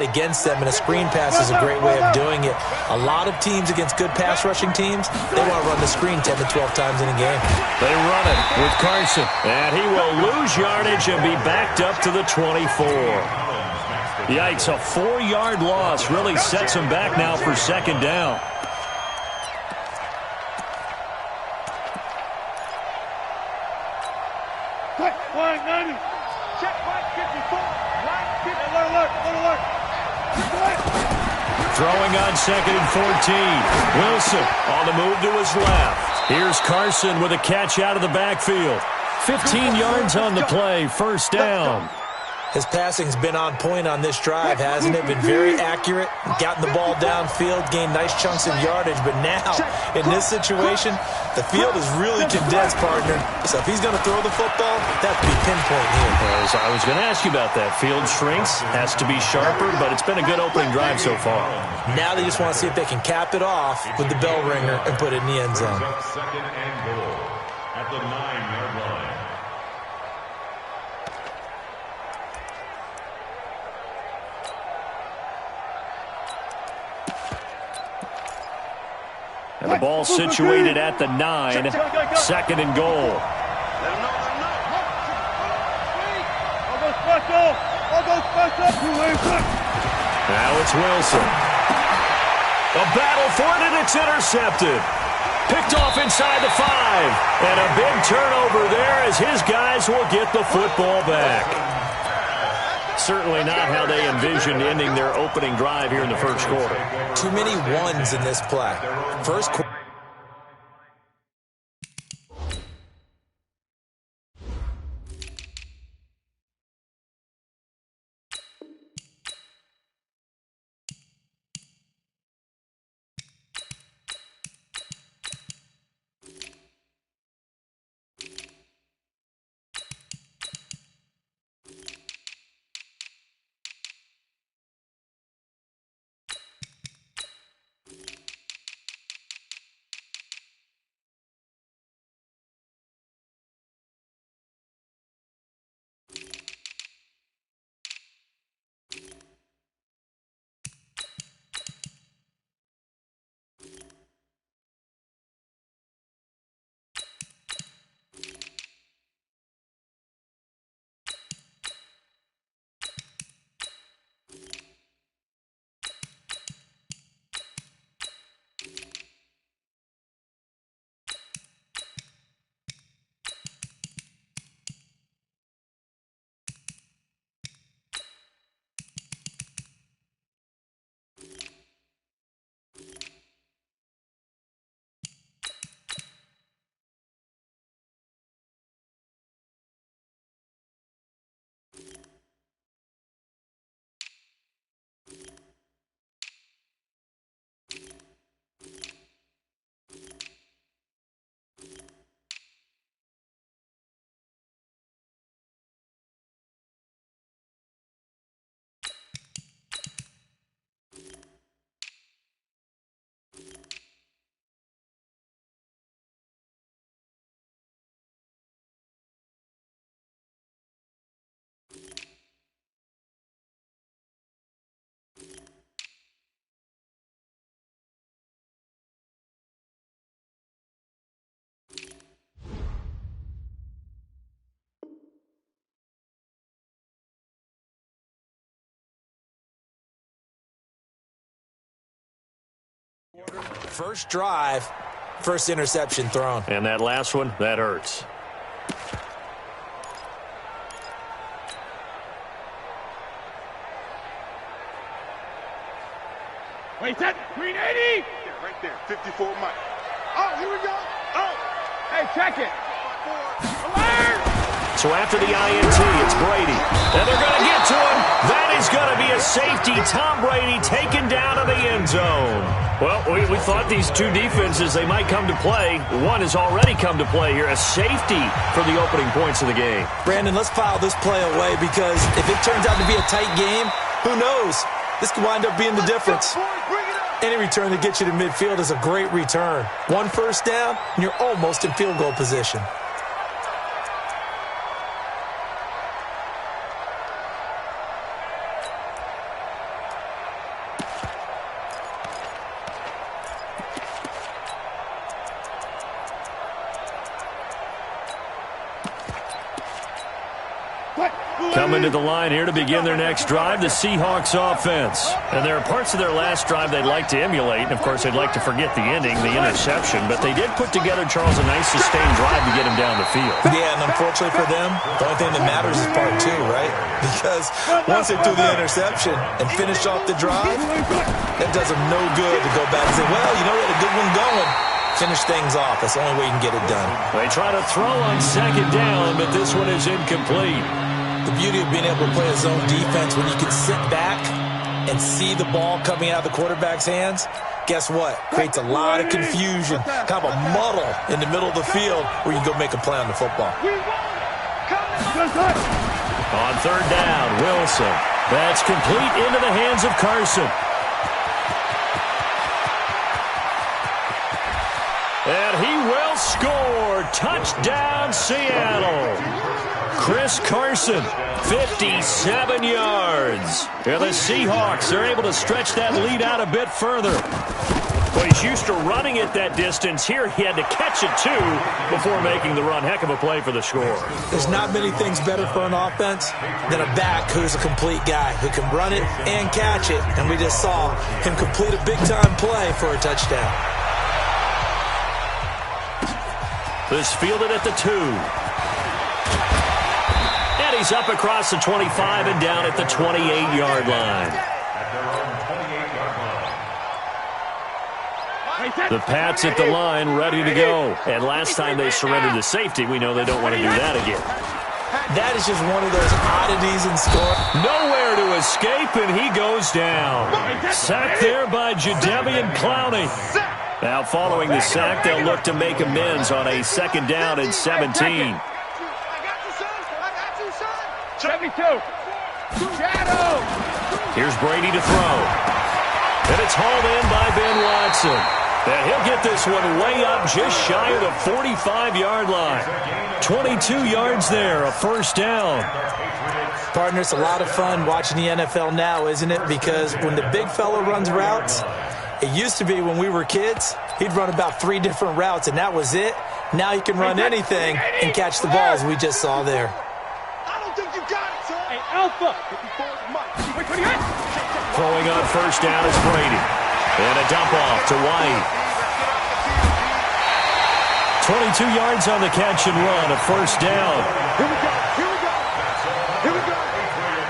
against them, and a screen pass is a great way of doing it. A lot of teams against good pass rushing teams, they want to run the screen 10 to 12 times in a game. They run it with Carson, and he will lose yardage and be backed up to the 24. Yikes, a 4-yard loss really sets him back now for second down. Throwing on 2nd and 14. Wilson on the move to his left. Here's Carson with a catch out of the backfield. 15 yards on the play, first down. His passing's been on point on this drive, hasn't it? Been very accurate, gotten the ball downfield, gained nice chunks of yardage. But now, in this situation, the field is really condensed, partner. So if he's going to throw the football, that has to be pinpoint here. As I was going to ask you about that. Field shrinks, has to be sharper, but it's been a good opening drive so far. Now they just want to see if they can cap it off with the bell ringer and put it in the end zone. Second and goal at the 9-yard line. And the ball situated at the 9. Second and goal. Now it's Wilson. A battle for it, and it's intercepted. Picked off inside the 5. And a big turnover there as his guys will get the football back. Certainly not how they envisioned ending their opening drive here in the first quarter. Too many ones in this play. First quarter. First drive, first interception thrown. And that last one, that hurts. Wait, that 380! Yeah, right there, 54 Mike. Oh, here we go. Oh! Hey, check it. Alert! So after the INT, it's Brady. And they're going to get to him. That is going to be a safety. Tom Brady taken down to the end zone. Well, we thought these two defenses, they might come to play. One has already come to play here. A safety for the opening points of the game. Brandon, let's file this play away because if it turns out to be a tight game, who knows? This could wind up being the difference. Any return that gets you to midfield is a great return. One first down, and you're almost in field goal position. Coming to the line here to begin their next drive, the Seahawks offense. And there are parts of their last drive they'd like to emulate. And, of course, they'd like to forget the ending, the interception. But they did put together, Charles, a nice sustained drive to get him down the field. Yeah, and unfortunately for them, the only thing that matters is part two, right? Because once they threw the interception and finished off the drive, that does them no good to go back and say, well, you know, we had a good one going. Finish things off. That's the only way you can get it done. They try to throw on second down, but this one is incomplete. The beauty of being able to play a zone defense when you can sit back and see the ball coming out of the quarterback's hands, guess what? Creates a lot of confusion, kind of a muddle in the middle of the field where you can go make a play on the football. On third down, Wilson. That's complete into the hands of Carson. And he will score. Touchdown, Seattle. Chris Carson, 57 yards. And the Seahawks are able to stretch that lead out a bit further. Well, he's used to running it that distance. Here he had to catch it, too, before making the run. Heck of a play for the score. There's not many things better for an offense than a back who's a complete guy who can run it and catch it. And we just saw him complete a big-time play for a touchdown. This fielded at the 2. And he's up across the 25 and down at the 28-yard line. The Pats at the line, ready to go. And last time they surrendered the safety, we know they don't want to do that again. That is just one of those oddities in score. Nowhere to escape, and he goes down. Sacked there by Jadeveon Clowney. Now, following the sack, they'll look to make amends on a second down and 17. 72. Shadow. Here's Brady to throw. And it's hauled in by Ben Watson. And he'll get this one way up just shy of the 45-yard line. 22 yards there, a first down. Partner, it's a lot of fun watching the NFL now, isn't it? Because when the big fella runs routes, it used to be when we were kids, he'd run about 3 different routes, and that was it. Now he can run anything and catch the balls we just saw there. I don't think you got it, son. Hey, Alpha. Throwing on first down is Brady. And a dump off to White. 22 yards on the catch and run, a first down. Here we go. Here we go.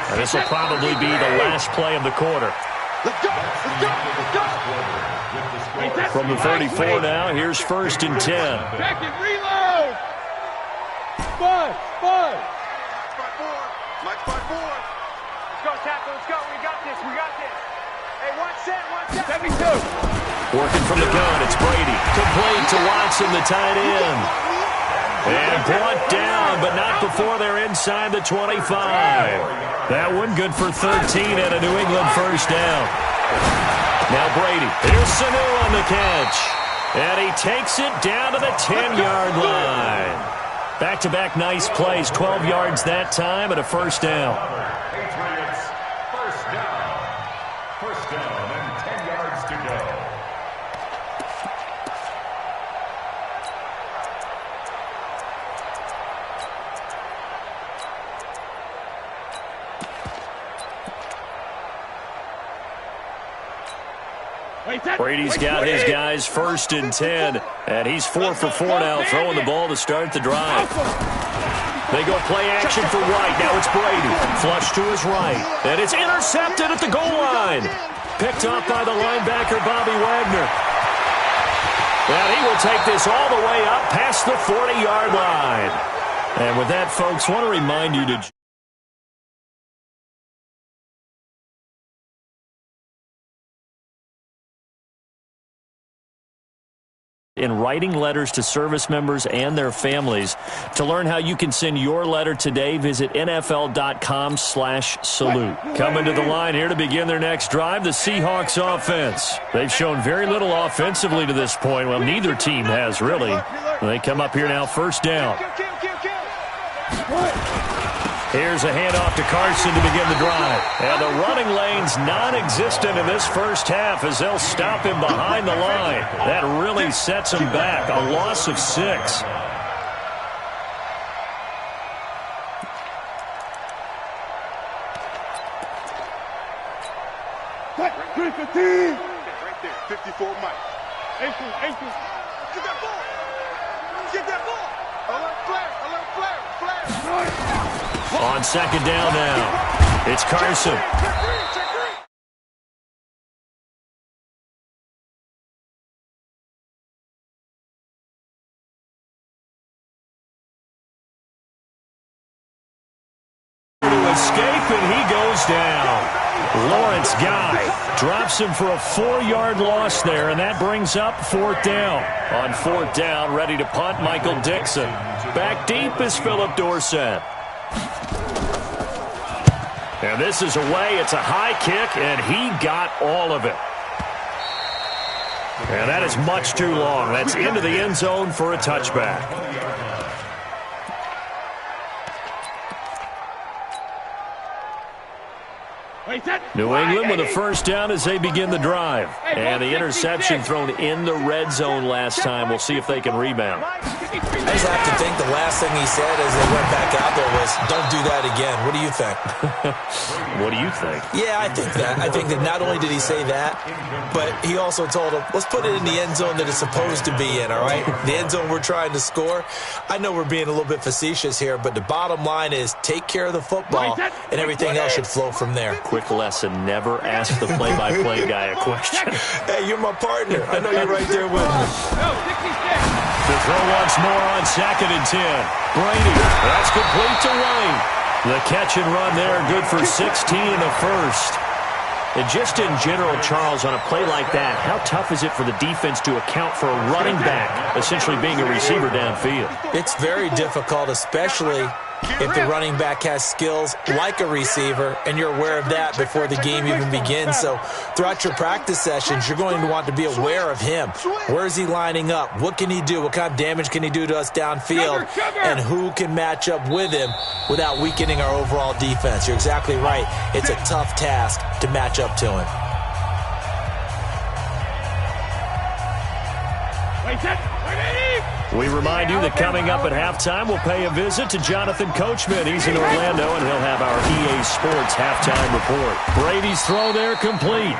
And this will probably be the last play of the quarter. Let's go. From the 34 now, here's first and 10. Back and reload. Bud. Mike 5-4. Let's go, tackle. Let's go. We got this. Hey, one set. 72. Working from the gun, it's Brady. Complete to Watson, the tight end. And brought down, but not before they're inside the 25. That one good for 13 and a New England first down. Now Brady. Here's Sanu on the catch. And he takes it down to the 10-yard line. Back-to-back nice plays. 12 yards that time and a first down. Patriots, first down. First down and 10 yards to go. Brady's got his guys first and 10, and he's 4 for 4 now, throwing the ball to start the drive. They go play action for White. Now it's Brady. Flush to his right. And it's intercepted at the goal line. Picked off by the linebacker, Bobby Wagner. And he will take this all the way up past the 40-yard line. And with that, folks, I want to remind you to... in writing letters to service members and their families. To learn how you can send your letter today, visit NFL.com/salute. Coming to the line here to begin their next drive, the Seahawks offense. They've shown very little offensively to this point. Well, neither team has really. They come up here now first down. Here's a handoff to Carson to begin the drive. And the running lane's non-existent in this first half as they'll stop him behind the line. That really sets him back. A loss of 6. 315. Right there, 54 Mike. Get that ball. Get that ball. A little flare. On second down now, it's Carson. To escape, and he goes down. Lawrence Guy drops him for a 4-yard loss there, and that brings up fourth down. On fourth down, ready to punt, Michael Dixon. Back deep is Philip Dorsett. And this is away. It's a high kick, and he got all of it. And that is much too long. That's into the end zone for a touchback. New England with a first down as they begin the drive. And the interception thrown in the red zone last time. We'll see if they can rebound. I just have to think the last thing he said as they went back out there was, don't do that again. What do you think? What do you think? Yeah, I think that. I think that not only did he say that, but he also told him, let's put it in the end zone that it's supposed to be in, all right? The end zone we're trying to score. I know we're being a little bit facetious here, but the bottom line is take care of the football, and everything else should flow from there. Quick lesson, never ask the play-by-play guy a question. Hey, you're my partner. I know you're right there with me. To throw once more on second and 10. Brady, that's complete to Wayne. The catch and run there, good for 16 in the first. And just in general, Charles, on a play like that, how tough is it for the defense to account for a running back essentially being a receiver downfield? It's very difficult, especially if the running back has skills like a receiver, and you're aware of that before the game even begins. So throughout your practice sessions, you're going to want to be aware of him. Where is he lining up? What can he do? What kind of damage can he do to us downfield? And who can match up with him without weakening our overall defense? You're exactly right. It's a tough task to match up to him. We remind you that coming up at halftime, we'll pay a visit to Jonathan Coachman. He's in Orlando, and he'll have our EA Sports halftime report. Brady's throw there complete.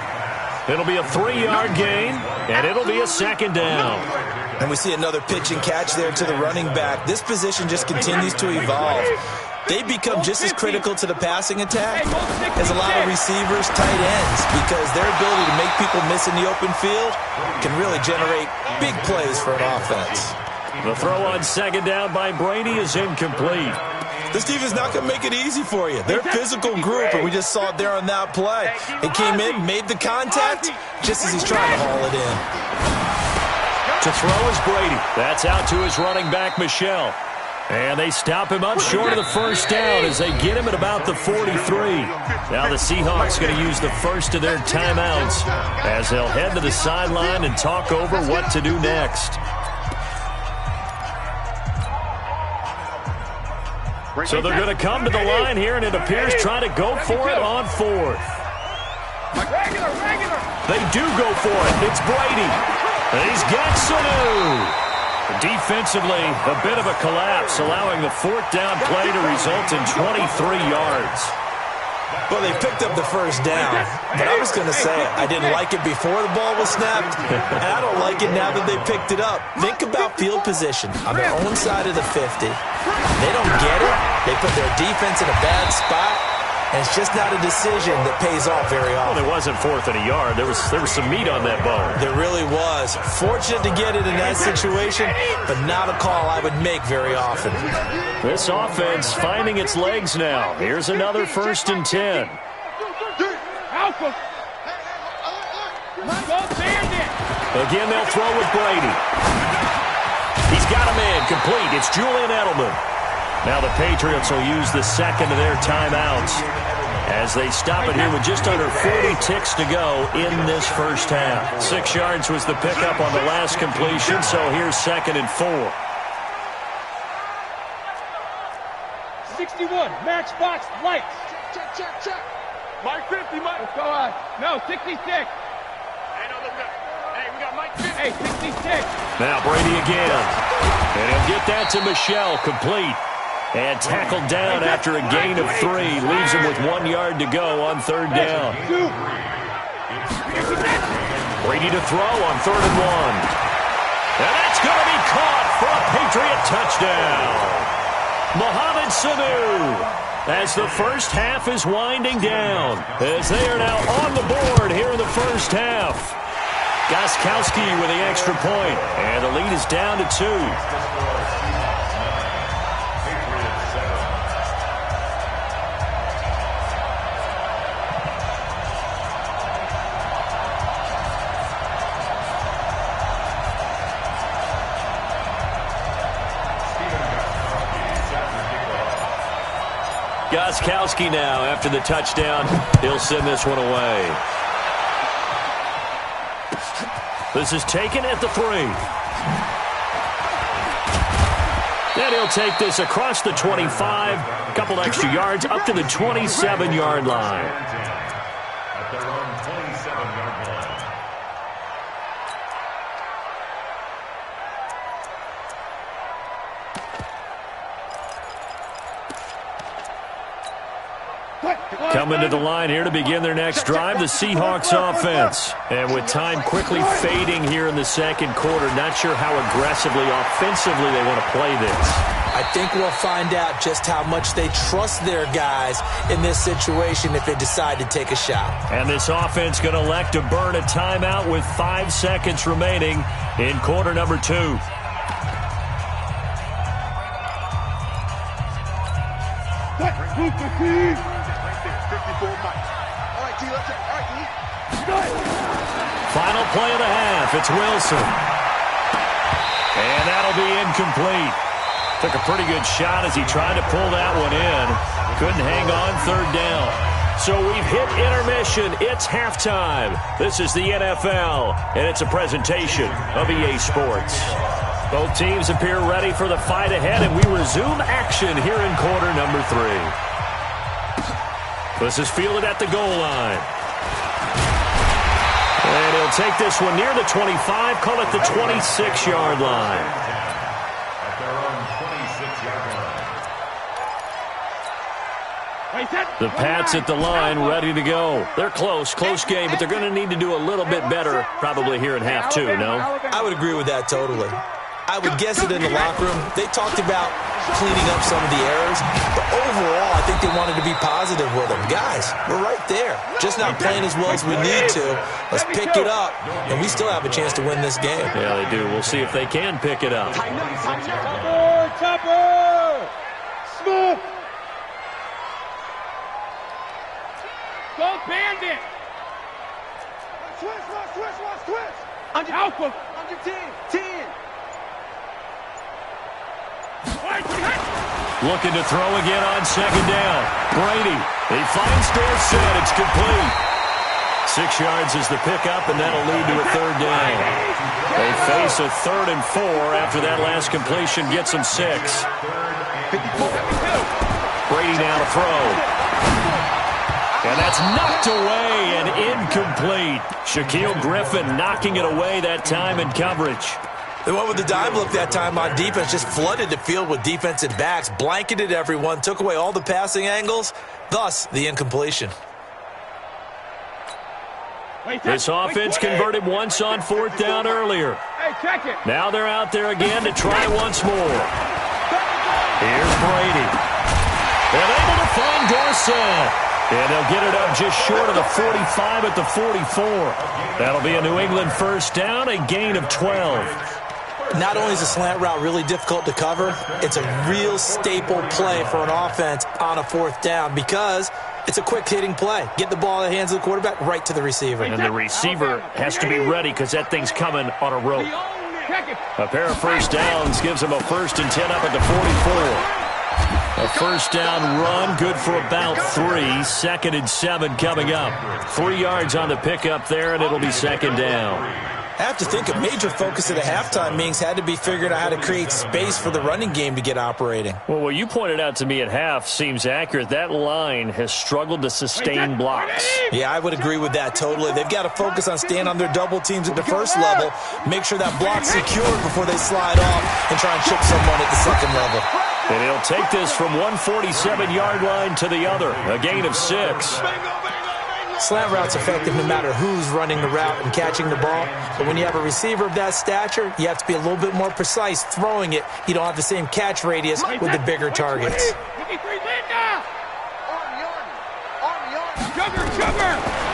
It'll be a 3-yard gain, and it'll be a second down. And we see another pitch and catch there to the running back. This position just continues to evolve. They become just as critical to the passing attack as a lot of receivers, tight ends, because their ability to make people miss in the open field can really generate big plays for an offense. The throw on second down by Brady is incomplete. This defense is not going to make it easy for you. They're a physical group, and we just saw it there on that play. He came in, made the contact, just as he's trying to haul it in. To throw is Brady. That's out to his running back, Michel. And they stop him up short of the first down as they get him at about the 43. Now the Seahawks going to use the first of their timeouts as they'll head to the sideline and talk over what to do next. So they're going to come to the line here, and it appears trying to go for it on fourth. They do go for it. It's Brady. And he's got Sanu. Defensively, a bit of a collapse, allowing the fourth down play to result in 23 yards. Well, they picked up the first down, but I was going to say I didn't like it before the ball was snapped, and I don't like it now that they picked it up. Think about field position on their own side of the 50. They don't get it. They put their defense in a bad spot, and it's just not a decision that pays off very often. Well, it wasn't fourth and a yard. There was some meat on that bone. There really was. Fortunate to get it in that situation, but not a call I would make very often. This offense finding its legs now. Here's another 1st and 10. Again, they'll throw with Brady. He's got him in. Complete. It's Julian Edelman. Now the Patriots will use the second of their timeouts as they stop it here with just under 40 ticks to go in this first half. 6 yards was the pickup on the last completion, so here's 2nd and 4. 61, matchbox lights. Check. Mike 50, Mike. Let's go on. No, 66. Hey, we got Mike 50. Hey, 66. Now Brady again. And he'll get that to Michel, complete. And tackled down after a gain of 3. Leaves him with 1 yard to go on 3rd down. Ready to throw on 3rd and 1. And that's going to be caught for a Patriot touchdown. Mohamed Sanu, as the first half is winding down, as they are now on the board here in the first half. Gostkowski with the extra point, and the lead is down to 2. Gostkowski now, after the touchdown, he'll send this one away. This is taken at the 3. And he'll take this across the 25, a couple extra yards, up to the 27-yard line. At their own 27-yard line. Coming to the line here to begin their next drive, the Seahawks offense. And with time quickly fading here in the second quarter, not sure how aggressively, offensively they want to play this. I think we'll find out just how much they trust their guys in this situation if they decide to take a shot. And this offense going to elect to burn a timeout with 5 seconds remaining in quarter number 2. Final play of the half. It's Wilson. And that'll be incomplete. Took a pretty good shot as he tried to pull that one in. Couldn't hang on 3rd down. So we've hit intermission. It's halftime. This is the NFL, and it's a presentation of EA Sports. Both teams appear ready for the fight ahead, and we resume action here in quarter number 3. This is fielded at the goal line. And he'll take this one near the 25, call it the 26-yard line. At their own 26-yard line. The Pats at the line, ready to go. They're close game, but they're going to need to do a little bit better probably here in half 2, no? I would agree with that totally. I would guess it in the locker room. They talked about cleaning up some of the errors, but overall, I think they wanted to be positive with them. Guys, we're right there. Just not playing as well as we need to. Let's pick it up, and we still have a chance to win this game. Yeah, they do. We'll see if they can pick it up. Chopper! Smooth! Go Bandit! Switch! Under Alpha! Under 10! Looking to throw again on 2nd down. Brady, he finds Dorsett. It's complete. 6 yards is the pickup, and that'll lead to a 3rd down. They face a 3rd and 4 after that last completion gets them 6. Brady now to throw. And that's knocked away and incomplete. Shaquille Griffin knocking it away that time in coverage. They went with the dime look that time on defense, just flooded the field with defensive backs, blanketed everyone, took away all the passing angles, thus the incompletion. This offense converted once on 4th down earlier. Now they're out there again to try once more. Here's Brady. They're able to find Dorsett. And they'll get it up just short of the 45 at the 44. That'll be a New England 1st down, a gain of 12. Not only is a slant route really difficult to cover, it's a real staple play for an offense on a 4th down because it's a quick-hitting play. Get the ball in the hands of the quarterback right to the receiver. And the receiver has to be ready because that thing's coming on a rope. A pair of 1st downs gives them a 1st and 10 up at the 44. A 1st down run, good for about 3. 2nd and 7 coming up. 3 yards on the pickup there, and it'll be 2nd down. I have to think a major focus of the halftime meetings had to be figuring out how to create space for the running game to get operating. Well, what you pointed out to me at half seems accurate. That line has struggled to sustain blocks. Yeah, I would agree with that totally. They've got to focus on staying on their double teams at the first level, make sure that block's secured before they slide off and try and chip someone at the second level. And he'll take this from one 47-yard line to the other, a gain of 6. Slant route's effective no matter who's running the route and catching the ball. But when you have a receiver of that stature, you have to be a little bit more precise throwing it. You don't have the same catch radius with the bigger targets.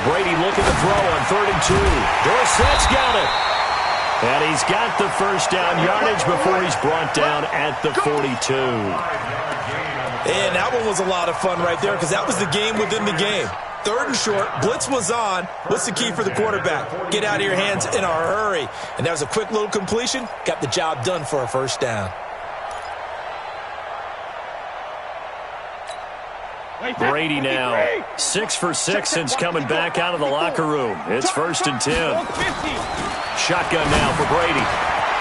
Brady looking to throw on 3rd and 2. Dorsett's got it. And he's got the first down yardage before he's brought down at the 42. And that one was a lot of fun right there because that was the game within the game. 3rd and short, blitz was on. What's the key for the quarterback? Get out of your hands in a hurry. And that was a quick little completion. Got the job done for a first down. Brady now 6 for 6 since coming back out of the locker room. It's 1st and 10. Shotgun now for Brady.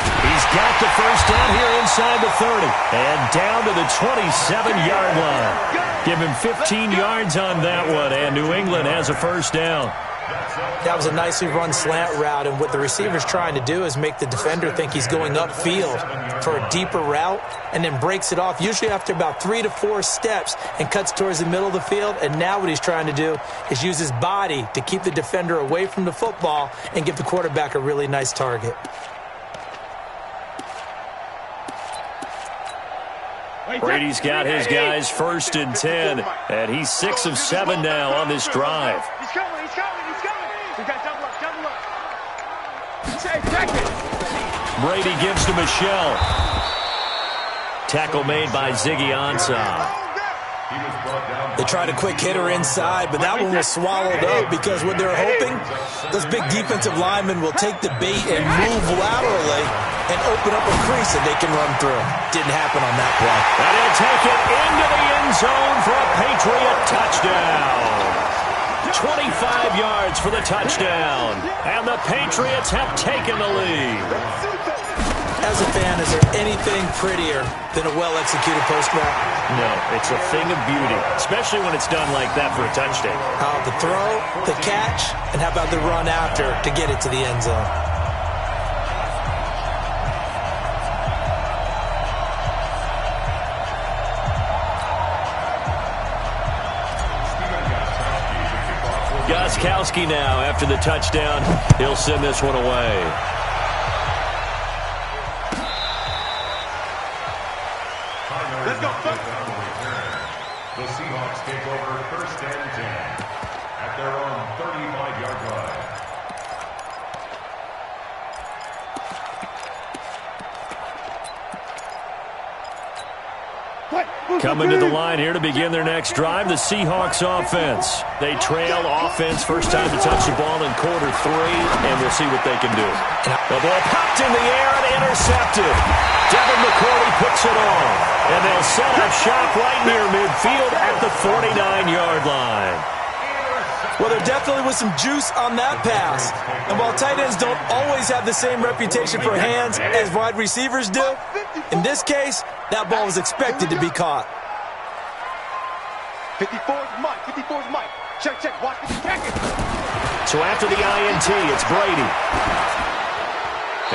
He's got the first down here inside the 30 and down to the 27-yard line. Give him 15 yards on that one, and New England has a first down. That was a nicely run slant route, and what the receiver's trying to do is make the defender think he's going upfield for a deeper route and then breaks it off, usually after about 3 to 4 steps, and cuts towards the middle of the field. And now what he's trying to do is use his body to keep the defender away from the football and give the quarterback a really nice target. Brady's got his guys 1st and 10, and he's 6 of 7 now on this drive. He's coming. We got double up. Check it. Brady gives to Michelle. Tackle made by Ziggy Ansah. They tried a quick hitter inside, but that one was swallowed up because what they're hoping, those big defensive linemen will take the bait and move laterally and open up a crease that they can run through. Didn't happen on that play. And he'll take it into the end zone for a Patriot touchdown. 25 yards for the touchdown. And the Patriots have taken the lead. As a fan, is there anything prettier than a well-executed post route? No, it's a thing of beauty, especially when it's done like that for a touchdown. The throw, the catch, and how about the run after to get it to the end zone? Gostkowski now after the touchdown. He'll send this one away. Let's go. The Seahawks take over 1st and 10 at their own 35-yard line. Coming to the line here to begin their next drive, the Seahawks offense. They trail offense, first time to touch the ball in quarter 3, and we'll see what they can do. The ball popped in the air and intercepted. Devin McCourty puts it on, and they'll set up shop right near midfield at the 49-yard line. Well, there definitely was some juice on that pass. And while tight ends don't always have the same reputation for hands as wide receivers do, in this case, that ball was expected to be caught. 54's Mike. Check. Watch it. Check it. So after the INT, it's Brady.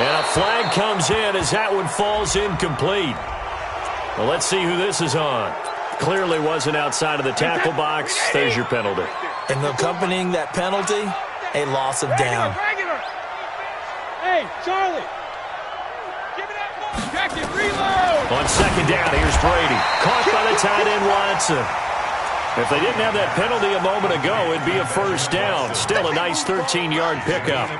And a flag comes in as that one falls incomplete. Well, let's see who this is on. Clearly wasn't outside of the tackle box. There's your penalty. And accompanying that penalty, a loss of down. Hey, Charlie. Give me that ball. Check it. Reload. On 2nd down, here's Brady. Caught by the tight end Watson. If they didn't have that penalty a moment ago, it'd be a first down. Still a nice 13-yard pickup.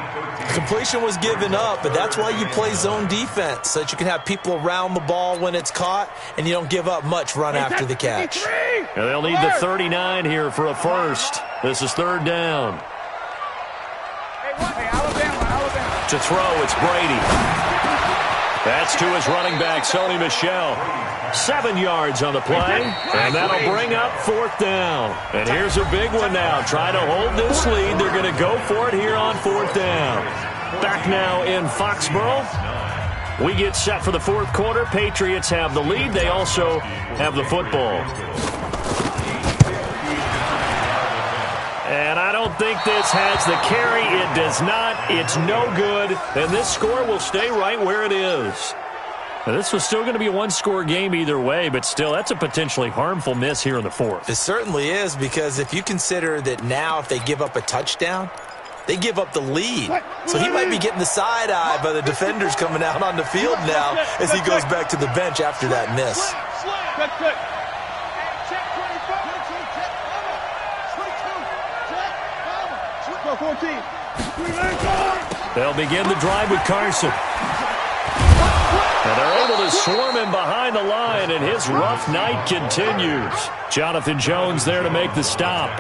Completion was given up, but that's why you play zone defense, so that you can have people around the ball when it's caught, and you don't give up much run after the catch. And they'll need the 39 here for a first. This is 3rd down. Hey, Alabama. To throw, it's Brady. That's to his running back, Sony Michel. 7 yards on the play, and that'll bring up 4th down. And here's a big one now. Try to hold this lead. They're going to go for it here on 4th down. Back now in Foxborough. We get set for the 4th quarter. Patriots have the lead. They also have the football. And I don't think this has the carry. It does not. It's no good. And this score will stay right where it is. Now, this was still going to be a one-score game either way, but still, that's a potentially harmful miss here in the fourth. It certainly is, because if you consider that now if they give up a touchdown, they give up the lead. So he might be getting the side-eye by the defenders coming out on the field now as he goes back to the bench after that miss. They'll begin the drive with Carson. And they're able to swarm him behind the line, and his rough night continues. Jonathan Jones there to make the stop.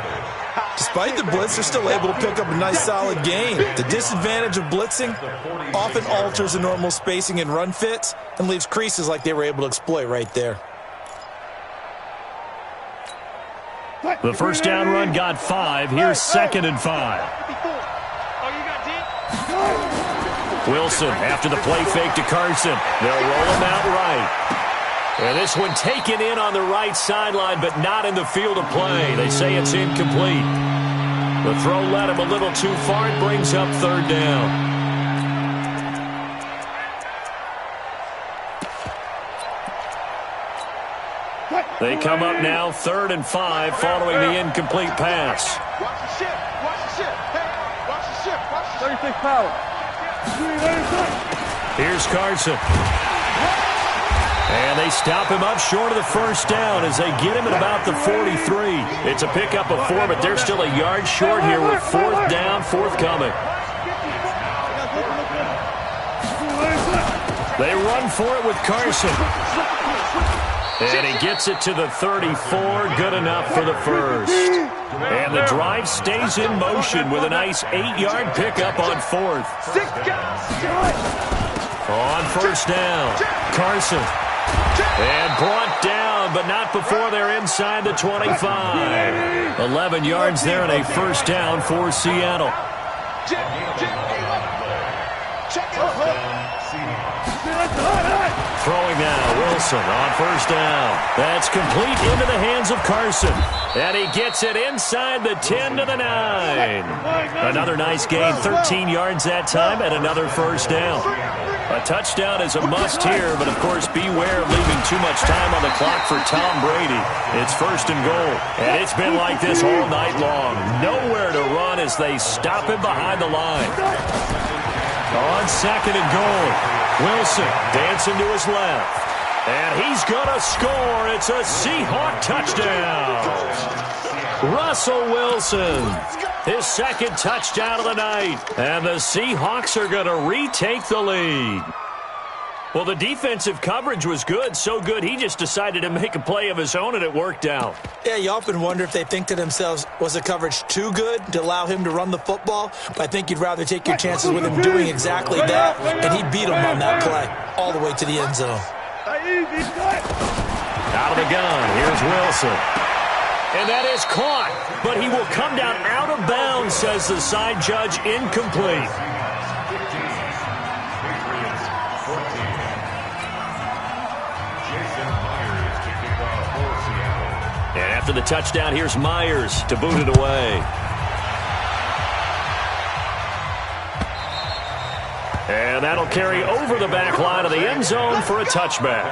Despite the blitz, they're still able to pick up a nice solid gain. The disadvantage of blitzing often alters the normal spacing and run fits and leaves creases like they were able to exploit right there. The first down run got 5. Here's 2nd and 5. Wilson after the play fake to Carson. They'll roll him out right. And this one taken in on the right sideline, but not in the field of play. They say it's incomplete. The throw led him a little too far. It brings up 3rd down. They come up now 3rd and 5 following the incomplete pass. Watch the ship. Watch the ship. Hey, watch the ship. Watch the ship. 36 power. Here's Carson. And they stop him up short of the first down as they get him at about the 43. It's a pickup of 4, but they're still a yard short here with 4th down, forthcoming. They run for it with Carson. And he gets it to the 34, good enough for the first. And the drive stays in motion with a nice 8-yard pickup on 4th. On 1st down, Carson. And brought down, but not before they're inside the 25. 11 yards there and a 1st down for Seattle. Throwing now, Wilson on 1st down. That's complete into the hands of Carson. And he gets it inside the 10 to the 9. Another nice gain, 13 yards that time, and another 1st down. A touchdown is a must here, but of course beware of leaving too much time on the clock for Tom Brady. It's 1st and goal, and it's been like this all night long. Nowhere to run as they stop him behind the line. On 2nd and goal, Wilson dancing to his left. And he's going to score. It's a Seahawk touchdown. Russell Wilson, his 2nd touchdown of the night. And the Seahawks are going to retake the lead. Well, the defensive coverage was good, so good he just decided to make a play of his own, and it worked out. Yeah, you often wonder if they think to themselves, was the coverage too good to allow him to run the football? But I think you'd rather take your chances with him doing exactly that, and he beat him on that play all the way to the end zone. Out of the gun, here's Wilson. And that is caught, but he will come down out of bounds, says the side judge, incomplete. And after the touchdown, here's Myers to boot it away. And that'll carry over the back line of the end zone for a touchback.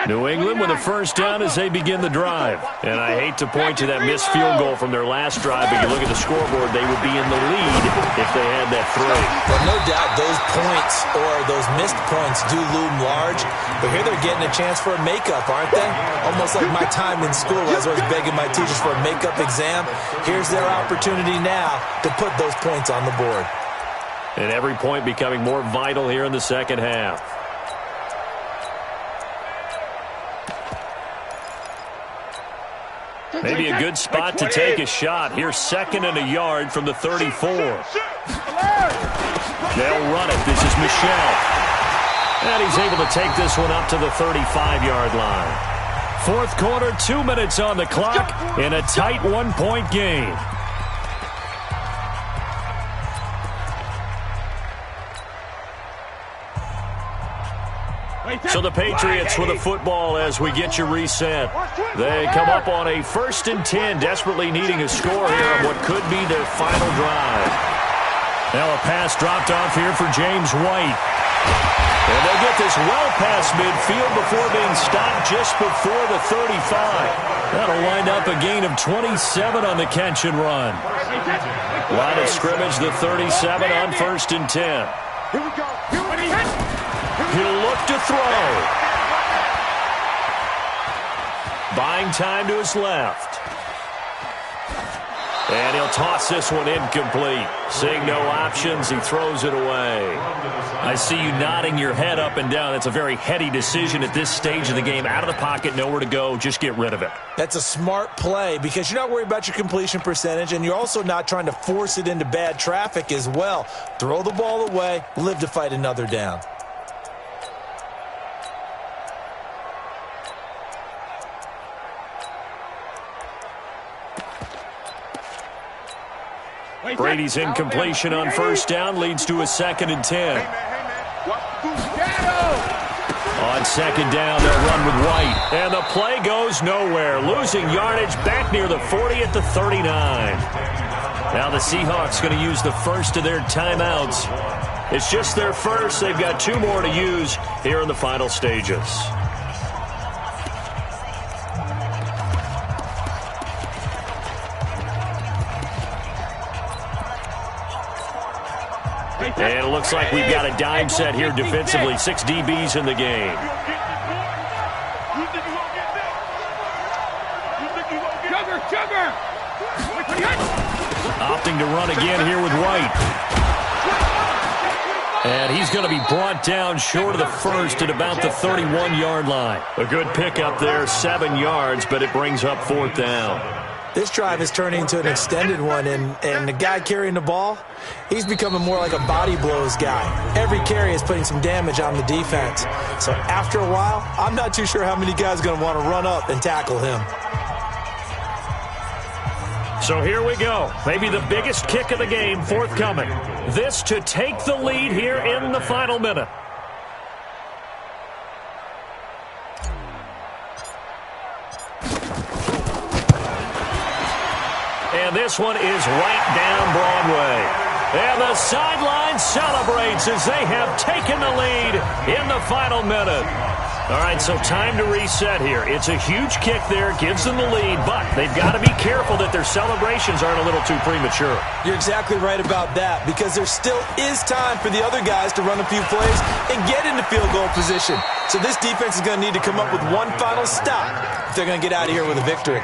New England with a 1st down as they begin the drive. And I hate to point to that missed field goal from their last drive, but you look at the scoreboard, they would be in the lead if they had that 3. Well, no doubt those points or those missed points do loom large, but here they're getting a chance for a makeup, aren't they? Almost like my time in school as I was begging my teachers for a makeup exam. Here's their opportunity now to put those points on the board. And every point becoming more vital here in the second half. Maybe a good spot to take a shot. Here's 2nd and a yard from the 34. They'll run it. This is Michel. And he's able to take this one up to the 35-yard line. 4th quarter, 2 minutes on the clock in a tight 1-point game. So the Patriots with a football as we get you reset. They come up on a 1st and 10, desperately needing a score here on what could be their final drive. Now a pass dropped off here for James White. And they'll get this well past midfield before being stopped just before the 35. That'll wind up a gain of 27 on the catch and run. Line of scrimmage, the 37 on 1st and 10. Here we go. He'll look to throw. Buying time to his left. And he'll toss this one incomplete. Seeing no options, he throws it away. I see you nodding your head up and down. That's a very heady decision at this stage of the game. Out of the pocket, nowhere to go. Just get rid of it. That's a smart play because you're not worried about your completion percentage, and you're also not trying to force it into bad traffic as well. Throw the ball away, live to fight another down. Brady's incompletion on 1st down leads to a 2nd and 10. On 2nd down, they'll run with White. And the play goes nowhere. Losing yardage back near the 40 at the 39. Now the Seahawks going to use the first of their timeouts. It's just their first. They've got 2 more to use here in the final stages. And it looks like we've got a dime set here defensively. 6 DBs in the game. Opting to run again here with White. And he's going to be brought down short of the first at about the 31-yard line. A good pickup there, 7 yards, but it brings up 4th down. This drive is turning into an extended one, and the guy carrying the ball, he's becoming more like a body blows guy. Every carry is putting some damage on the defense. So after a while, I'm not too sure how many guys are going to want to run up and tackle him. So here we go. Maybe the biggest kick of the game forthcoming. This to take the lead here in the final minute. And this one is right down Broadway. And the sideline celebrates as they have taken the lead in the final minute. All right, so time to reset here. It's a huge kick there, gives them the lead, but they've got to be careful that their celebrations aren't a little too premature. You're exactly right about that, because there still is time for the other guys to run a few plays and get into field goal position. So this defense is going to need to come up with one final stop if they're going to get out of here with a victory.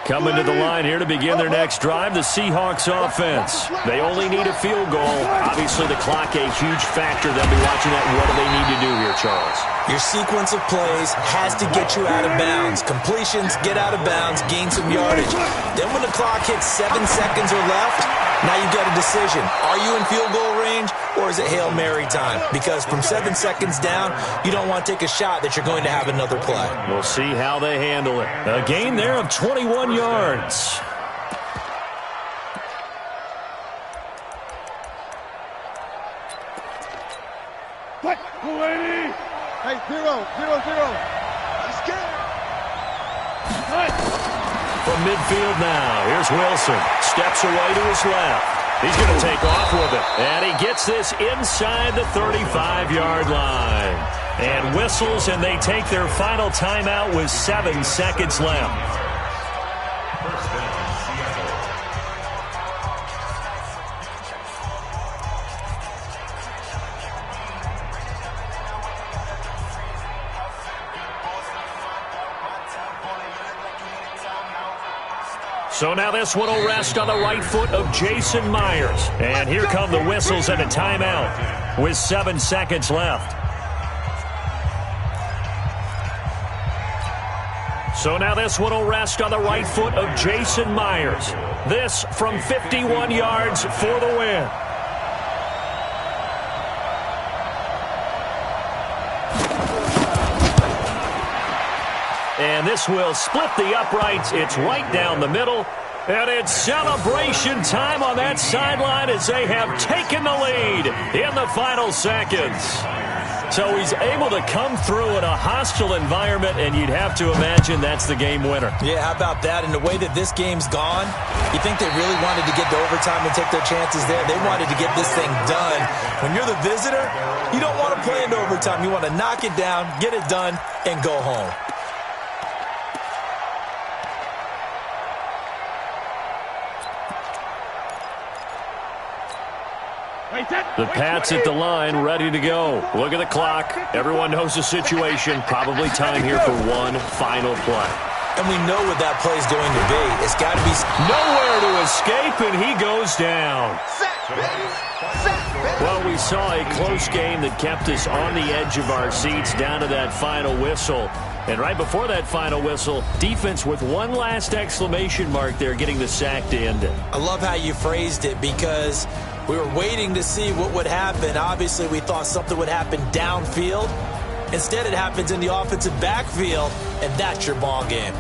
Coming to the line here to begin their next drive, the Seahawks offense. They only need a field goal. Obviously, the clock a huge factor. They'll be watching that. What do they need to do here, Charles? Your sequence of plays has to get you out of bounds. Completions, get out of bounds, gain some yardage. Then when the clock hits 7 seconds or left, now you've got a decision. Are you in field goal range, or is it Hail Mary time? Because from 7 seconds down, you don't want to take a shot that you're going to have another play. We'll see how they handle it. A gain there of 21 yards. Hey, 0-0-0. He's scared. From midfield now, here's Wilson. Steps away to his left. He's going to take off with it. And he gets this inside the 35-yard line. And whistles, and they take their final timeout with 7 seconds left. So now this one will rest on the right foot of Jason Myers. And here come the whistles and a timeout with 7 seconds left. So now this one will rest on the right foot of Jason Myers. This from 51 yards for the win. And this will split the uprights. It's right down the middle. And it's celebration time on that sideline as they have taken the lead in the final seconds. So he's able to come through in a hostile environment, and you'd have to imagine that's the game winner. Yeah, how about that? And the way that this game's gone, you think they really wanted to get to overtime and take their chances there? They wanted to get this thing done. When you're the visitor, you don't want to play into overtime. You want to knock it down, get it done, and go home. The Pats at the line, ready to go. Look at the clock. Everyone knows the situation. Probably time here for one final play. And we know what that play is going to be. It's got to be nowhere to escape, and he goes down. Well, we saw a close game that kept us on the edge of our seats down to that final whistle. And right before that final whistle, defense with one last exclamation mark there, getting the sack to end it. I love how you phrased it, because we were waiting to see what would happen. Obviously, we thought something would happen downfield. Instead, it happens in the offensive backfield, and that's your ball game.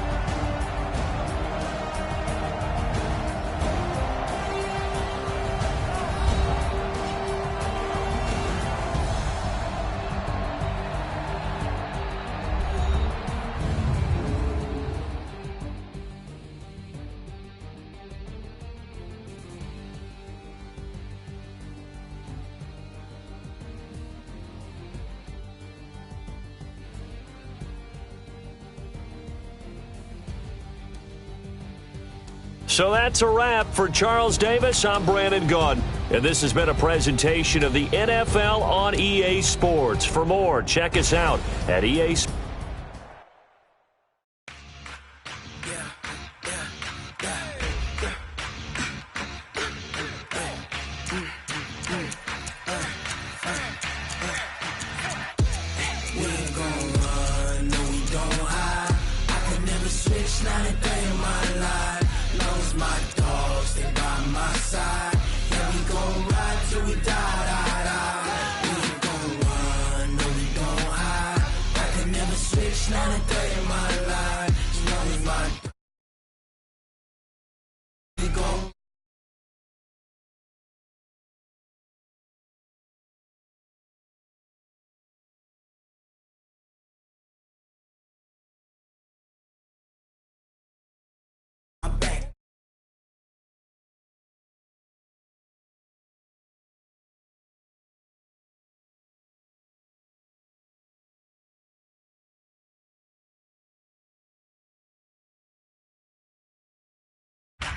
So that's a wrap for Charles Davis. I'm Brandon Gunn, and this has been a presentation of the NFL on EA Sports. For more, check us out at EA Sports.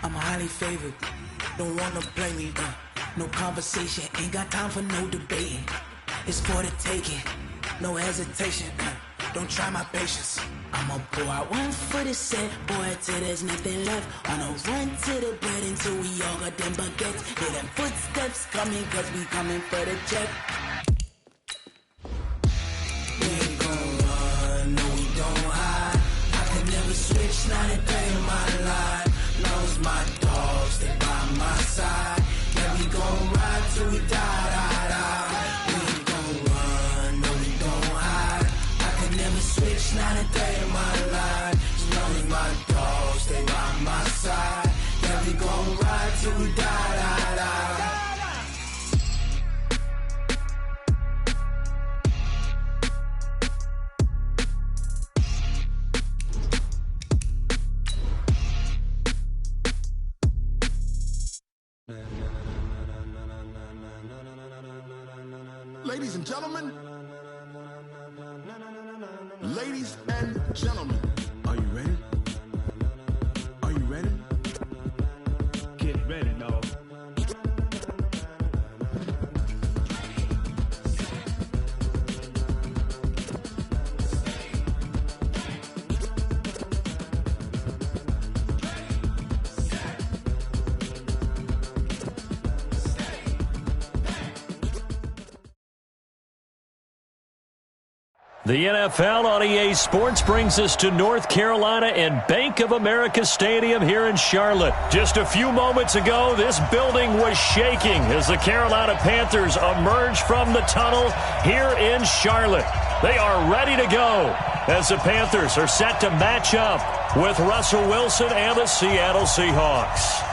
I'm highly favored, don't wanna play me, no conversation, ain't got time for no debating. It's for the taking, no hesitation, don't try my patience. I'ma pour out one for the set, boy, till there's nothing left. Wanna run to the bread until we all got them baguettes. Hear them footsteps coming, cause we coming for the check. We ain't gon' run, no we don't hide. I can never switch, not a day in my life. Long as my dogs, they by my side. Yeah, we gon' ride till we die. We ain't gon' run, no we don't hide. I can never switch, not a day in my life. As long as my dogs, they by my side. Yeah, we gon' ride till we die. Ladies and gentlemen, ladies and gentlemen, are you ready? Are you ready? Get ready, dog. The NFL on EA Sports brings us to North Carolina and Bank of America Stadium here in Charlotte. Just a few moments ago, this building was shaking as the Carolina Panthers emerged from the tunnel here in Charlotte. They are ready to go as the Panthers are set to match up with Russell Wilson and the Seattle Seahawks.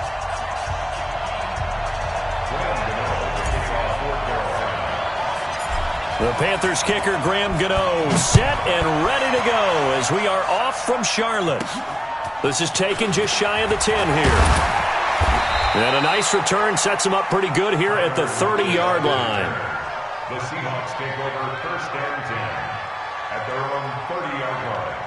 The Panthers kicker, Graham Gano, set and ready to go as we are off from Charlotte. This is taken just shy of the 10 here. And a nice return sets them up pretty good here at the 30-yard line. The Seahawks take over first and 10 at their own 30-yard line.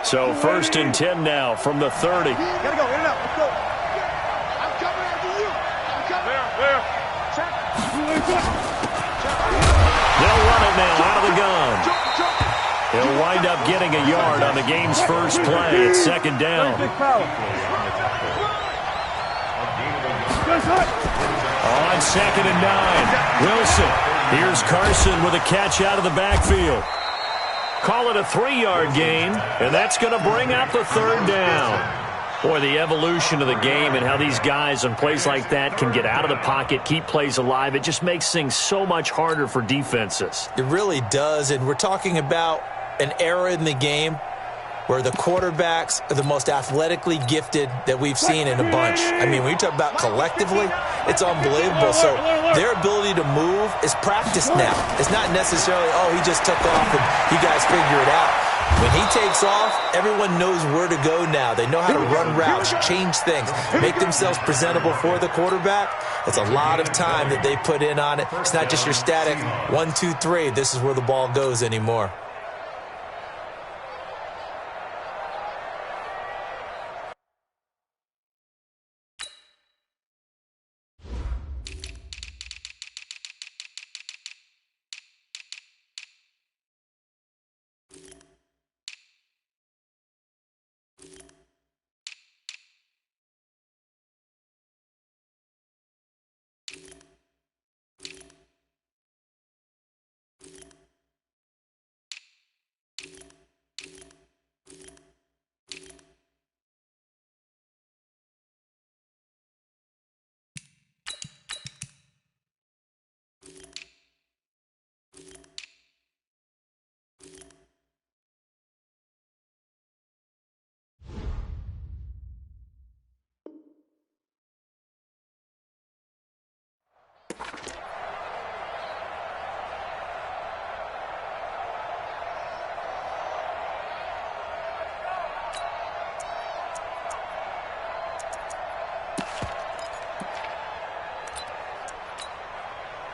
So first and 10 now from the 30. Gotta go, in and out, let's go. I'm coming after you. I'm coming. There. Check. They'll run it now out of the gun. He'll wind up getting a yard on the game's first play. It's second down. On second and 9. Wilson. Here's Carson with a catch out of the backfield. Call it a 3-yard gain, and that's going to bring out the third down. Boy, the evolution of the game and how these guys on plays like that can get out of the pocket, keep plays alive, it just makes things so much harder for defenses. It really does, and we're talking about an era in the game where the quarterbacks are the most athletically gifted that we've seen in a bunch. I mean, when you talk about collectively, it's unbelievable. So their ability to move is practiced now. It's not necessarily, oh, he just took off and you guys figure it out. When he takes off, everyone knows where to go now. They know how to run routes, change things, make themselves presentable for the quarterback. It's a lot of time that they put in on it. It's not just your static 1, 2, 3. This is where the ball goes anymore.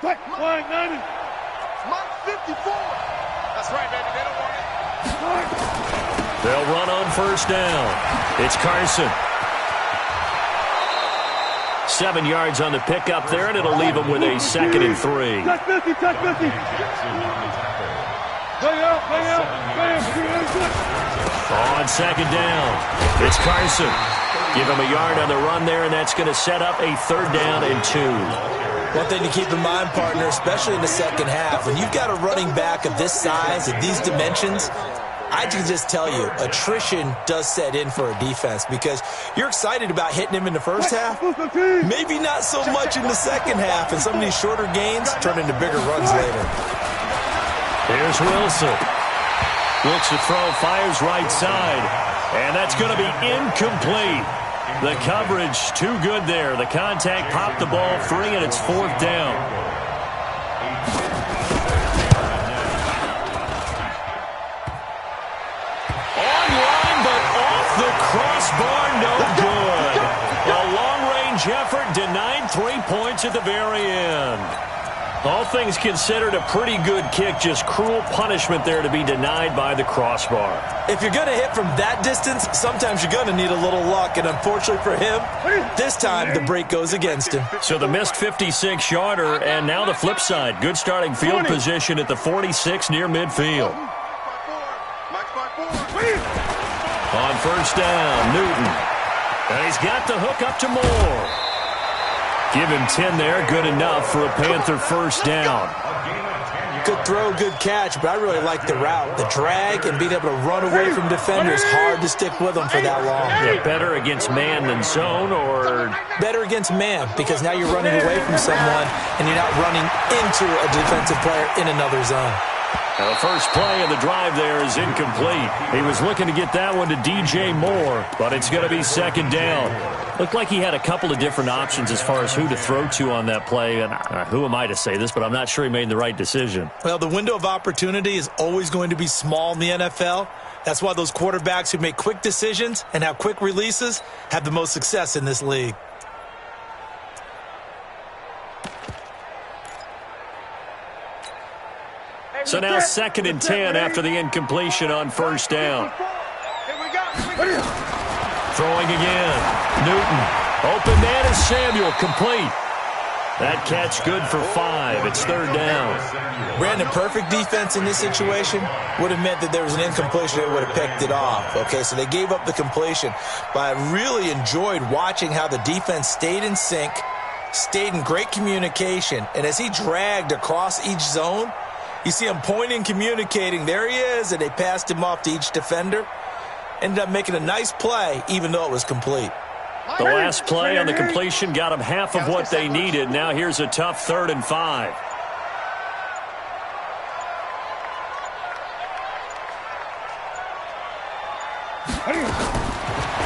Flag 90. Mark 54. That's right, baby. They don't want it. They'll run on first down. It's Carson. 7 yards on the pickup there, and it'll leave them with a 2nd and 3. On 2nd down, it's Carson. Give him a yard on the run there, and that's going to set up a 3rd down and 2. One thing to keep in mind, partner, especially in the second half, when you've got a running back of this size, of these dimensions, I can just tell you, attrition does set in for a defense because you're excited about hitting him in the first half, maybe not so much in the second half, and some of these shorter gains turn into bigger runs later. Here's Wilson. Looks to throw, fires right side, and that's going to be incomplete. The coverage too good there. The contact popped the ball free, and it's 4th down. Online, but off the crossbar, no good. A long-range effort denied 3 points at the very end. All things considered, a pretty good kick, just cruel punishment there to be denied by the crossbar. If you're going to hit from that distance, sometimes you're going to need a little luck, and unfortunately for him, this time the break goes against him. So the missed 56-yarder, and now the flip side. Good starting field position at the 46 near midfield. On first down, Newton. And he's got the hook up to Moore. Give him 10 there, good enough for a Panther first down. Good throw, good catch, but I really like the route. The drag and being able to run away from defenders, hard to stick with them for that long. Yeah, better against man than zone, or? Better against man, because now you're running away from someone and you're not running into a defensive player in another zone. Now the first play of the drive there is incomplete. He was looking to get that one to DJ Moore, but it's going to be 2nd down. Looked like he had a couple of different options as far as who to throw to on that play. And who am I to say this, but I'm not sure he made the right decision. Well, the window of opportunity is always going to be small in the NFL. That's why those quarterbacks who make quick decisions and have quick releases have the most success in this league. So now 2nd and 10 after the incompletion on first down. Throwing again. Newton. Open man is Samuel. Complete. That catch good for 5. It's 3rd down. Brandon, perfect defense in this situation would have meant that there was an incompletion. They would have picked it off. Okay, so they gave up the completion. But I really enjoyed watching how the defense stayed in sync, stayed in great communication, and as he dragged across each zone, you see him pointing, communicating. There he is, and they passed him off to each defender. Ended up making a nice play, even though it was complete. The last play on the completion got them half of what they needed. Now here's a tough 3rd and 5.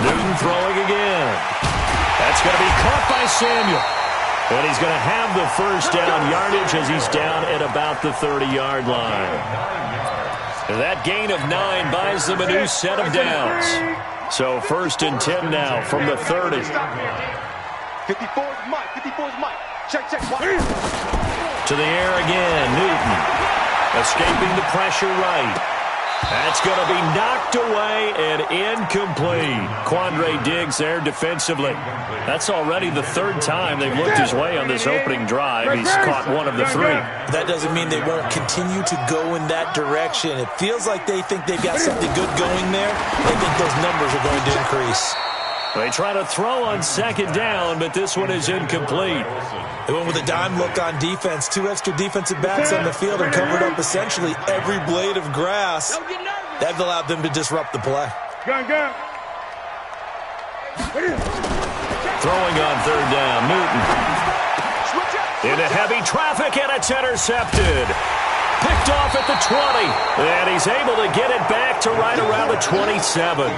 Newton throwing again. That's going to be caught by Samuel. And he's going to have the first down yardage as he's down at about the 30-yard line. That gain of 9 buys them a new set of downs. So 1st and 10 now from the 30. 54's Mike. 54's Mike. Check. To the air again, Newton. Escaping the pressure right. That's going to be knocked away and incomplete. Quandre Diggs there defensively. That's already the 3rd time they've looked his way on this opening drive. He's caught one of the 3. That doesn't mean they won't continue to go in that direction. It feels like they think they've got something good going there. They think those numbers are going to increase. They try to throw on 2nd down, but this one is incomplete. They went with a dime look on defense. 2 extra defensive backs on the field and covered up essentially every blade of grass. That allowed them to disrupt the play. Throwing on 3rd down, Newton. Into heavy traffic, and it's intercepted. Picked off at the 20, and he's able to get it back to right around the 27.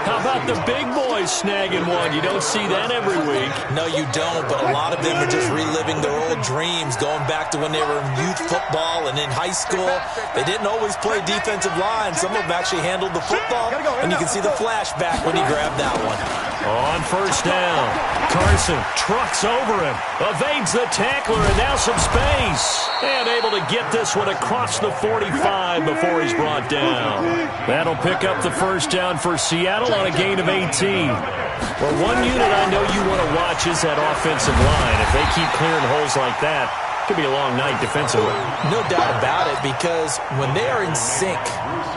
How about the big boys always snagging one. You don't see that every week. No, you don't, but a lot of them are just reliving their old dreams, going back to when they were in youth football and in high school. They didn't always play defensive line. Some of them actually handled the football, and you can see the flashback when he grabbed that one. On first down, Carson trucks over him, evades the tackler, and now some space. And able to get this one across the 45 before he's brought down. That'll pick up the first down for Seattle on a gain of 18. Well, one unit I know you want to watch is that offensive line. If they keep clearing holes like that, it could be a long night defensively. No doubt about it, because when they are in sync,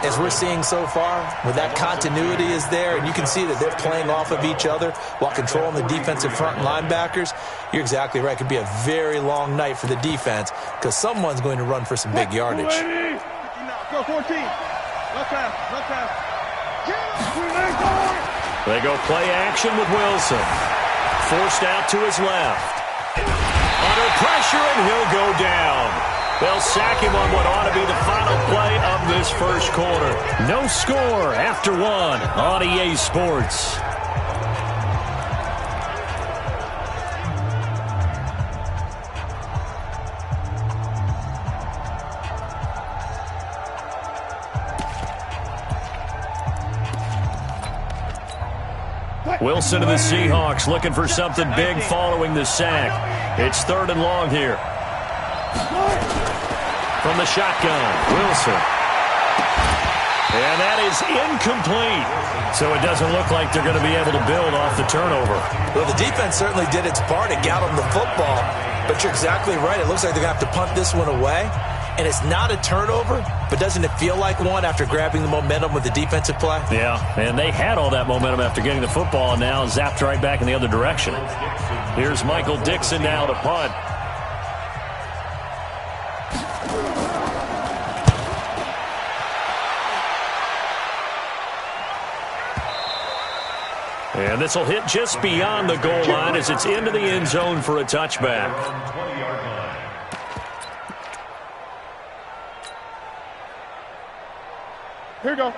as we're seeing so far, where that continuity is there, and you can see that they're playing off of each other while controlling the defensive front and linebackers, you're exactly right. It could be a very long night for the defense because someone's going to run for some big yardage. Go 14. No pass. They go play action with Wilson. Forced out to his left. Under pressure, and he'll go down. They'll sack him on what ought to be the final play of this first quarter. No score after one on EA Sports. Wilson and the Seahawks looking for something big following the sack. It's 3rd and long here. From the shotgun, Wilson. And that is incomplete. So it doesn't look like they're going to be able to build off the turnover. Well, the defense certainly did its part. It got them the football. But you're exactly right. It looks like they're going to have to punt this one away. And it's not a turnover, but doesn't it feel like one after grabbing the momentum with the defensive play? Yeah, and they had all that momentum after getting the football and now zapped right back in the other direction. Here's Michael Dixon now to punt. And this will hit just beyond the goal line as it's into the end zone for a touchback.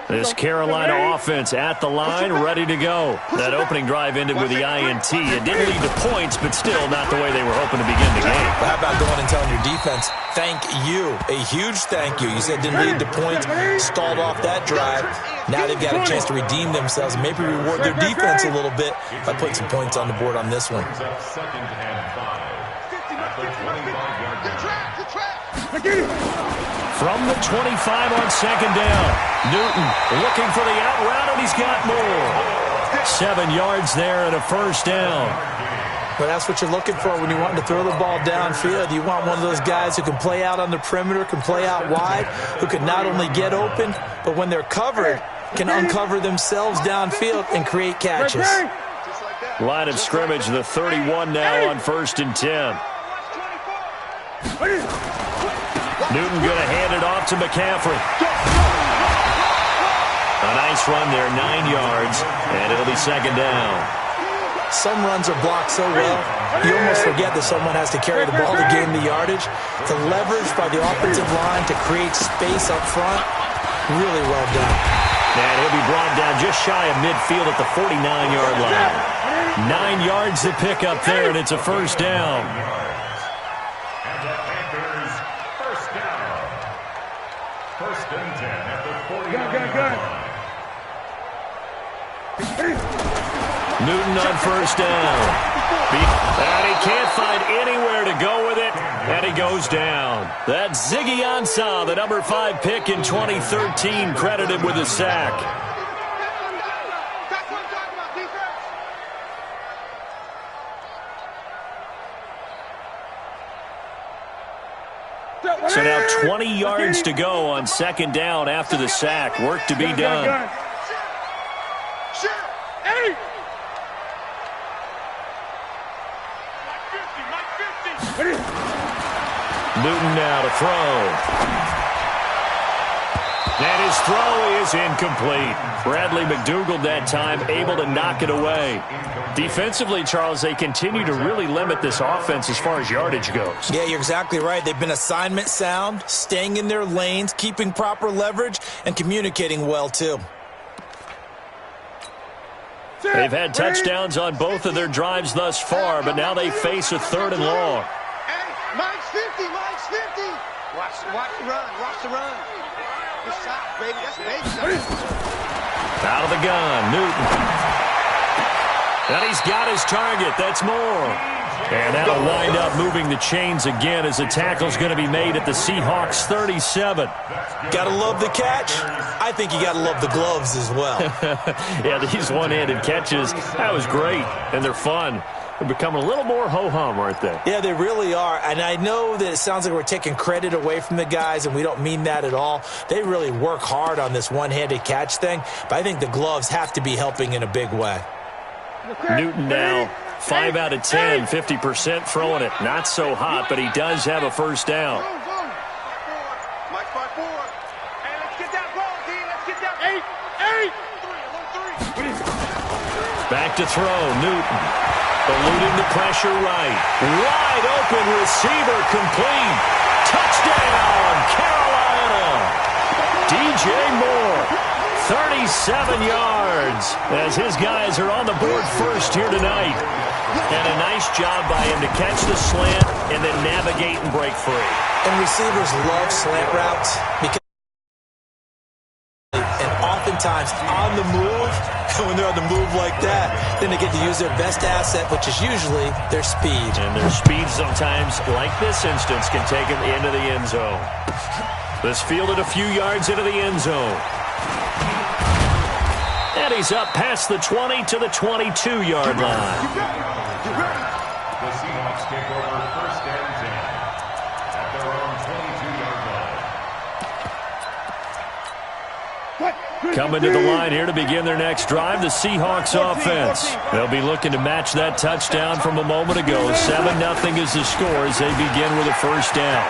This Carolina offense at the line, ready to go. That opening drive ended with the INT. It didn't lead to points, but still not the way they were hoping to begin the game. Well, how about going and telling your defense, thank you, a huge thank you. You said didn't lead to points, stalled off that drive. Now they've got a chance to redeem themselves and maybe reward their defense a little bit by putting some points on the board on this one. From the 25 on 2nd down, Newton looking for the out route, and he's got more. 7 yards there and a first down. But that's what you're looking for when you want to throw the ball downfield. You want one of those guys who can play out on the perimeter, can play out wide, who can not only get open, but when they're covered, can uncover themselves downfield and create catches. Line of scrimmage, the 31 now on 1st and 10. Newton going to hand it off to McCaffrey. A nice run there, 9 yards, and it'll be 2nd down. Some runs are blocked so well, you almost forget that someone has to carry the ball to gain the yardage. The leverage by the offensive line to create space up front, really well done. And he'll be brought down just shy of midfield at the 49-yard line. 9 yards to pick up there, and it's a first down. Newton on first down. And he can't find anywhere to go with it, and he goes down. That's Ziggy Ansah, the number 5 pick in 2013, credited with a sack. So now 20 yards to go on 2nd down after the sack. Work to be done. Newton now to throw. And his throw is incomplete. Bradley McDougald that time able to knock it away. Defensively, Charles, they continue to really limit this offense as far as yardage goes. Yeah, you're exactly right. They've been assignment sound, staying in their lanes, keeping proper leverage, and communicating well, too. They've had touchdowns on both of their drives thus far, but now they face a 3rd and long. Hey, Mike's 50, Mike's 50. Watch the run, watch the run. Good shot, baby, that's a baby shot. Out of the gun, Newton. And he's got his target. That's more. And that'll wind up moving the chains again as the tackle's going to be made at the Seahawks 37. Gotta love the catch. I think you gotta love the gloves as well. Yeah, these one-handed catches, that was great. And they're fun. They're becoming a little more ho-hum, aren't they? Yeah, they really are. And I know that it sounds like we're taking credit away from the guys, and we don't mean that at all. They really work hard on this one-handed catch thing, but I think the gloves have to be helping in a big way. Newton now 5 out of 10, 50% throwing it. Not so hot, but he does have a first down. Mike 5-4. Hey, let's get that ball, D. Let's get that 8. Back to throw, Newton. Eluding the pressure right. Wide open receiver complete. Touchdown, Carolina. DJ Moore. 37 yards as his guys are on the board first here tonight. And a nice job by him to catch the slant and then navigate and break free. And receivers love slant routes because and oftentimes on the move, when they're on the move like that, then they get to use their best asset, which is usually their speed. And their speed sometimes, like this instance, can take them into the end zone. This fielded a few yards into the end zone. And he's up past the 20 to the 22-yard line. The Seahawks take over 1st and 10 at their own 22-yard line. Coming to the line here to begin their next drive, the Seahawks offense. They'll be looking to match that touchdown from a moment ago. 7-0 is the score as they begin with a first down.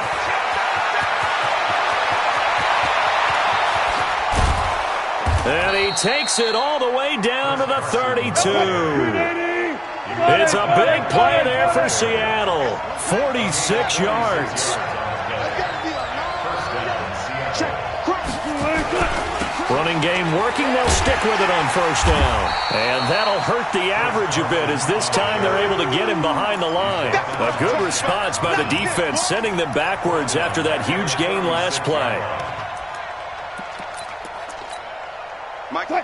And he takes it all the way down to the 32. It's a big play there for Seattle. 46 yards. Running game working. They'll stick with it on first down. And that'll hurt the average a bit as this time they're able to get him behind the line. A good response by the defense, sending them backwards after that huge gain last play. Mike, 90.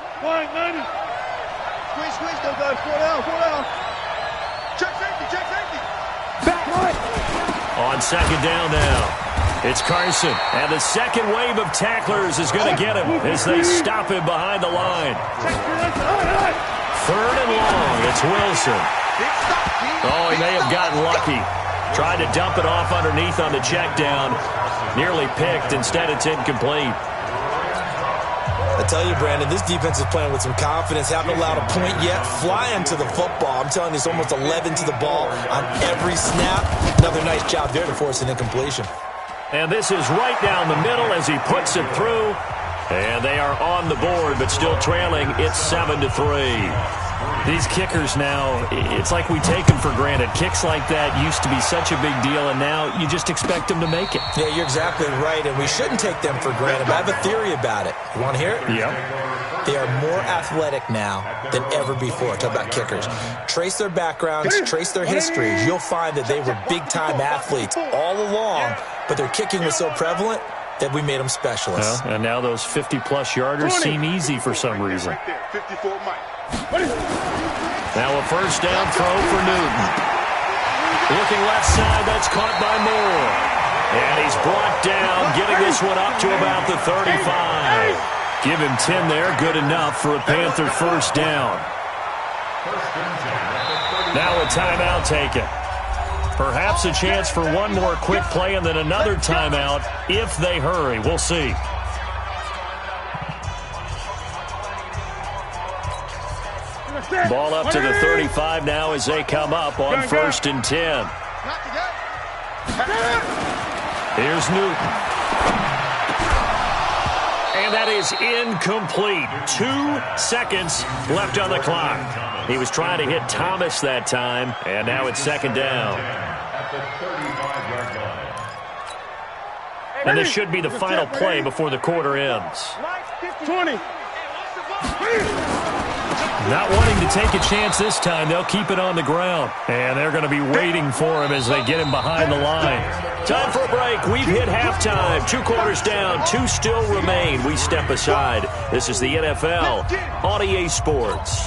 Squeeze, go, guys. 4 down. Check safety. Back. On second down now, it's Carson. And the second wave of tacklers is going to get him as they stop him behind the line. 3rd and long, it's Wilson. Oh, he may have gotten lucky. Tried to dump it off underneath on the check down. Nearly picked. Instead, it's incomplete. I tell you, Brandon, this defense is playing with some confidence. Haven't allowed a point yet. Flying to the football. I'm telling you, it's almost 11 to the ball on every snap. Another nice job there to force an incompletion. And this is right down the middle as he puts it through. And they are on the board, but still trailing. It's 7-3. These kickers now, it's like we take them for granted. Kicks like that used to be such a big deal, and now you just expect them to make it. Yeah, you're exactly right, and we shouldn't take them for granted. But I have a theory about it. You want to hear it? Yeah. They are more athletic now than ever before. Talk about kickers. Trace their backgrounds, trace their histories. You'll find that they were big-time athletes all along, but their kicking was so prevalent that we made them specialists. Well, and now those 50-plus yarders seem easy for some reason. Right there, 54 Mike. Now a first down throw for Newton. Looking left side, that's caught by Moore. And he's brought down, getting this one up to about the 35. Give him 10 there, good enough for a Panther first down. Now a timeout taken. Perhaps a chance for one more quick play and then another timeout if they hurry. We'll see. Ball up to the 35 now as they come up on 1st and 10. Here's Newton. And that is incomplete. 2 seconds left on the clock. He was trying to hit Thomas that time, and now it's second down. And this should be the final play before the quarter ends. 20. Not wanting to take a chance this time, they'll keep it on the ground. And they're going to be waiting for him as they get him behind the line. Time for a break. We've hit halftime. 2 quarters down, 2 still remain. We step aside. This is the NFL on EA Sports.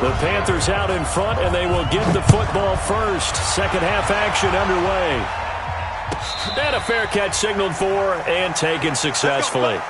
The Panthers out in front, and they will get the football first. Second half action underway. And a fair catch signaled for and taken successfully.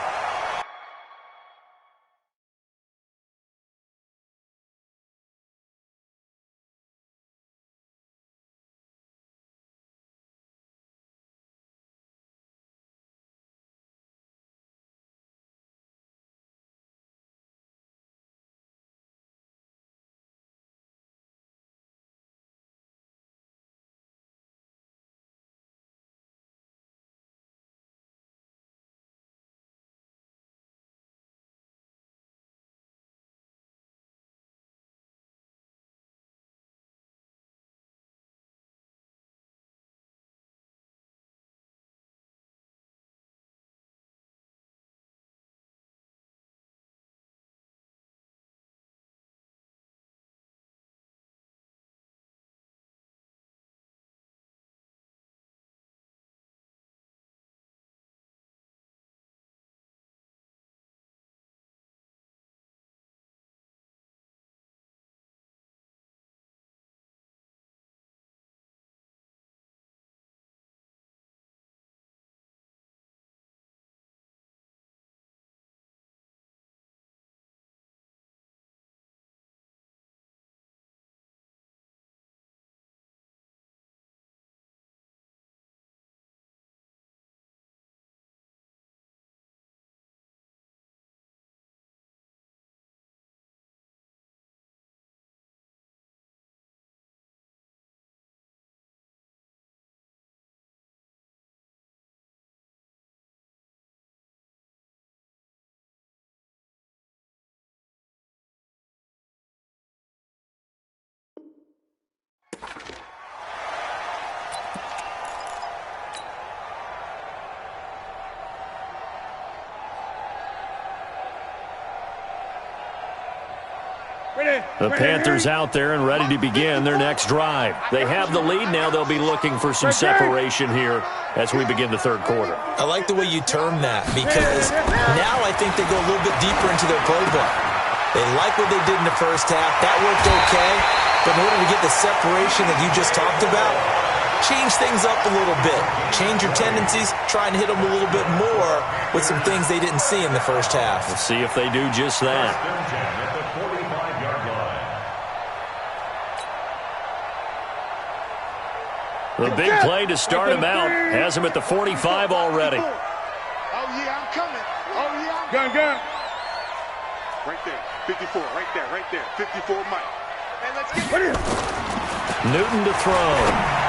The Panthers out there and ready to begin their next drive. They have the lead. Now they'll be looking for some separation here as we begin the third quarter. I like the way you term that because now I think they go a little bit deeper into their playbook. They like what they did in the first half. That worked okay. But in order to get the separation that you just talked about, change things up a little bit. Change your tendencies. Try and hit them a little bit more with some things they didn't see in the first half. Let's see if they do just that. The big play to start him out has him at the 45 already. Oh, yeah, I'm coming. Oh, yeah. Gun. Right there. 54. Right there. 54 Mike. And let's get it. Newton to throw.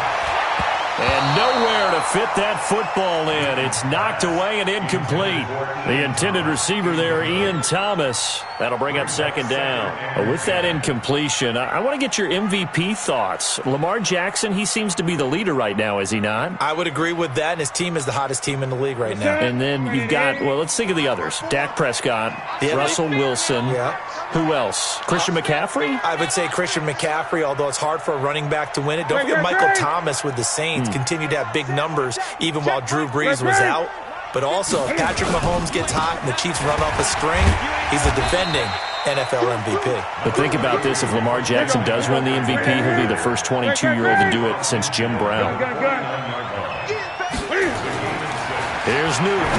And nowhere to fit that football in. It's knocked away and incomplete. The intended receiver there, Ian Thomas. That'll bring up second down. With that incompletion, I want to get your MVP thoughts. Lamar Jackson, he seems to be the leader right now, is he not? I would agree with that, and his team is the hottest team in the league right now. And then you've got, well, let's think of the others. Dak Prescott, Russell Wilson. Yeah. Who else? Christian McCaffrey? I would say Christian McCaffrey, although it's hard for a running back to win it. Don't forget Michael Thomas with the Saints continued to have big numbers even while Drew Brees was out. But also, if Patrick Mahomes gets hot and the Chiefs run off a string, he's a defending NFL MVP. But think about this. If Lamar Jackson does win the MVP, he'll be the first 22-year-old to do it since Jim Brown. Here's Newton.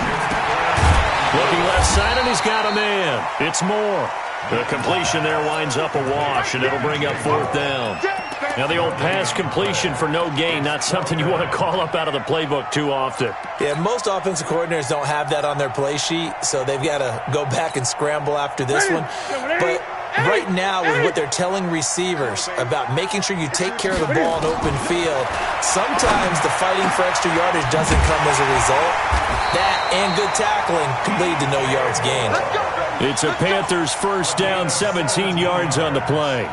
Looking left side, and he's got a man. It's Moore. The completion there winds up a wash, and it'll bring up fourth down. Now the old pass completion for no gain, not something you want to call up out of the playbook too often. Yeah, most offensive coordinators don't have that on their play sheet, so they've got to go back and scramble after this one. But right now, with what they're telling receivers about making sure you take care of the ball in open field, sometimes the fighting for extra yardage doesn't come as a result. That and good tackling could lead to no yards gained. It's a Panthers first down, 17 yards on the play.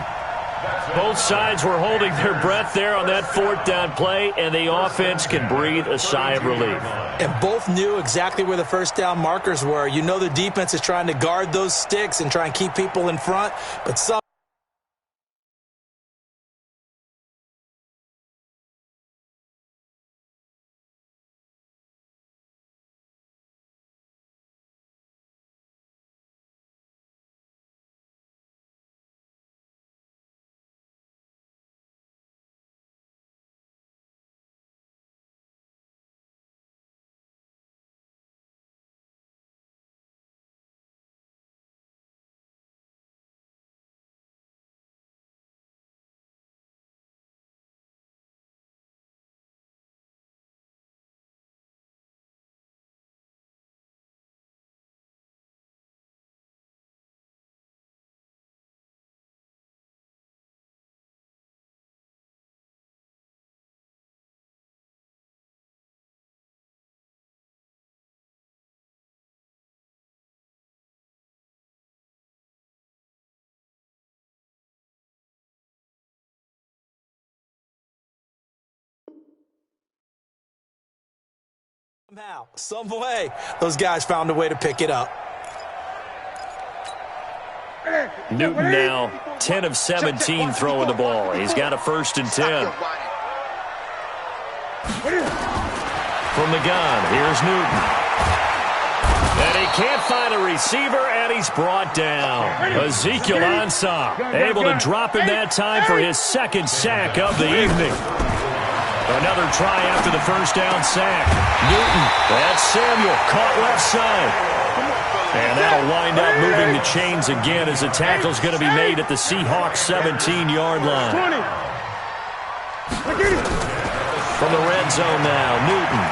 Both sides were holding their breath there on that fourth down play, and the offense can breathe a sigh of relief. And both knew exactly where the first down markers were. You know the defense is trying to guard those sticks and try and keep people in front, but some somehow, some way, those guys found a way to pick it up. Newton now 10 of 17 throwing the ball. He's got a 1st and 10. From the gun, here's Newton. And he can't find a receiver, and he's brought down. Ezekiel Ansah able to drop him that time for his 2nd sack of the evening. Another try after the first down sack. Newton, that's Samuel, caught left side. And that'll wind up moving the chains again as the tackle's going to be made at the Seahawks 17-yard line. From the red zone now, Newton.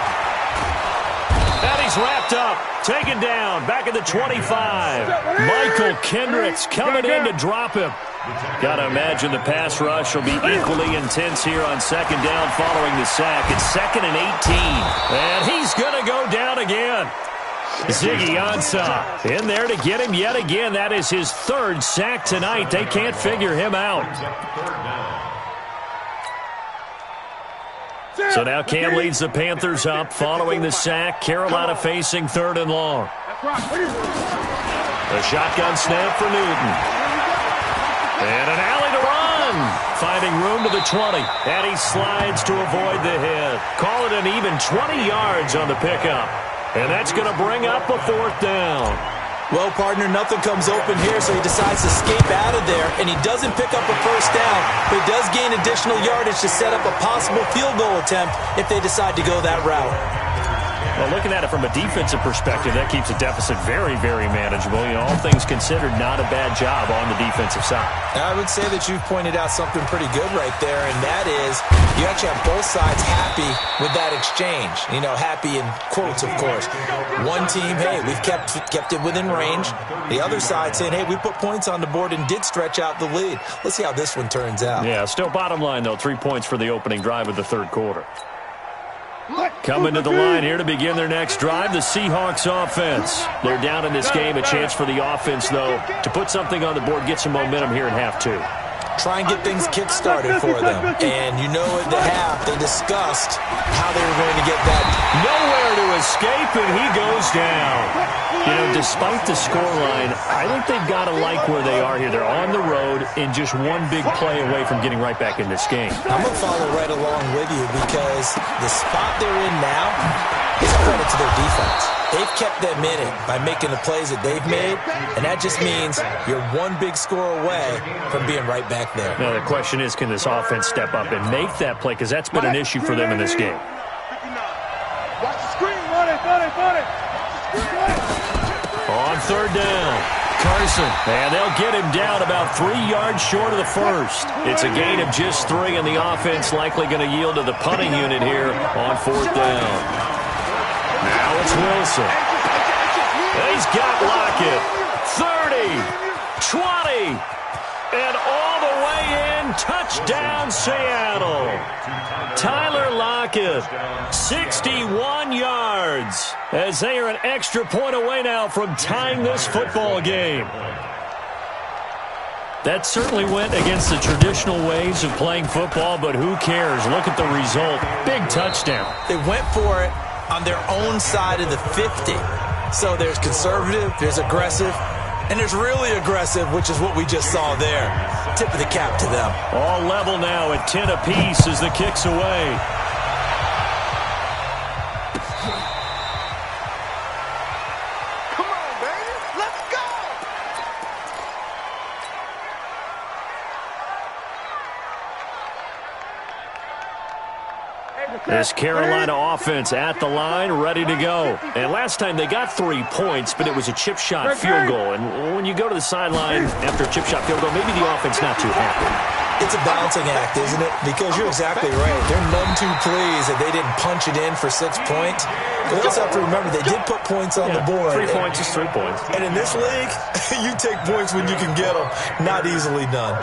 And he's wrapped up, taken down, back at the 25. Michael Kendricks coming in to drop him. Got to imagine the pass rush will be equally intense here on 2nd down following the sack. It's 2nd and 18. And he's going to go down again. Ziggy Ansah in there to get him yet again. That is his 3rd sack tonight. They can't figure him out. So now Cam leads the Panthers up following the sack. Carolina facing 3rd and long. A shotgun snap for Newton. And an alley to run. Finding room to the 20. And he slides to avoid the hit. Call it an even 20 yards on the pickup. And that's going to bring up a 4th down. Well, partner, nothing comes open here, so he decides to escape out of there, and he doesn't pick up a 1st down, but he does gain additional yardage to set up a possible field goal attempt if they decide to go that route. Well, looking at it from a defensive perspective, that keeps the deficit very, very manageable. You know, all things considered, not a bad job on the defensive side. I would say that you've pointed out something pretty good right there, and that is you actually have both sides happy with that exchange. You know, happy in quotes, of course. One team, hey, we've kept it within range. The other side saying, hey, we put points on the board and did stretch out the lead. Let's see how this one turns out. Yeah, still bottom line, though, 3 points for the opening drive of the 3rd quarter. Coming to the line here to begin their next drive, the Seahawks offense. They're down in this game. A chance for the offense, though, to put something on the board, get some momentum here in half 2. Try and get things kick-started for them. And you know at the half, they discussed how they were going to get that. Nowhere to escape, and he goes down. You know, despite the scoreline, I think they've got to like where they are here. They're on the road and just one big play away from getting right back in this game. I'm going to follow right along with you because the spot they're in now is a credit to their defense. They've kept them in it by making the plays that they've made, and that just means you're one big score away from being right back there. Now, the question is, can this offense step up and make that play? Because that's been an issue for them in this game. Watch the screen, run it. On 3rd down, Carson. And they'll get him down about 3 yards short of the 1st. It's a gain of just 3, and the offense likely going to yield to the punting unit here on 4th down. Now it's Wilson. He's got Lockett. 30, 20, and all the way in. Touchdown, Seattle. Tyler Lockett, 61 yards, as they are an extra point away now from tying this football game. That certainly went against the traditional ways of playing football, but who cares? Look at the result. Big touchdown. They went for it on their own side of the 50. So there's conservative, there's aggressive, and there's really aggressive, which is what we just saw there. Tip of the cap to them. All level now at 10 apiece as the kick's away. This Carolina offense at the line, ready to go. And last time they got 3 points, but it was a chip shot field goal. And when you go to the sideline after a chip shot field goal, maybe the offense not too happy. It's a balancing act, isn't it? Because you're exactly right. They're none too pleased that they didn't punch it in for 6 points. But they also have to remember they did put points on the board. 3 points is 3 points. And in this league, you take points when you can get them. Not easily done.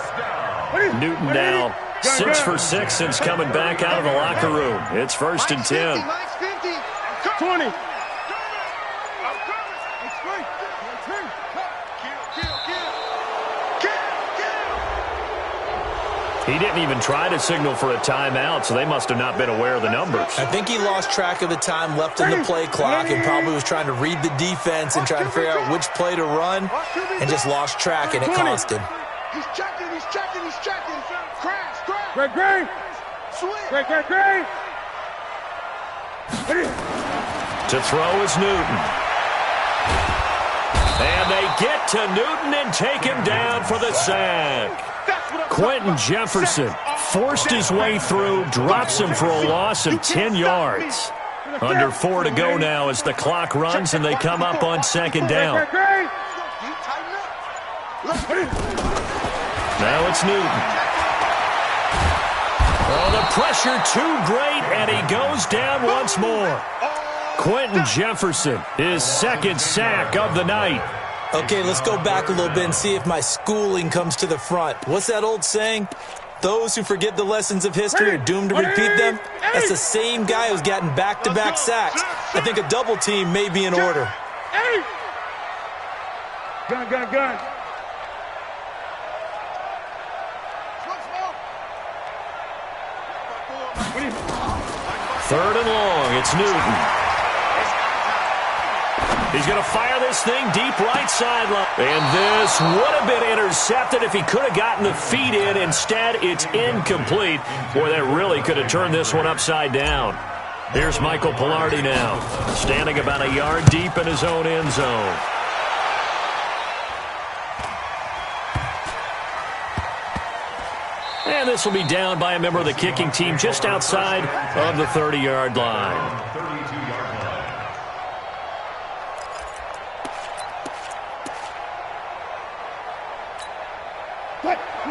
Newton now 6 for 6 since coming back out of the locker room. It's 1st and 10. 20. He didn't even try to signal for a timeout, so they must have not been aware of the numbers. I think he lost track of the time left in the play clock and probably was trying to read the defense and trying to figure out which play to run and just lost track, and it cost him. He's checking, he's checking, he's checking. Crash. Great. Swing. Great. To throw is Newton. And they get to Newton and take him down for the sack. Quentin Jefferson forced his way through, drops him for a loss of 10 yards. Under 4 to go now as the clock runs and they come up on 2nd down. Now it's Newton. Oh, the pressure too great, and he goes down once more. Quentin Jefferson, his 2nd sack of the night. Okay, let's go back a little bit and see if my schooling comes to the front. What's that old saying? Those who forget the lessons of history are doomed to repeat them. That's the same guy who's gotten back-to-back sacks. I think a double team may be in order. Gun. 3rd and long, it's Newton. He's going to fire this thing deep right sideline. And this would have been intercepted if he could have gotten the feet in. Instead, it's incomplete. Boy, that really could have turned this one upside down. Here's Michael Pilardi now, standing about a yard deep in his own end zone. And this will be down by a member of the kicking team just outside of the 30-yard line.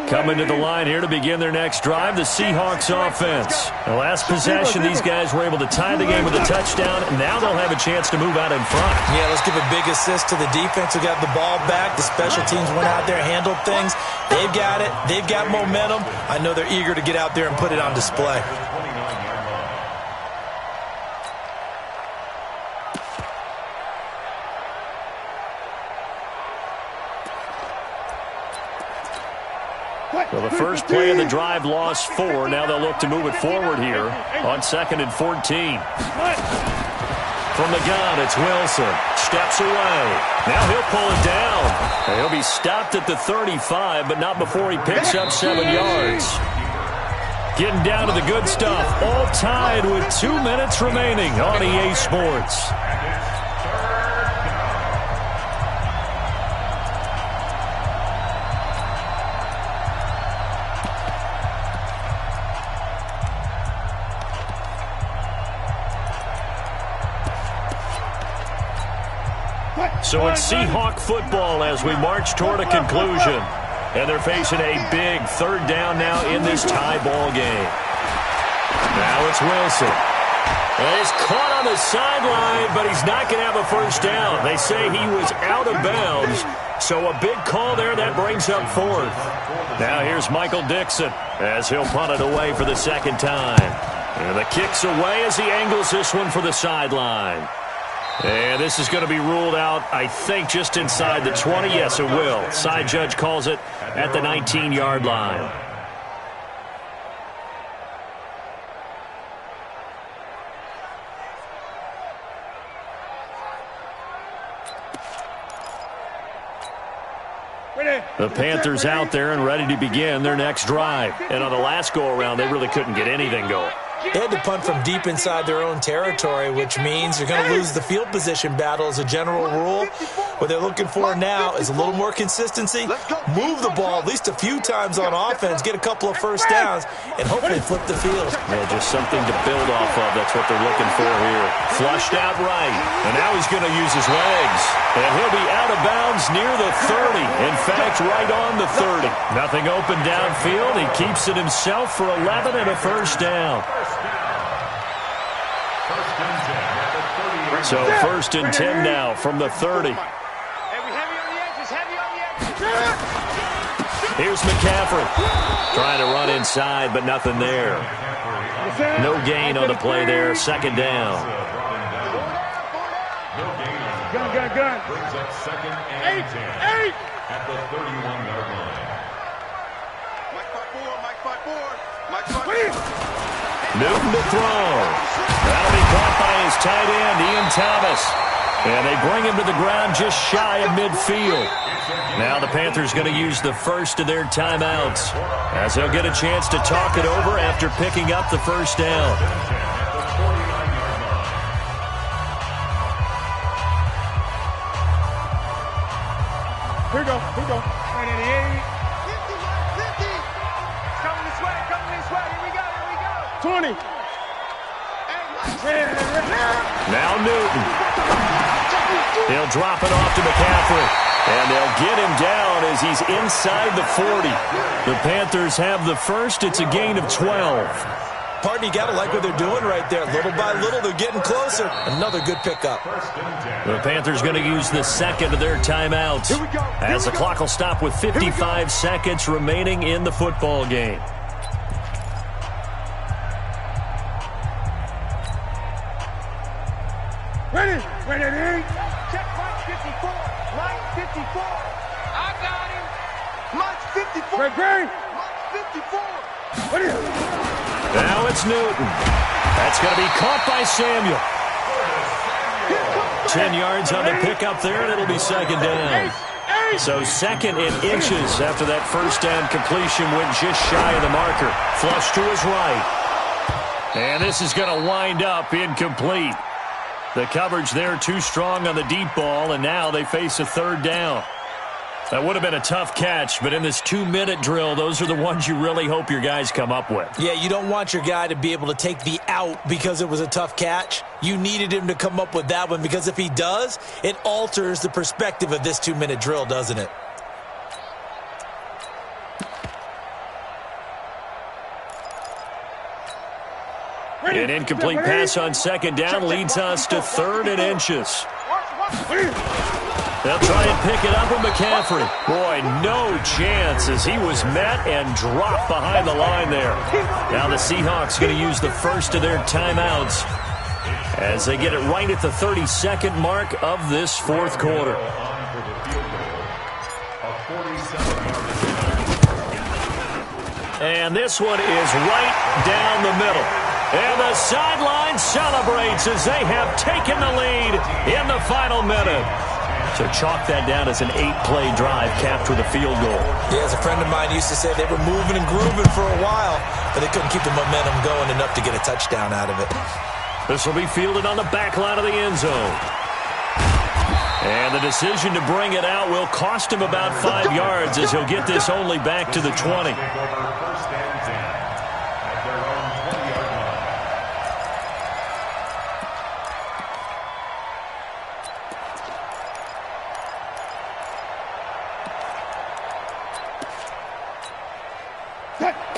Coming to the line here to begin their next drive, the Seahawks offense. The last possession, these guys were able to tie the game with a touchdown, and now they'll have a chance to move out in front. Yeah, let's give a big assist to the defense who got the ball back. The special teams went out there, handled things. They've got it. They've got momentum. I know they're eager to get out there and put it on display. Well, the first play of the drive lost 4. Now they'll look to move it forward here on 2nd and 14. From the gun, it's Wilson. Steps away. Now he'll pull it down. He'll be stopped at the 35, but not before he picks up 7 yards. Getting down to the good stuff. All tied with 2 minutes remaining on EA Sports. So it's Seahawk football as we march toward a conclusion. And they're facing a big 3rd down now in this tie ball game. Now it's Wilson. And he's caught on the sideline, but he's not going to have a 1st down. They say he was out of bounds. So a big call there that brings up 4th. Now here's Michael Dixon as he'll punt it away for the 2nd time. And the kick's away as he angles this one for the sideline. And this is going to be ruled out, I think, just inside the 20. Yes, it will. Side judge calls it at the 19-yard line. The Panthers out there and ready to begin their next drive. And on the last go-around, they really couldn't get anything going. They had to punt from deep inside their own territory, which means you're going to lose the field position battle as a general rule. What they're looking for now is a little more consistency, move the ball at least a few times on offense, get a couple of first downs, and hopefully flip the field. Yeah, just something to build off of. That's what they're looking for here. Flushed out right, and now he's going to use his legs. And he'll be out of bounds near the 30. In fact, right on the 30. Nothing open downfield. He keeps it himself for 11 and a first down. So first and 10 now from the 30. Here's McCaffrey. Trying to run inside, but nothing there. No gain on the play there. Second down. Gun. Brings up second and 10 at the 31-yard line. Mike 5-4. Newton to throw. That'll be caught by his tight end, Ian Thomas. And they bring him to the ground just shy of midfield. Now the Panthers going to use the first of their timeouts as they'll get a chance to talk it over after picking up the first down. Here we go. 50, 50. Coming this way. Here we go. 20. Now Newton. He'll drop it off to McCaffrey. And they'll get him down as he's inside the 40. The Panthers have the first. It's a gain of 12. Partner, you got to like what they're doing right there. Little by little, they're getting closer. Another good pickup. The Panthers going to use the second of their timeouts as the clock will stop with 55 seconds remaining in the football game. Ready. Check Mike 54. Mike 54. I got him. Mike 54. Great. Mike 54. Now it's Newton. That's going to be caught by Samuel. 10 yards on the pickup there, and it'll be second down. So second in inches after that first down completion went just shy of the marker. Flush to his right. And this is going to wind up incomplete. The coverage there too strong on the deep ball, and now they face a third down. That would have been a tough catch, but in this 2-minute drill, those are the ones you really hope your guys come up with. Yeah, you don't want your guy to be able to take the out because it was a tough catch. You needed him to come up with that one because if he does, it alters the perspective of this 2-minute drill, doesn't it? An incomplete pass on second down leads us to third and inches. They'll try and pick it up with McCaffrey. Boy, no chance as he was met and dropped behind the line there. Now the Seahawks going to use the first of their timeouts as they get it right at the 32nd mark of this fourth quarter. And this one is right down the middle. And the sideline celebrates as they have taken the lead in the final minute. So chalk that down as an 8-play drive capped with a field goal. Yeah, as a friend of mine used to say, they were moving and grooving for a while, but they couldn't keep the momentum going enough to get a touchdown out of it. This will be fielded on the back line of the end zone. And the decision to bring it out will cost him about 5 yards as he'll get this only back to the 20.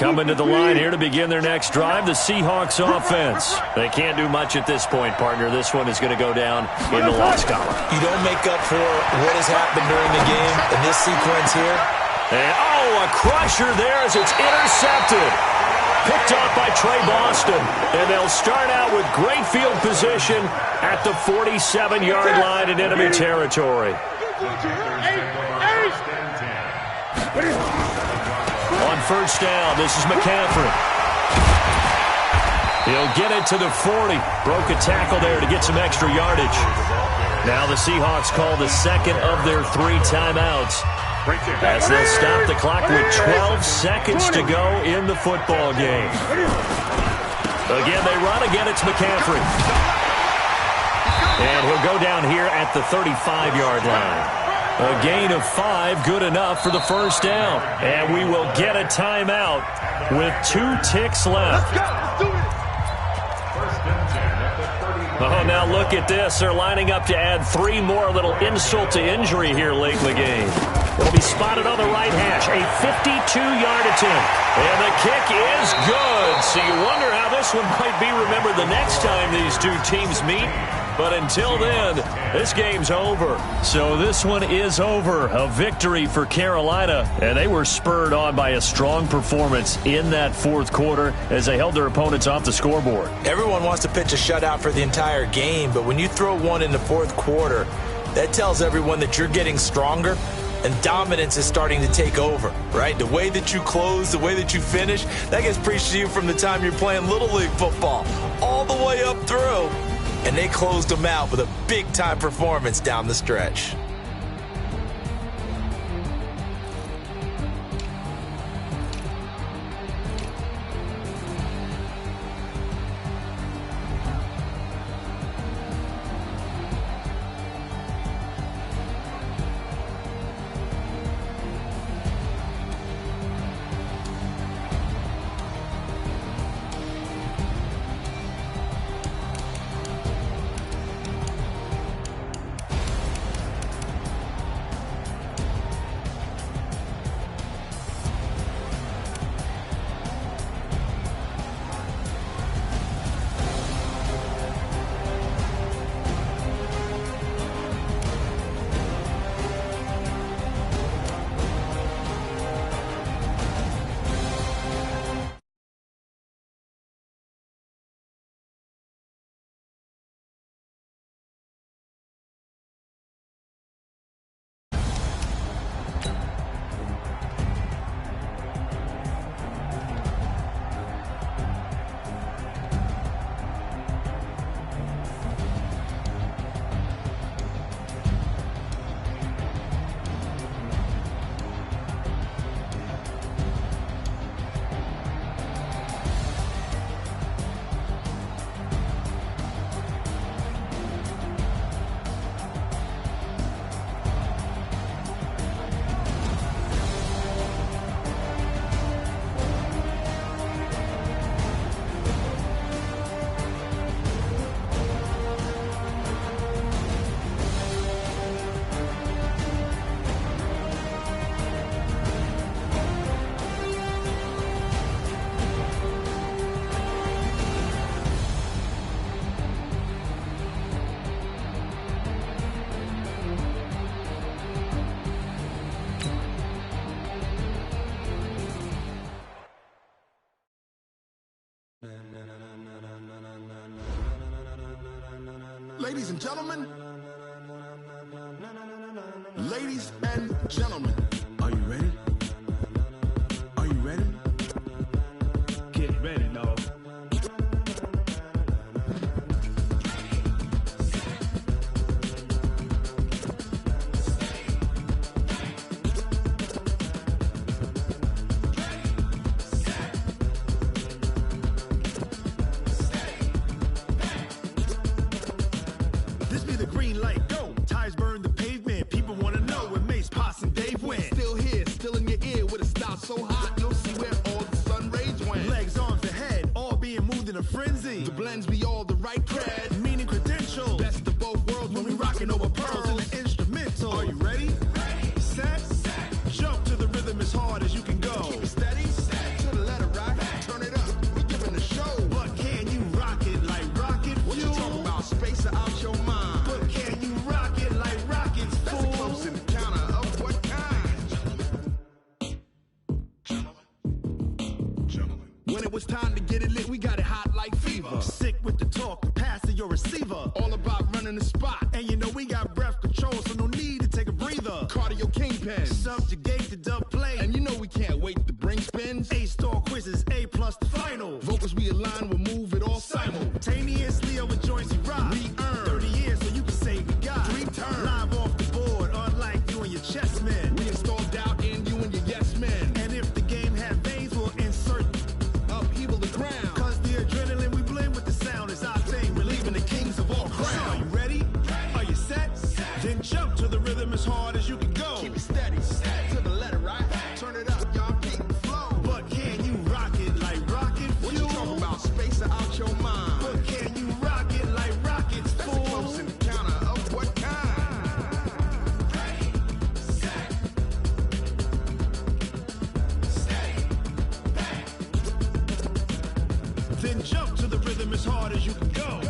Coming to the line here to begin their next drive, the Seahawks offense. They can't do much at this point, partner. This one is going to go down in the loss column. You don't make up for what has happened during the game in this sequence here. And, a crusher there as it's intercepted. Picked off by Trey Boston. And they'll start out with great field position at the 47-yard line in enemy territory. On first down, this is McCaffrey. He'll get it to the 40. Broke a tackle there to get some extra yardage. Now the Seahawks call the second of their 3 timeouts, as they'll stop the clock with 12 seconds to go in the football game. Again, they run. Again, it's McCaffrey. And he'll go down here at the 35-yard line. A gain of 5, good enough for the first down. And we will get a timeout with 2 ticks left. Oh, now look at this. They're lining up to add 3 more, a little insult to injury here late in the game. It'll be spotted on the right hash. A 52-yard attempt. And the kick is good. So you wonder how this one might be remembered the next time these 2 teams meet. But until then, this game's over. So this one is over. A victory for Carolina. And they were spurred on by a strong performance in that fourth quarter as they held their opponents off the scoreboard. Everyone wants to pitch a shutout for the entire game, but when you throw one in the fourth quarter, that tells everyone that you're getting stronger and dominance is starting to take over, right? The way that you close, the way that you finish, that gets preached to you from the time you're playing Little League football all the way up through. And they closed them out with a big-time performance down the stretch. Ladies and gentlemen, ladies and gentlemen, are you ready? Are you ready? Get ready, dog. This be the green light, go. Tires burn the pavement. People want to know where Mace, Poss, and Dave went. Still here, still in your ear with a style so hot, you'll see where all the sun rays went. Legs, arms, and head, all being moved in a frenzy. The blends be all the right cred, meaning credentials. Best of both worlds when we rockin' over pearls in the instrumental. Are you ready? Set. Jump to the rhythm as hard as you can go. Keep it steady, to the letter rock. Turn it up, we giving a show. But can you rock it like rocket fuel? What you talking about? Space out your mind. But can you rock it like rockets, fool? That's a close encounter of what kind? Gentlemen. When it was time to get it lit, we got it hot like fever. Sick with the talk, the pass of your receiver. All about running the spot. And you know we got breath control, so no need to take a breather. Cardio kingpin, subjugate the dub play. And you know we can't wait to bring spins. A-star quizzes, A+ the final. Vocals we align, we'll move it all simultaneously over joints you rock. We earn 30 years, so you can say we got 3 turns. Live off the board, unlike you and your chess men. We install doubt in you and your yes men. And if the game had veins, we'll insert upheaval the ground. Cause the adrenaline we blend with the sound is our thing, relieving the kings of all crowns. So are you ready? Are you set? Then jump to the rhythm as hard as you can go. Keep it steady, to the letter, right? Turn it up, y'all keep the flow. But can you rock it like rocket fuel? What you talking about? Space out your mind. But can you rock it like rockets, fool? That's a close encounter of what kind? Ready, set, steady, back. Then jump to the rhythm as hard as you can go.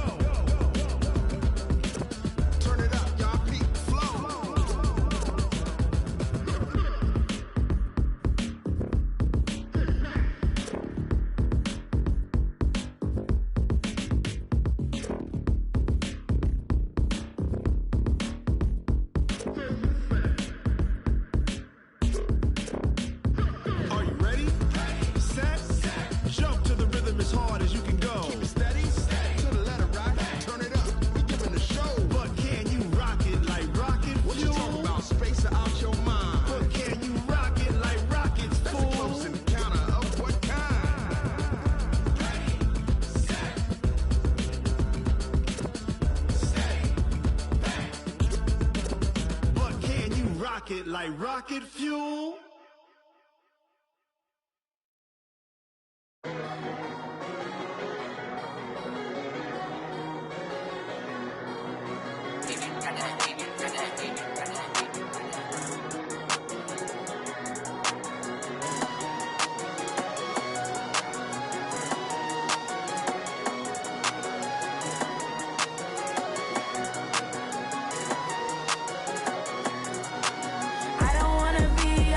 Turn it up, y'all keep the flow. Are you ready? Set, jump to the rhythm as hard as you can go. Keep it steady, to the letter, right? Turn it up, we giving the show. But can you rock it like rocket fuel? What you talking about? Space out your mind. But can you rock it like rockets, fool? That's a close encounter of what kind? Ready, set, steady, back. But can you rock it like rocket fuel? I don't wanna be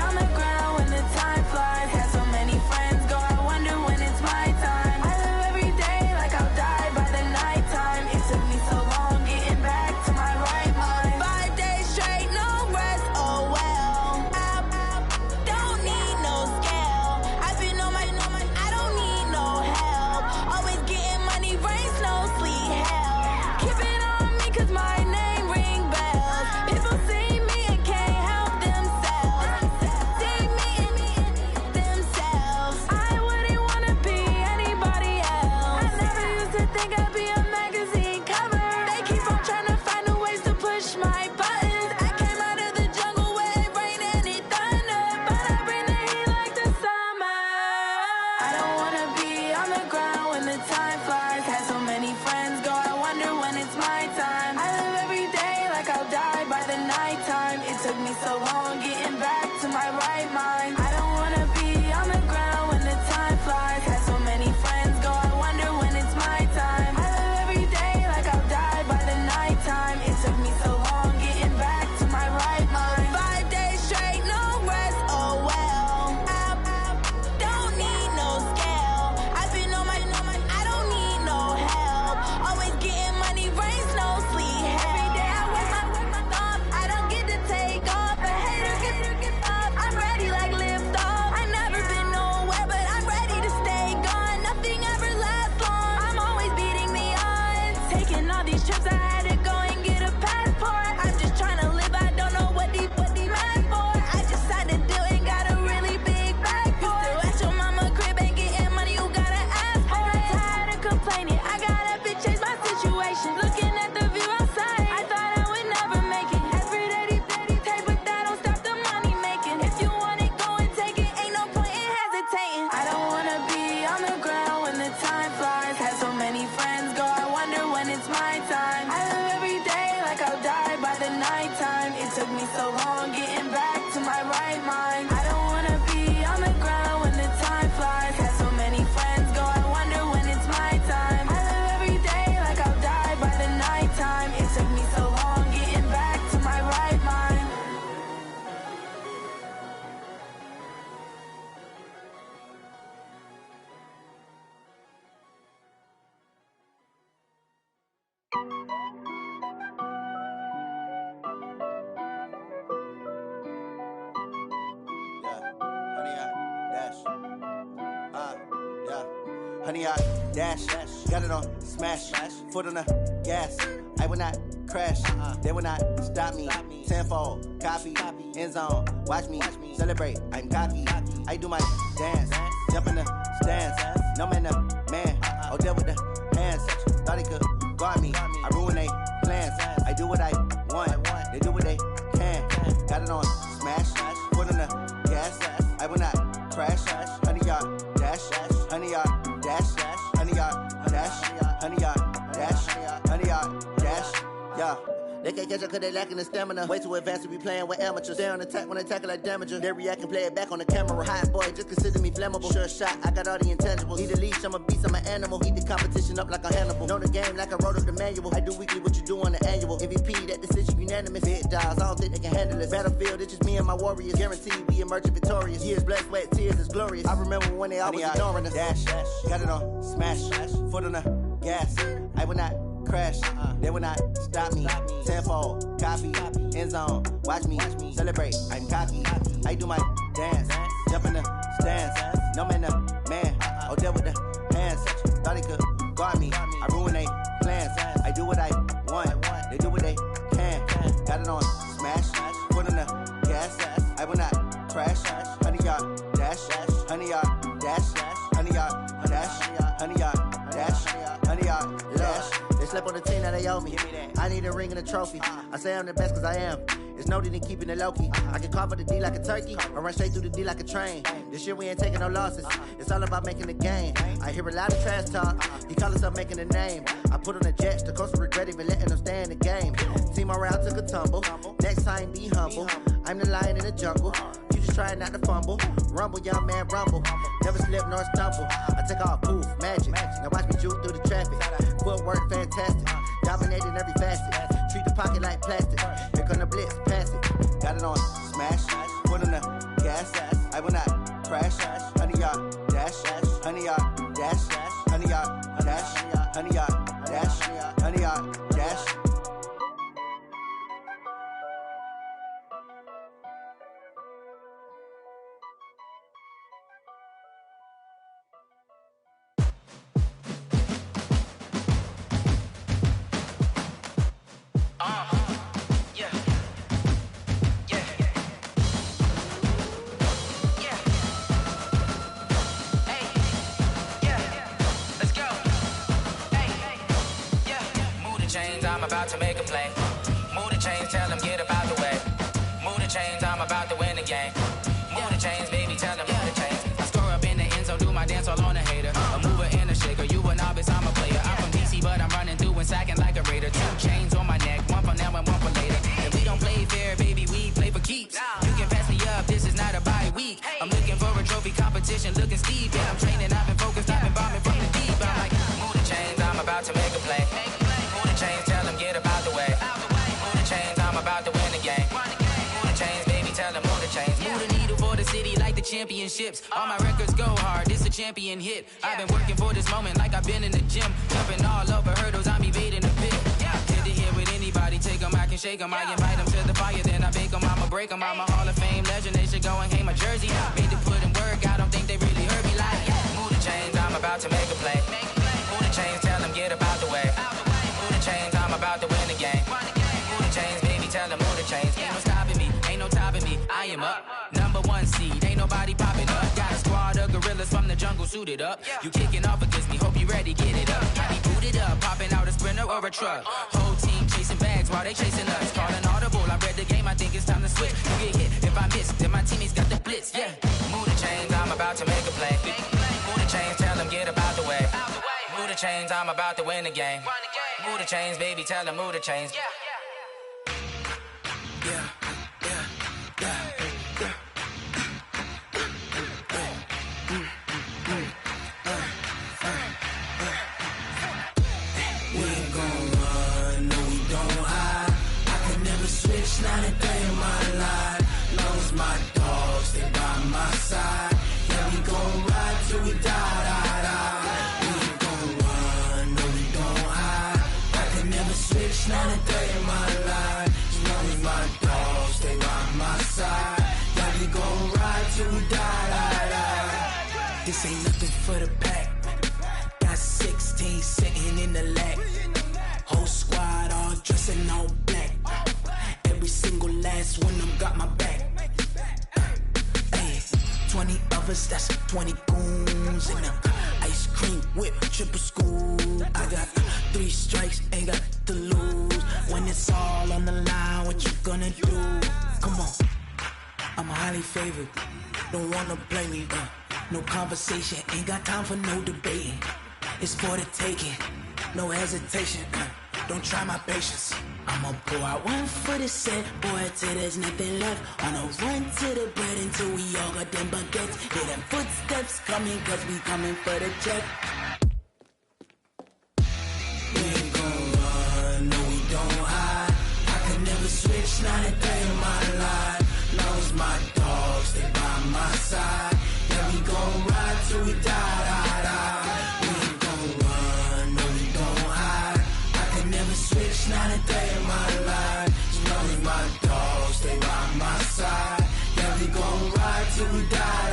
Honey, I dash, got it on smash, foot on the gas. I will not crash, they will not stop me. Tenfold, copy, end zone, watch me celebrate. I'm cocky, I do my dance, jump in the stands. No man, man, oh there with the hands. Thought he could guard me, I ruin they plans. I do what I want, they do what they can. Got it on smash, foot on the gas. I will not crash, honey, y'all dash, honey, y'all dash, honey, y'all dash, honey, y'all dash, honey, y'all dash, yeah. They can't catch up cause they lacking the stamina. Way too advanced to be playing with amateurs. They on attack when they tackle like damager. They react and play it back on the camera. Hot boy, just consider me flammable. Sure shot, I got all the intangibles. Need a leash, I'm a beast, I'm an animal. Eat the competition up like a Hannibal. Know the game like I wrote up the manual. I do weekly what you do on the annual. MVP, that decision unanimous. Big dogs, I don't think they can handle it. Battlefield, it's just me and my warriors. Guaranteed we emerge victorious. Years, blood, sweat, tears, it's glorious. I remember when they always ignoring us. Dash, got it on smash, foot on the gas. I will not crash, they will not stop me. Tenfold, copy, end zone, watch me celebrate. I'm cocky, I do my dance, jump in the stands. No man, man, oh there with the hands. Thought he could guard me, I ruin they plans. I do what I want, they do what they can. Got it on smash, foot on the gas. I will not crash, honey, y'all dash, honey, y'all dash, honey, y'all dash, honey, y'all dash, honey, y'all dash. They slept on the team, now they owe me. I need a ring and a trophy. I say I'm the best cause I am. It's no need in keeping it low-key. I can carve up the D like a turkey, or run straight through the D like a train. This year we ain't taking no losses. It's all about making the game. I hear a lot of trash talk. He call himself making a name. I put on the Jets, the coach will regret even letting them stay in the game. Team around took a tumble. Next time be humble. I'm the lion in the jungle. You just trying not to fumble. Rumble, young man, rumble. Never slip nor stumble. I take off, poof, magic. Now watch me juke through the traffic. Footwork fantastic. Dominating every facet. Treat the pocket like plastic. Here come the blitz, pass it. Got it on smash. Foot on the gas. I will not crash. Honey, y'all dash. Honey, y'all dash. Honey, y'all dash. Honey, y'all dash. Honey, y'all dash. About to make a play. Move the chains, tell them get up out the way. Move the chains, I'm about to win the game. Move the chains, baby, tell them move the chains. I score up in the end zone, do my dance all on a hater. A mover and a shaker, you a novice, I'm a player. I'm from DC, but I'm running through and sacking like a raider. 2 chains on my neck, one for now and one for later. And we don't play fair, baby, we play for keeps. You can pass me up, this is not a bye week. I'm looking for a trophy competition, looking steep. Yeah, I'm training, I've been focused, I've been bombing from the deep. I'm like, move the chains, I'm about to make a play. Move the chains, tell them get up out the way. Move the chains, I'm about to win the game. Move the chains, baby, tell them move the chains. Move the needle for the city like the championships. All my records go hard, this a champion hit. I've been working for this moment like I've been in the gym. Jumping all over hurdles, I'm evading the pit. Hit it here with anybody, take them, I can shake them. I invite them to the fire, then I bake them, I'ma break them. I'm a Hall of Fame legend, they should go and hang my jersey. Made to put in work, I don't think they really heard me like. Move the chains, I'm about to make a play. Move the chains, tell them get up out the way. Move the chains, I'm about to win the game. Move the chains, baby, tell them move the chains. Ain't no stopping me, ain't no topping me. I am up, #1 seed, ain't nobody popping up. Got a squad of gorillas from the jungle suited up. You kicking off against me, hope you ready, get it up. I be booted up, popping out a sprinter or a truck. Whole team chasing bags while they chasing us. Calling audible, I read the game, I think it's time to switch. You get hit, if I miss, then my teammates got the blitz, yeah. Move the chains, I'm about to make a play. Move the chains, tell them get up out the way. Move the chains, I'm about to win the game. Move the chains, baby, tell them move the chains. Switch, not a day in my life. Long as my dogs, they by my side. Yeah, we gon' ride till we die, die, die. We ain't gon' run, no, we gon' hide. I can never This ain't nothing for the pack. Got 16 sitting in the lap. Whole squad all dressing all black. Every single last one of them got my back. Hey, 20 of us, that's 20 goons in them. Ice cream whip, triple school. I got 3 strikes, ain't got to lose. When it's all on the line, what you gonna do? Come on, I'm highly favored. Don't wanna blame me, no conversation, ain't got time for no debating. It's for the taking, no hesitation. Don't try my patience. I'ma pour out one for the set, boy, till there's nothing left. On a run to the bread until we all got them baguettes. Hear them footsteps coming, cause we coming for the check. We ain't gon' run, no we don't hide. I could never switch, not a day in my life. Long as my dogs, they by my side. Yeah, we gon' ride till we die. We ain't gon' run, no we don't hide. I could never switch, not a day in my life. As long as my dogs, they by my side. Yeah, we gon' ride till we die.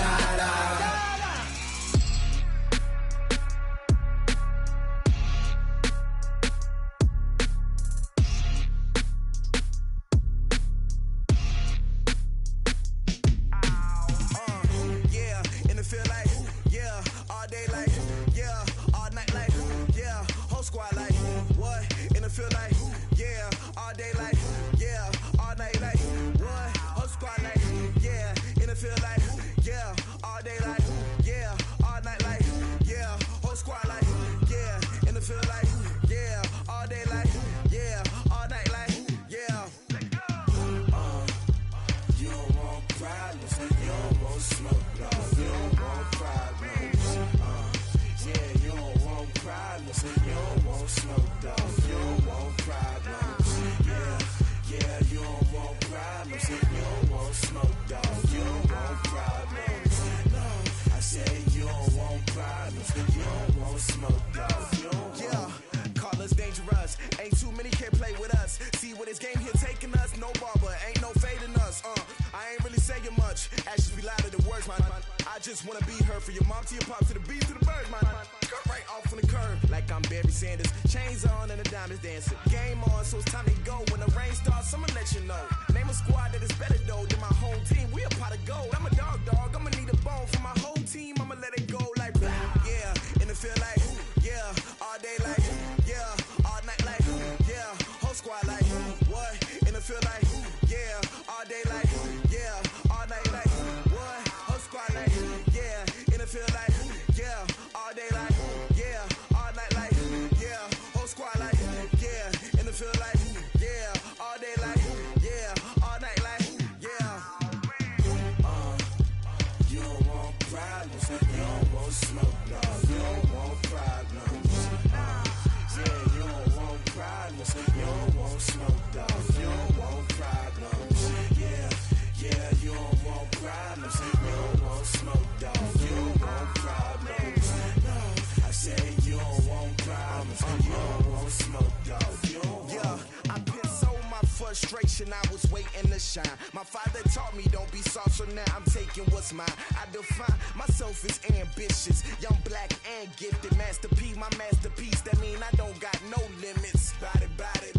I was waiting to shine. My father taught me don't be soft, so now I'm taking what's mine. I define myself as ambitious, young, black, and gifted. Master P, my masterpiece. That mean I don't got no limits. Bout it,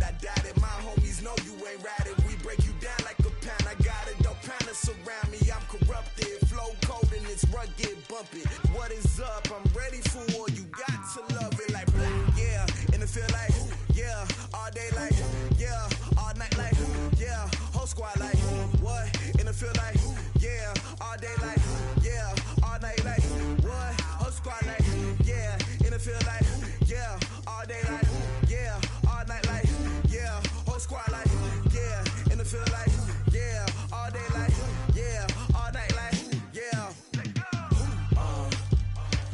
I doubt it. My homies know you ain't ratted. We break you down like a pound. I got it, don't pound to surround me. I'm corrupted, flow cold and it's rugged, bump it. What is up? I'm ready for war. You got to love it like black, yeah. And it feel like, yeah, all day like, yeah, all night like, yeah, whole squad like, what? And it feel like, yeah, all day like, yeah, all night like, what? Whole squad like, yeah, and it feel like, yeah, all day like, yeah, all night like, yeah, whole squad like, yeah, and it feel like, yeah, all day like, yeah, all night like, yeah.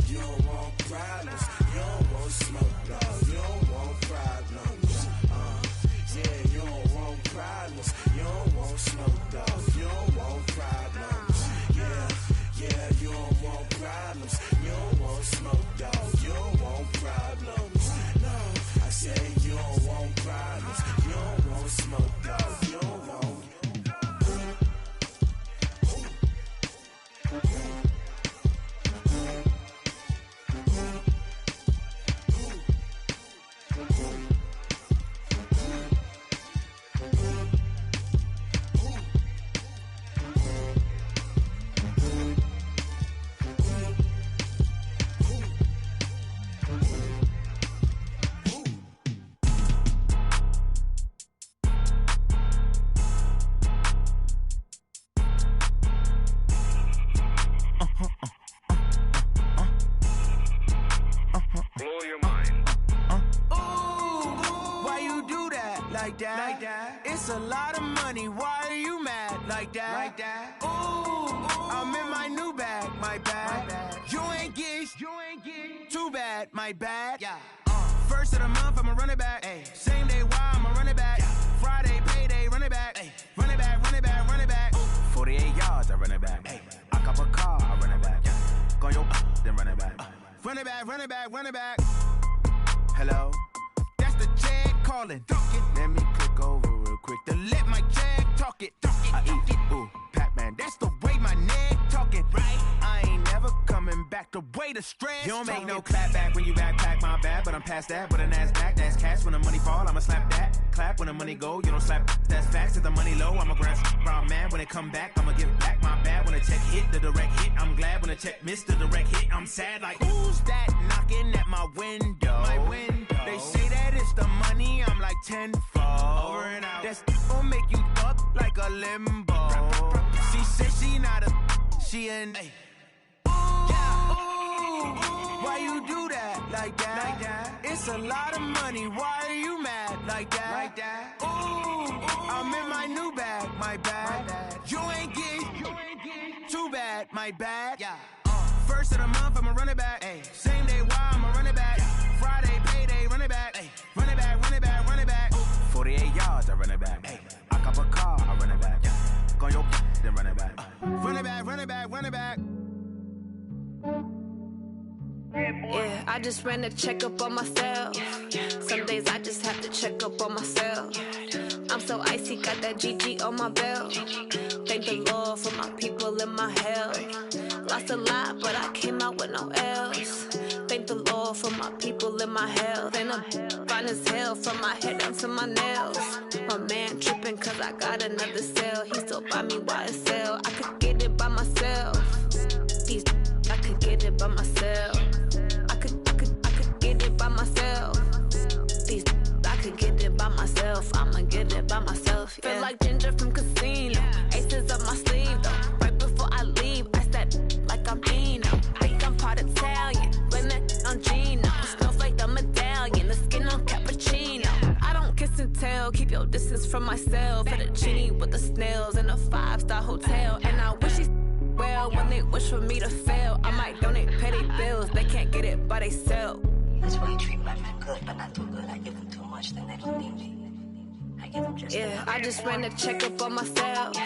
You don't want problems, you don't want smoke, dog. You don't want problems. Yeah, you don't want problems. You don't want smoke, dog. You don't want problems. Yeah, that. It's a lot of money, why are you mad like that? Ooh, I'm in my new bag, my bad. You ain't get too bad, my bad. First of the month, I'ma run it back. Same day, why I'ma run it back. Friday, payday, run it back. Run it back, run it back, run it back. 48 yards, I run it back. I cop a car, I run it back. Go your then run it back. Run it back, run it back, run it back. Hello? That's the jag calling. Let me click over real quick to let my jag talk it. I eat it, ooh, Pac-Man. That's the way my neck talking. Right? I ain't never coming back the way the stress. You don't make no clap back when you backpack, my bad, but I'm past that. With a NASDAQ, that's cash. When the money fall, I'ma slap that. Clap when the money go, you don't slap. That's facts. If the money low, I'ma grab brown man. When it come back, I'ma give back my bad. When the check hit, the direct hit, I'm glad. When the check missed the direct hit, I'm sad. Like, who's that knocking at my window? My window. They say that it's the money, I'm like tenfold. Over and out. That's gon' make you up like a limbo. She said she not a, she an. Why you do that like that? It's a lot of money, why are you mad like that? Ooh, I'm in my new bag, my bad. You ain't get too bad, my bad. First of the month, I'ma run it back. Same day, why I'ma run it back. Friday, payday, run it back. Run it back, run it back, run it back. 48 yards, I run it back. I cop a car, I run it back. Go your then run it back. Run it back, run it back, run it back. Yeah, I just ran a checkup on myself. Some days I just have to check up on myself. I'm so icy, got that GG on my belt. Thank the Lord for my people in my health. Lost a lot, but I came out with no else. Thank the Lord for my people in my health. And I'm fine as hell from my head down to my nails. My man tripping cause I got another cell. He still buy me YSL. I could get it by myself. These I could get it by myself. I could get it by myself. These I could get it by myself. I'ma get it by myself. Yeah. Feel like Ginger from Casino. Aces up my sleeve though. Right before I leave, I step like I'm Eno. Think I'm part Italian, blame that on Gino. Snowflake the medallion, the skin on cappuccino. I don't kiss and tell, keep your distance from myself. Fettuccine with the snails in a 5-star hotel. And I wish he's well when they wish for me to fail. I might donate petty bills, they can't get it by themselves. That's why you treat women good, but not too good. I give them too much, then they don't need me. I give them just yeah, I just ran a checkup on myself.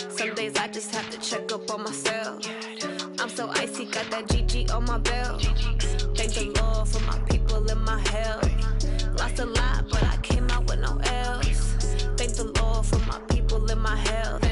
Some days I just have to check up on myself. I'm so icy, got that GG on my belt. Thank the Lord for my people in my health. Lost a lot, but I came out with no else. Thank the Lord for my people in my health.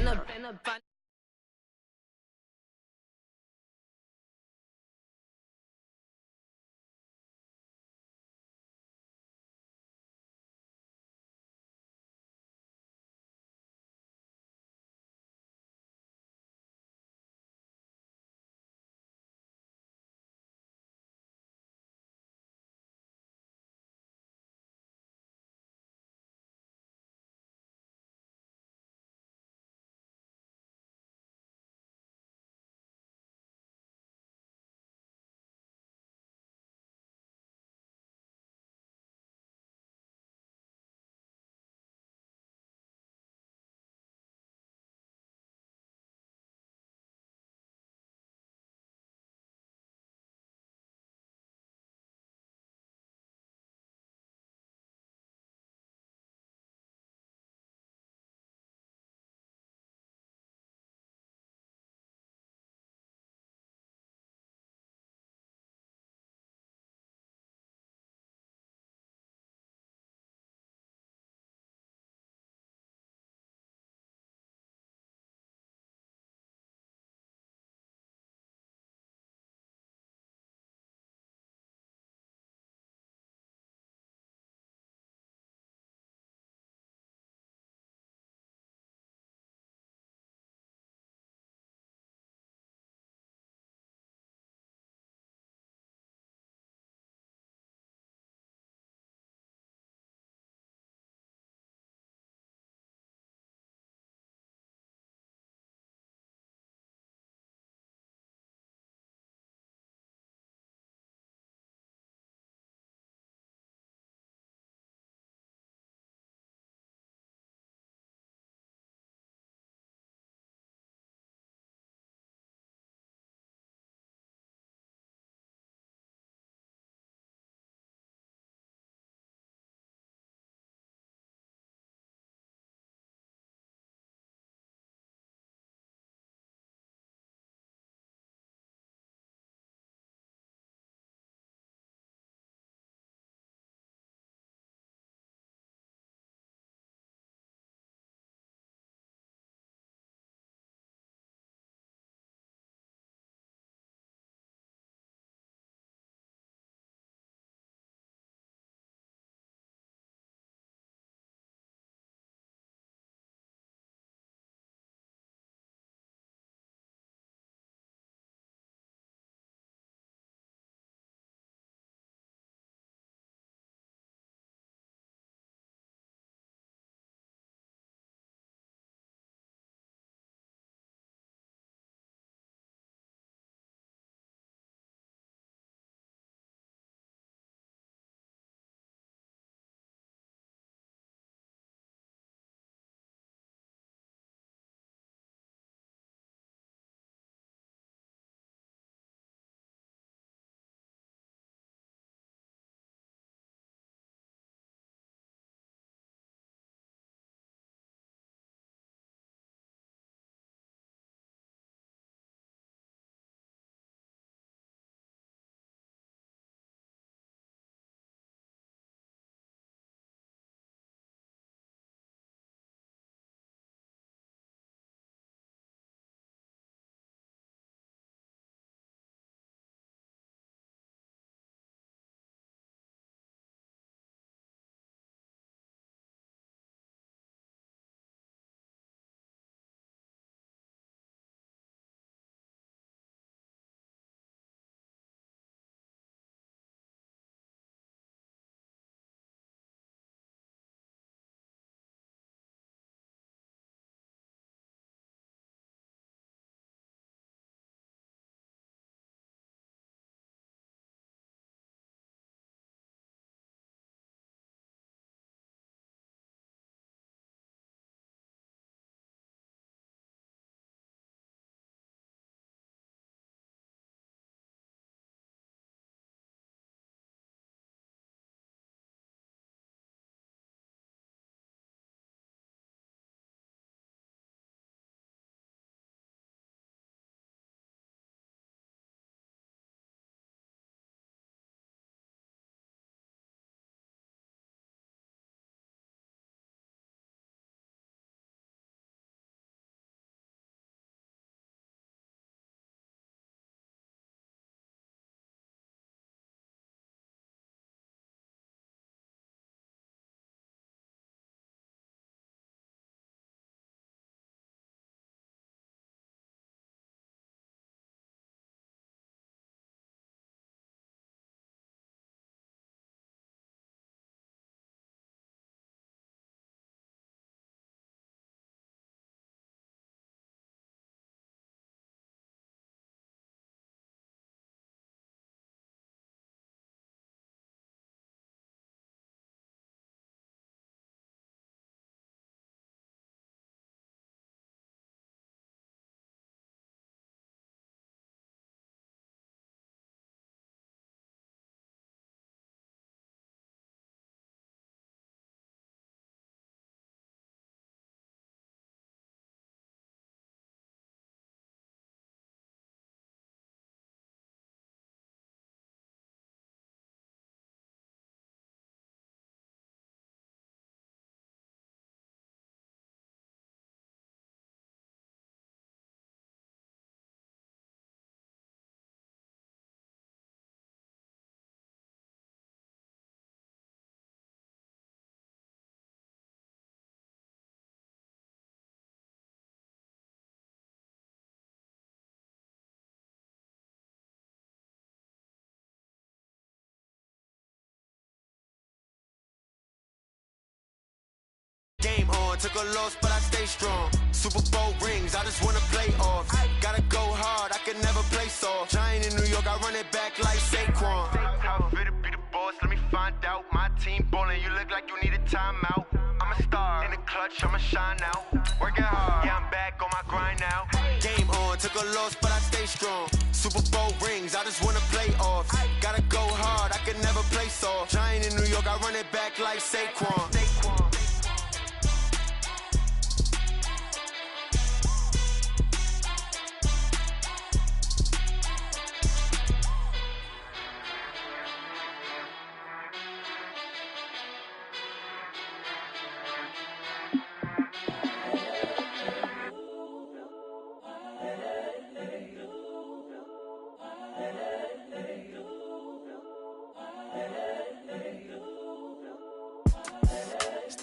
on, took a loss, but I stay strong. Super Bowl rings, I just wanna play off. Gotta go hard, I can never play soft. Giant in New York, I run it back like Saquon. How fit to be the boss, let me find out. My team ballin', you look like you need a timeout. I'm a star, in the clutch, I'ma shine out. Working hard, yeah, I'm back on my grind now. Game on, took a loss, but I stay strong. Super Bowl rings, I just wanna play off. Gotta go hard, I can never play soft. Giant in New York, I run it back like Saquon.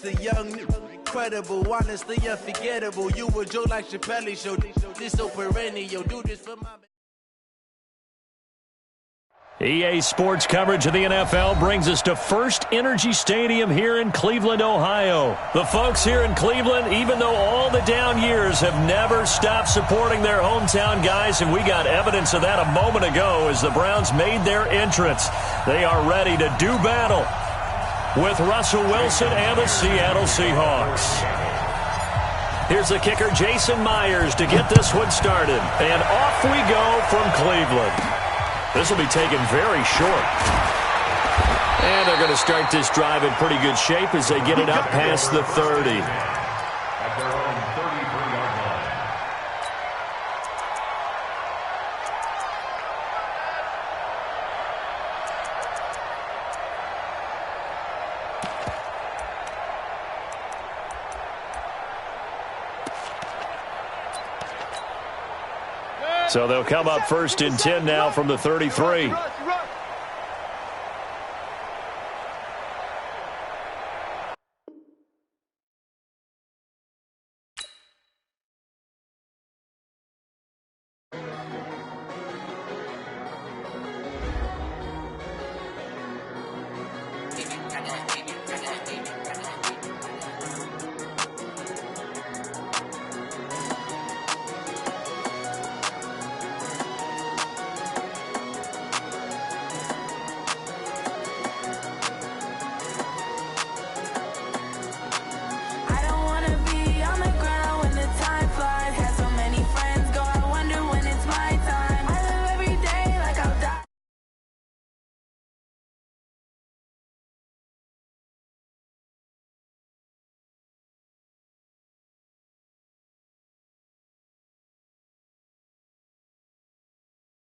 The young, incredible, honestly unforgettable. You were Joe like Chappelle show. This so perennial. Do this for my. EA Sports coverage of the NFL brings us to First Energy Stadium here in Cleveland, Ohio. The folks here in Cleveland, even though all the down years, have never stopped supporting their hometown guys, and we got evidence of that a moment ago as the Browns made their entrance. They are ready to do battle with Russell Wilson and the Seattle Seahawks. Here's the kicker, Jason Myers, to get this one started. And off we go from Cleveland. This will be taken very short. And they're going to start this drive in pretty good shape as they get it up past the 30. At their own 33-yard line. So they'll come up 1st and 10 now from the 33.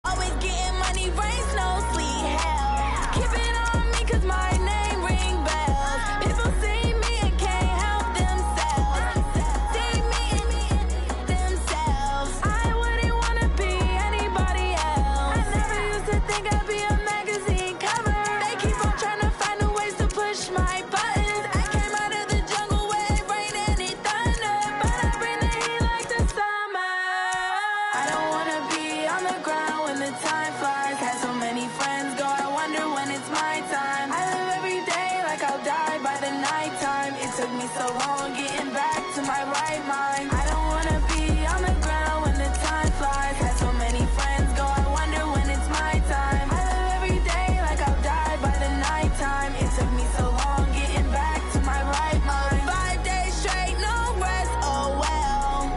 Always getting money, rain, snow, sleet, hell. Keep it on me, cause my name ring bells. People see me and can't help themselves. See me and themselves. I wouldn't wanna be anybody else. I never used to think I'd be a magazine cover. They keep on trying to find new ways to push my buttons. I came out of the jungle where it rained and it thunder, but I bring the heat like the summer. I don't wanna be on the ground. The time flies, had so many friends go, I wonder when it's my time. I live every day like I'll die by the nighttime. It took me so long getting back to my right mind. I don't wanna be on the ground when the time flies, had so many friends go, I wonder when it's my time. I live every day like I'll die by the nighttime. It took me so long getting back to my right mind. 5 days straight, no rest, oh well.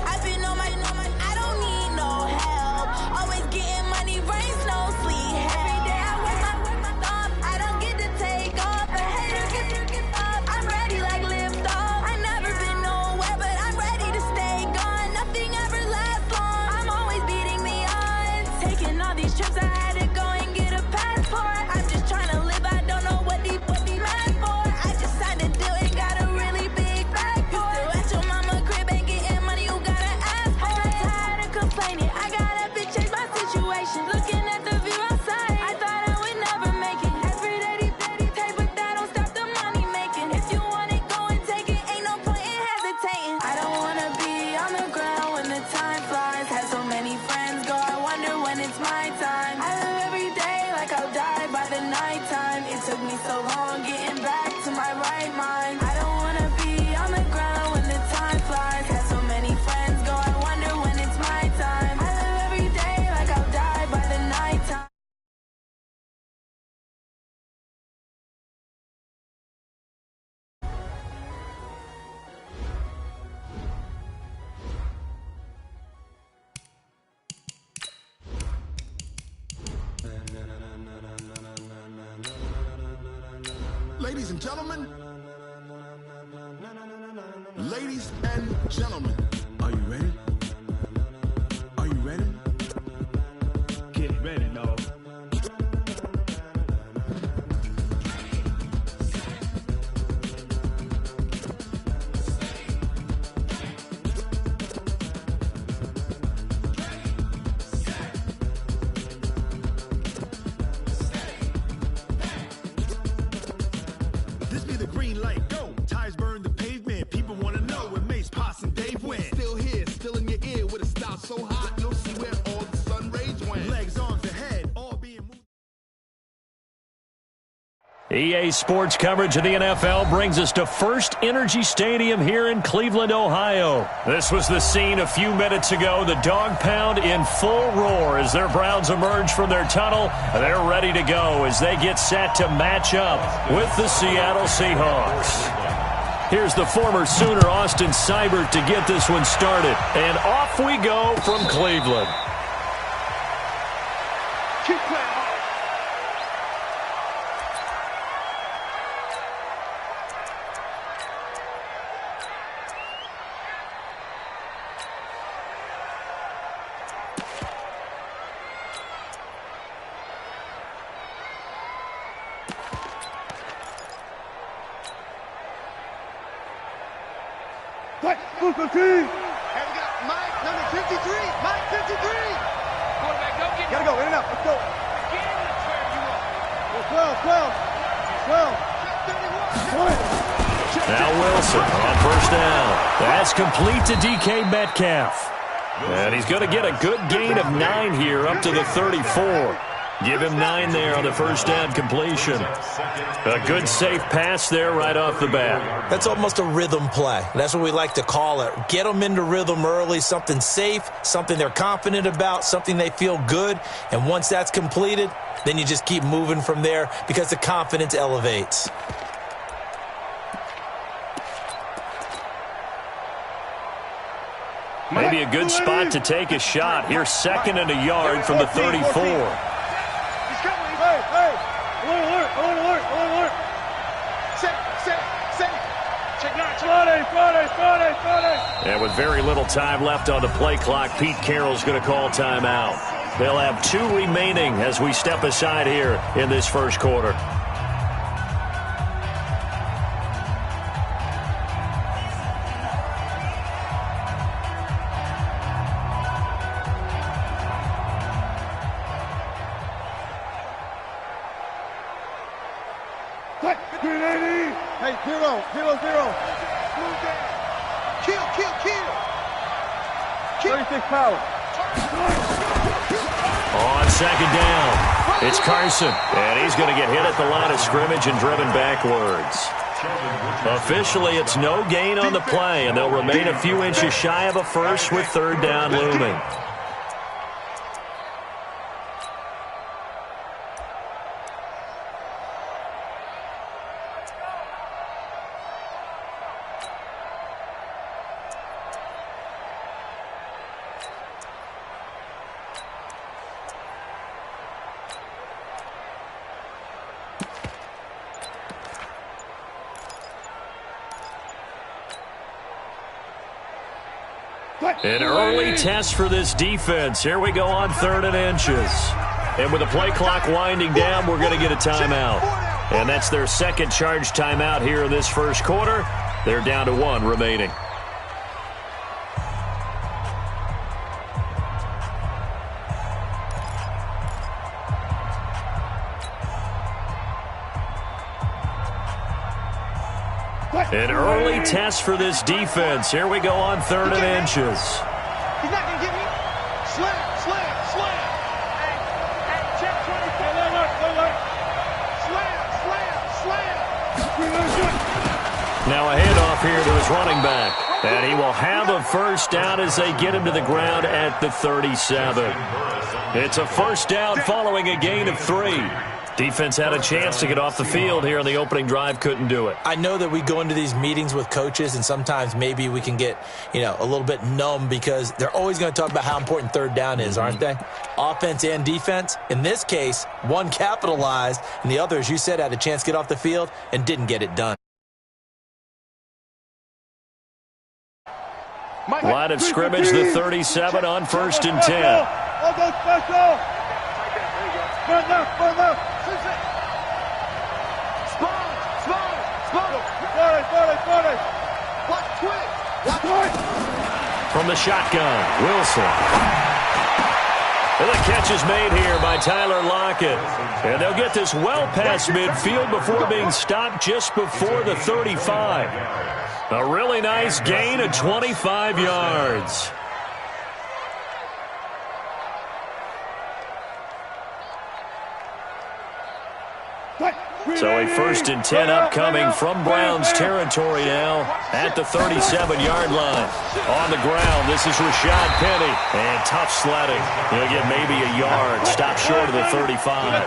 I've been on my I don't need no help. Always getting money, rain, snow, sleet, hell. Every day I work my thumb. I don't get to take off. The hater get up. I'm ready like lift off. I never been nowhere, but I'm ready to stay gone. Nothing ever lasts long. I'm always beating the odds. Taking all these trips, I had to go and get a passport. I'm just trying to live. I don't know what these mad for. I just signed a deal and got a really big bag for it. You still at your mama crib and getting money, you gotta ask for it. I'm tired of complaining. I gotta bitch change my situation. Looking at the view outside, I thought I would never make it. Every day they take, but that don't stop the money making. If you want it, go and take it. Ain't no point in hesitating. I don't wanna be on the ground when the time flies. Had so many friends go, I wonder when it's my time. I live every day like I'll die by the nighttime. It took me so long getting back to my right Ladies and gentlemen. Ladies and gentlemen. Are you ready? Are you ready? Get ready, dog. This be the green light, go. Tires burn the pavement. People want to know where Mace, Poss, and Dave went. Still here, still in your ear with a style so hot. No see where all the sun rays went. Legs, arms, and head, all being moved. EA Sports coverage of the NFL brings us to First Energy Stadium here in Cleveland, Ohio. This was the scene a few minutes ago. The dog pound in full roar as their Browns emerge from their tunnel. They're ready to go as they get set to match up with the Seattle Seahawks. Here's the former Sooner Austin Seibert to get this one started. And off we go from Cleveland. Keep playing. Hey, we got Mike, number 53. Mike, 53. quarterback, go get Gotta go, in and out. Let's go. Get in and tear you up. 12. Now Wilson on first down. That's complete to DK Metcalf. And he's going to get a good gain of 9 here up to the 34. Give him 9 there on the first down completion. A good safe pass there right off the bat. That's almost a rhythm play. That's what we like to call it. Get them into rhythm early, something safe, something they're confident about, something they feel good. And once that's completed, then you just keep moving from there because the confidence elevates. Maybe a good spot to take a shot. Here's 2nd and a yard from the 34. Alert. Set. Check 9. And with very little time left on the play clock, Pete Carroll's going to call timeout. They'll have 2 remaining as we step aside here in this first quarter. Hey, 0. Move down. Kill. 36 power. On 2nd down, it's Carson. And he's going to get hit at the line of scrimmage and driven backwards. Officially, it's no gain on the play, and they'll remain a few inches shy of a first with 3rd down looming. An early test for this defense. Here we go on 3rd and inches. And with the play clock winding down, we're going to get a timeout. And that's their 2nd charge timeout here in this first quarter. They're down to 1 remaining. An early test for this defense. Here we go on 3rd and inches. He's not going to get me. Slam. Hey, check 24. Alert. Slam. Now a handoff here to his running back. And he will have a first down as they get him to the ground at the 37. It's a first down following a gain of 3. Defense had a chance to get off the field here on the opening drive, couldn't do it. I know that we go into these meetings with coaches, and sometimes maybe we can get, a little bit numb because they're always going to talk about how important third down is, aren't they? Offense and defense. In this case, one capitalized, and the other, as you said, had a chance to get off the field and didn't get it done. Line of scrimmage, the 37 on 1st and 10. From the shotgun, Wilson. And the catch is made here by Tyler Lockett. And they'll get this well past midfield before being stopped just before the 35. A really nice gain of 25 yards. So a 1st and 10 upcoming from Browns territory now at the 37-yard line. On the ground, this is Rashad Penny. And tough sledding. He'll get maybe a yard. Stop short of the 35.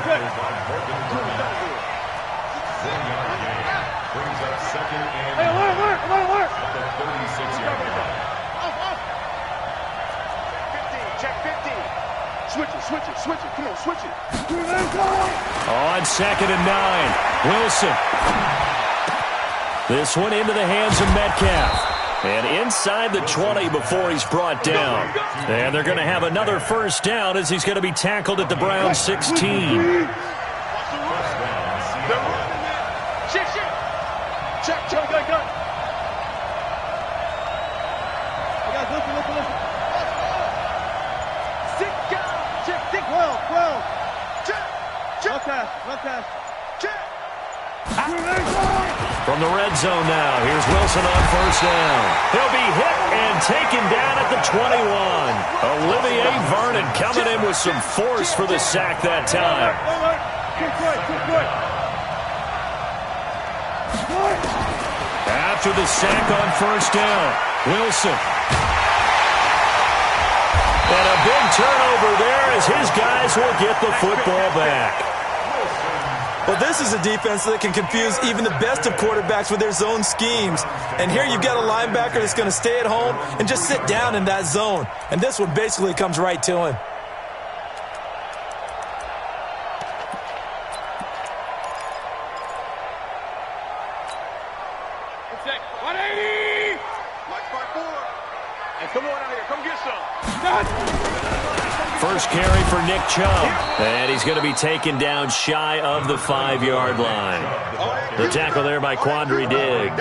Switch it. Come on, switch it. On 2nd and 9, Wilson. This one into the hands of Metcalf. And inside the 20 before he's brought down. And they're going to have another 1st down as he's going to be tackled at the Browns 16. Check. Listen. Okay. From the red zone now, here's Wilson on 1st down. He'll be hit and taken down at the 21. Olivier Vernon coming in with some force for the sack that time. After the sack on 1st down, Wilson. And a big turnover there as his guys will get the football back. Well, this is a defense that can confuse even the best of quarterbacks with their zone schemes. And here you've got a linebacker that's going to stay at home and just sit down in that zone. And this one basically comes right to him. First carry for Nick Chubb. And he's going to be taken down shy of the 5-yard line. The tackle there by Quandre Diggs.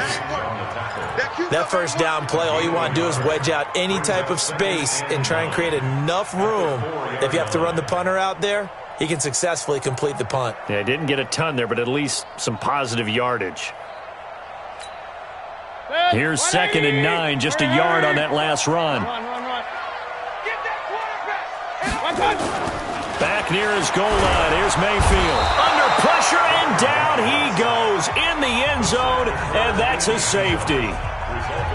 That 1st down play, all you want to do is wedge out any type of space and try and create enough room. If you have to run the punter out there, he can successfully complete the punt. Yeah, didn't get a ton there, but at least some positive yardage. Here's 2nd and 9, just a yard on that last run. Back near his goal line. Here's Mayfield. Under pressure, and down he goes in the end zone, and that's a safety.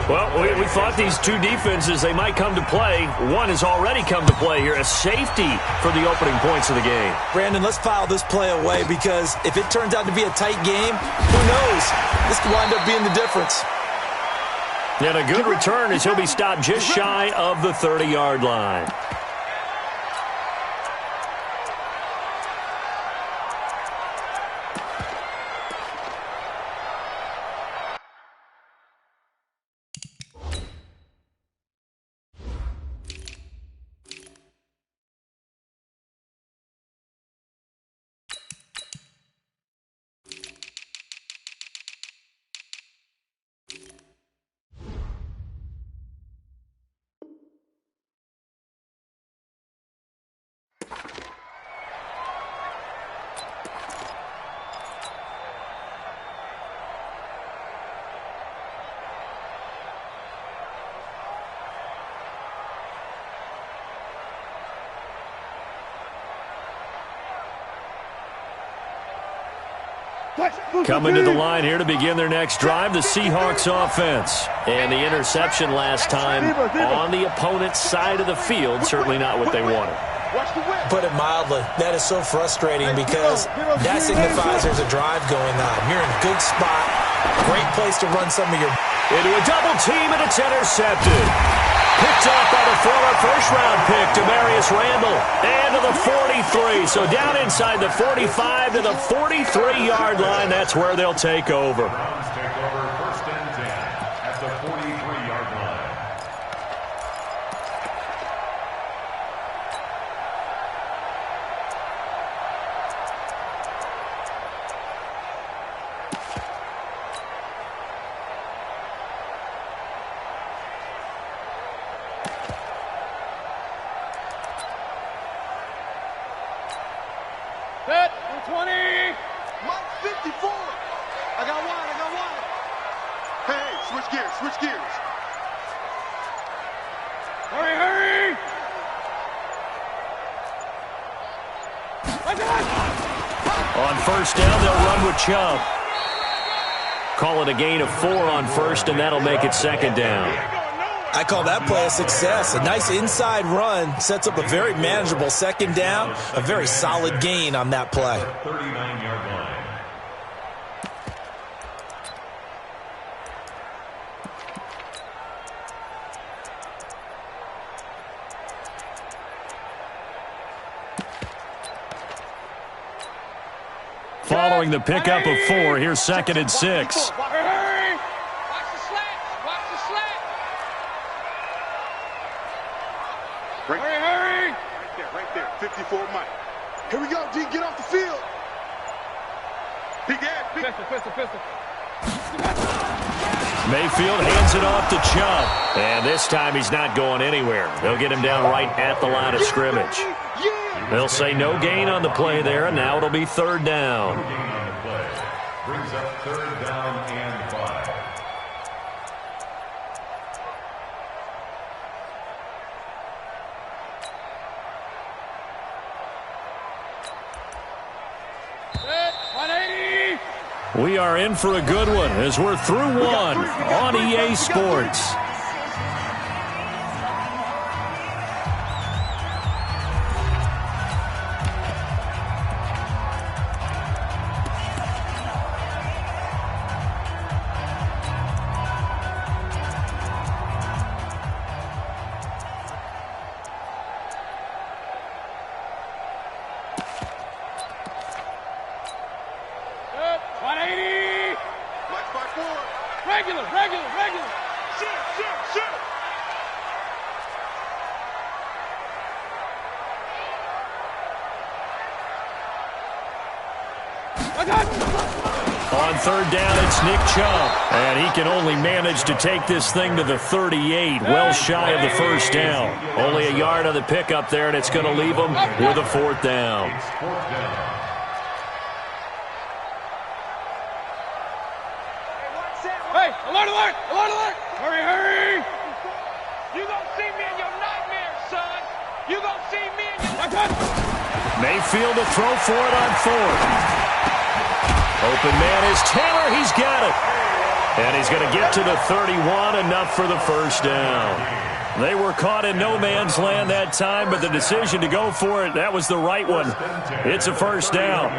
Well, we thought these two defenses, they might come to play. One has already come to play here, a safety for the opening points of the game. Brandon, let's file this play away because if it turns out to be a tight game, who knows? This could wind up being the difference. And a good return as he'll be stopped just shy of the 30-yard line. Coming to the line here to begin their next drive, the Seahawks offense. And the interception last time on the opponent's side of the field, certainly not what they wanted. Put it mildly, that is so frustrating because that signifies there's a drive going on. You're in a good spot. Great place to run some of your... Into a double team, and it's intercepted. Picked off by the former first-round pick, Demarius Randall. And to the 43. So down inside the 45 to the 43-yard line. That's where they'll take over. Browns take over first and 10 at the 43-yard line. Set, 20. Mike 54. I got one. Hey, switch gears. Hurry. On first down, they'll run with Chubb. Call it a gain of 4 on first, and that'll make it second down. I call that play a success. A nice inside run sets up a very manageable second down. A very solid gain on that play. 39-yard line. Following the pickup of 4, here's second and 6. Hurry. Watch the slack. Hurry. Right there. 54 Mike. Here we go, D. Get off the field. Pistol. Mayfield hands it off to Chubb. And this time he's not going anywhere. They'll get him down right at the line of scrimmage. They'll say no gain on the play there, and now it'll be third down. No gain on the play. Brings up third down and 5. Set, 180. We are in for a good one as we're through one on EA Sports. Set, 180. Watch by 4. Regular. Shoot. On third down, it's Nick Chubb. And he can only manage to take this thing to the 38, well shy of the first down. Only a yard on the pickup there, and it's going to leave him with a fourth down. It's fourth down. Hey, alert. Hurry. You gonna see me in your nightmares, son. You gonna see me in your... Mayfield to throw for it on fourth. Open man is Taylor. He's got it. And he's going to get to the 31, enough for the first down. They were caught in no man's land that time, but the decision to go for it, that was the right one. It's a first down.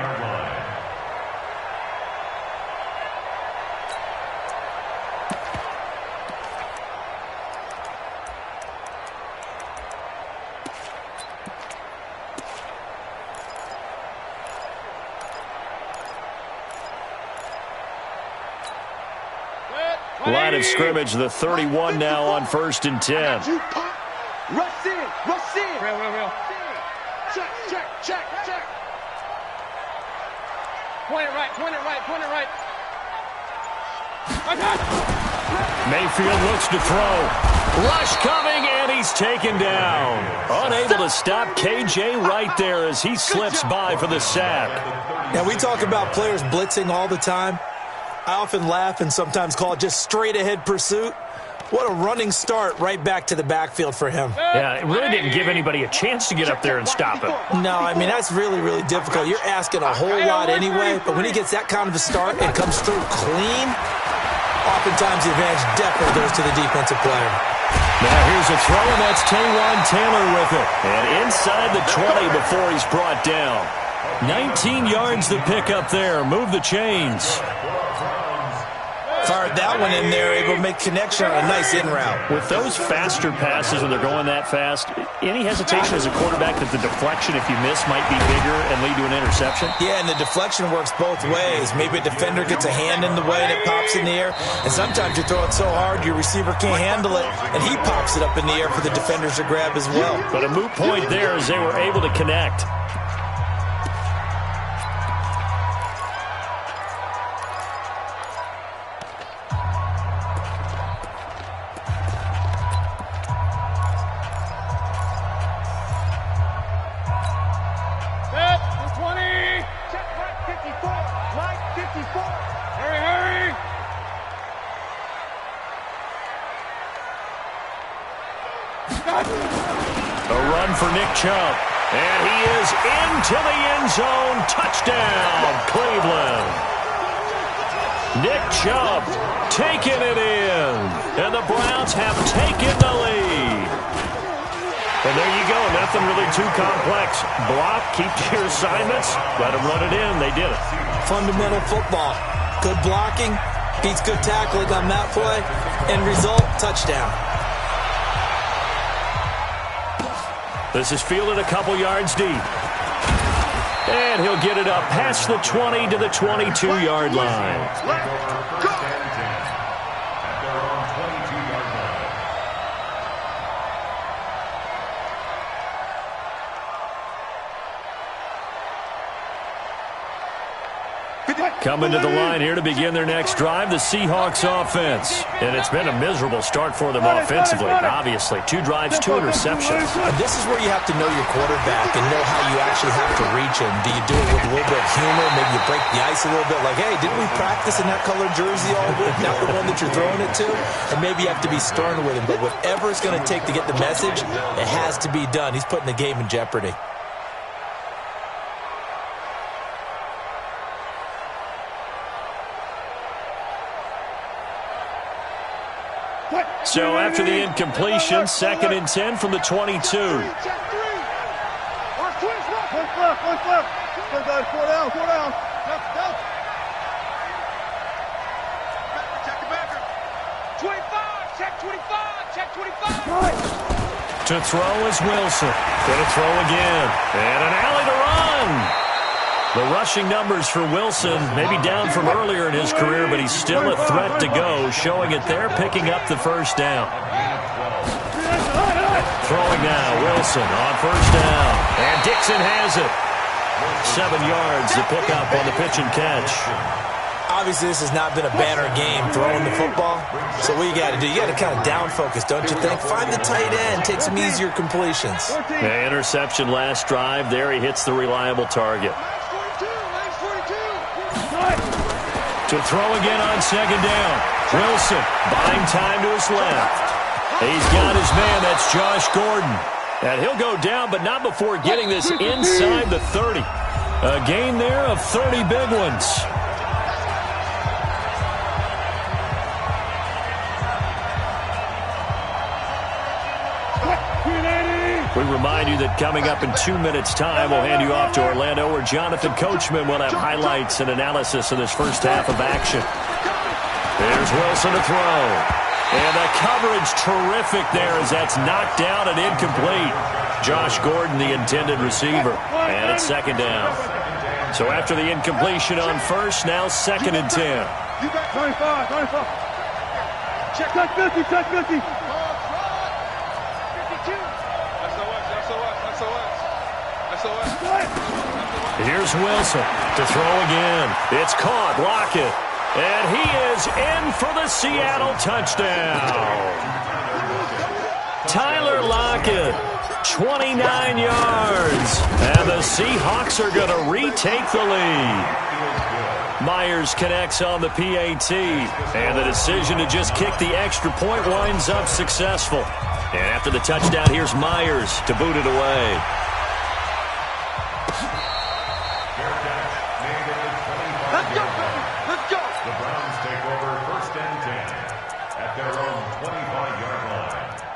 Line of scrimmage, the 31 now on first and 10. Rush in. Real. Check. Point it right. Mayfield looks to throw. Rush coming, and he's taken down. Unable to stop KJ right there as he slips by for the sack. Now, we talk about players blitzing all the time. I often laugh and sometimes call it just straight-ahead pursuit. What a running start right back to the backfield for him. Yeah, it really didn't give anybody a chance to get up there and stop him. No, I mean, that's really, really difficult. You're asking a whole lot anyway, but when he gets that kind of a start and comes through clean, oftentimes the advantage definitely goes to the defensive player. Now here's a throw, and that's Taywan Taylor with it. And inside the 20 before he's brought down. 19 yards to pick up there. Move the chains. Fired that one in there, able to make connection on a nice in route. With those faster passes when they're going that fast, any hesitation as a quarterback that the deflection, if you miss, might be bigger and lead to an interception? Yeah, and the deflection works both ways. Maybe a defender gets a hand in the way and it pops in the air, and sometimes you throw it so hard your receiver can't handle it, and he pops it up in the air for the defenders to grab as well. But a moot point there as they were able to connect. A run for Nick Chubb. And he is into the end zone. Touchdown, Cleveland. Nick Chubb taking it in. And the Browns have taken the lead. And there you go. Nothing really too complex. Block, keep to your assignments. Let them run it in. They did it. Fundamental football. Good blocking. Beats good tackling on that play. End result, touchdown. This is fielded a couple yards deep. And he'll get it up past the 20 to the 22-yard line. Coming to the line here to begin their next drive, the Seahawks offense. And it's been a miserable start for them offensively, obviously. 2 drives, 2 interceptions. And this is where you have to know your quarterback and know how you actually have to reach him. Do you do it with a little bit of humor? Maybe you break the ice a little bit like, hey, didn't we practice in that colored jersey all week? Not the one that you're throwing it to? Or maybe you have to be stern with him. But whatever it's going to take to get the message, it has to be done. He's putting the game in jeopardy. So after the incompletion, 2nd and 10 from the 22. Check 3. Watch twist, left. One left. Go, guys. 4 down. Left. Check the backer. 25. Check 25. To throw is Wilson. Gonna throw again. And an alley to run. The rushing numbers for Wilson, maybe down from earlier in his career, but he's still a threat to go, showing it there, picking up the first down. Throwing now, Wilson on first down. And Dixon has it. 7 yards to pick up on the pitch and catch. Obviously, this has not been a banner game throwing the football. So what you got to do, you got to kind of down focus, don't you think? Find the tight end, take some easier completions. The interception last drive. There he hits the reliable target. To throw again on 2nd down. Wilson buying time to his left. He's got his man. That's Josh Gordon. And he'll go down, but not before getting this inside the 30. A gain there of 30 big ones. We remind you that coming up in 2 minutes' time, we'll hand you off to Orlando, where Jonathan Coachman will have highlights and analysis of this first half of action. There's Wilson to throw. And the coverage terrific there as that's knocked down and incomplete. Josh Gordon, the intended receiver. And it's 2nd down. So after the incompletion on first, now 2nd and 10. You got 25. Check 50. Here's Wilson to throw again. It's caught. Lockett. And he is in for the Seattle touchdown. Tyler Lockett, 29 yards. And the Seahawks are going to retake the lead. Myers connects on the PAT. And the decision to just kick the extra point winds up successful. And after the touchdown, here's Myers to boot it away. Let's go. The Browns take over 1st and 10 at their own 25-yard line.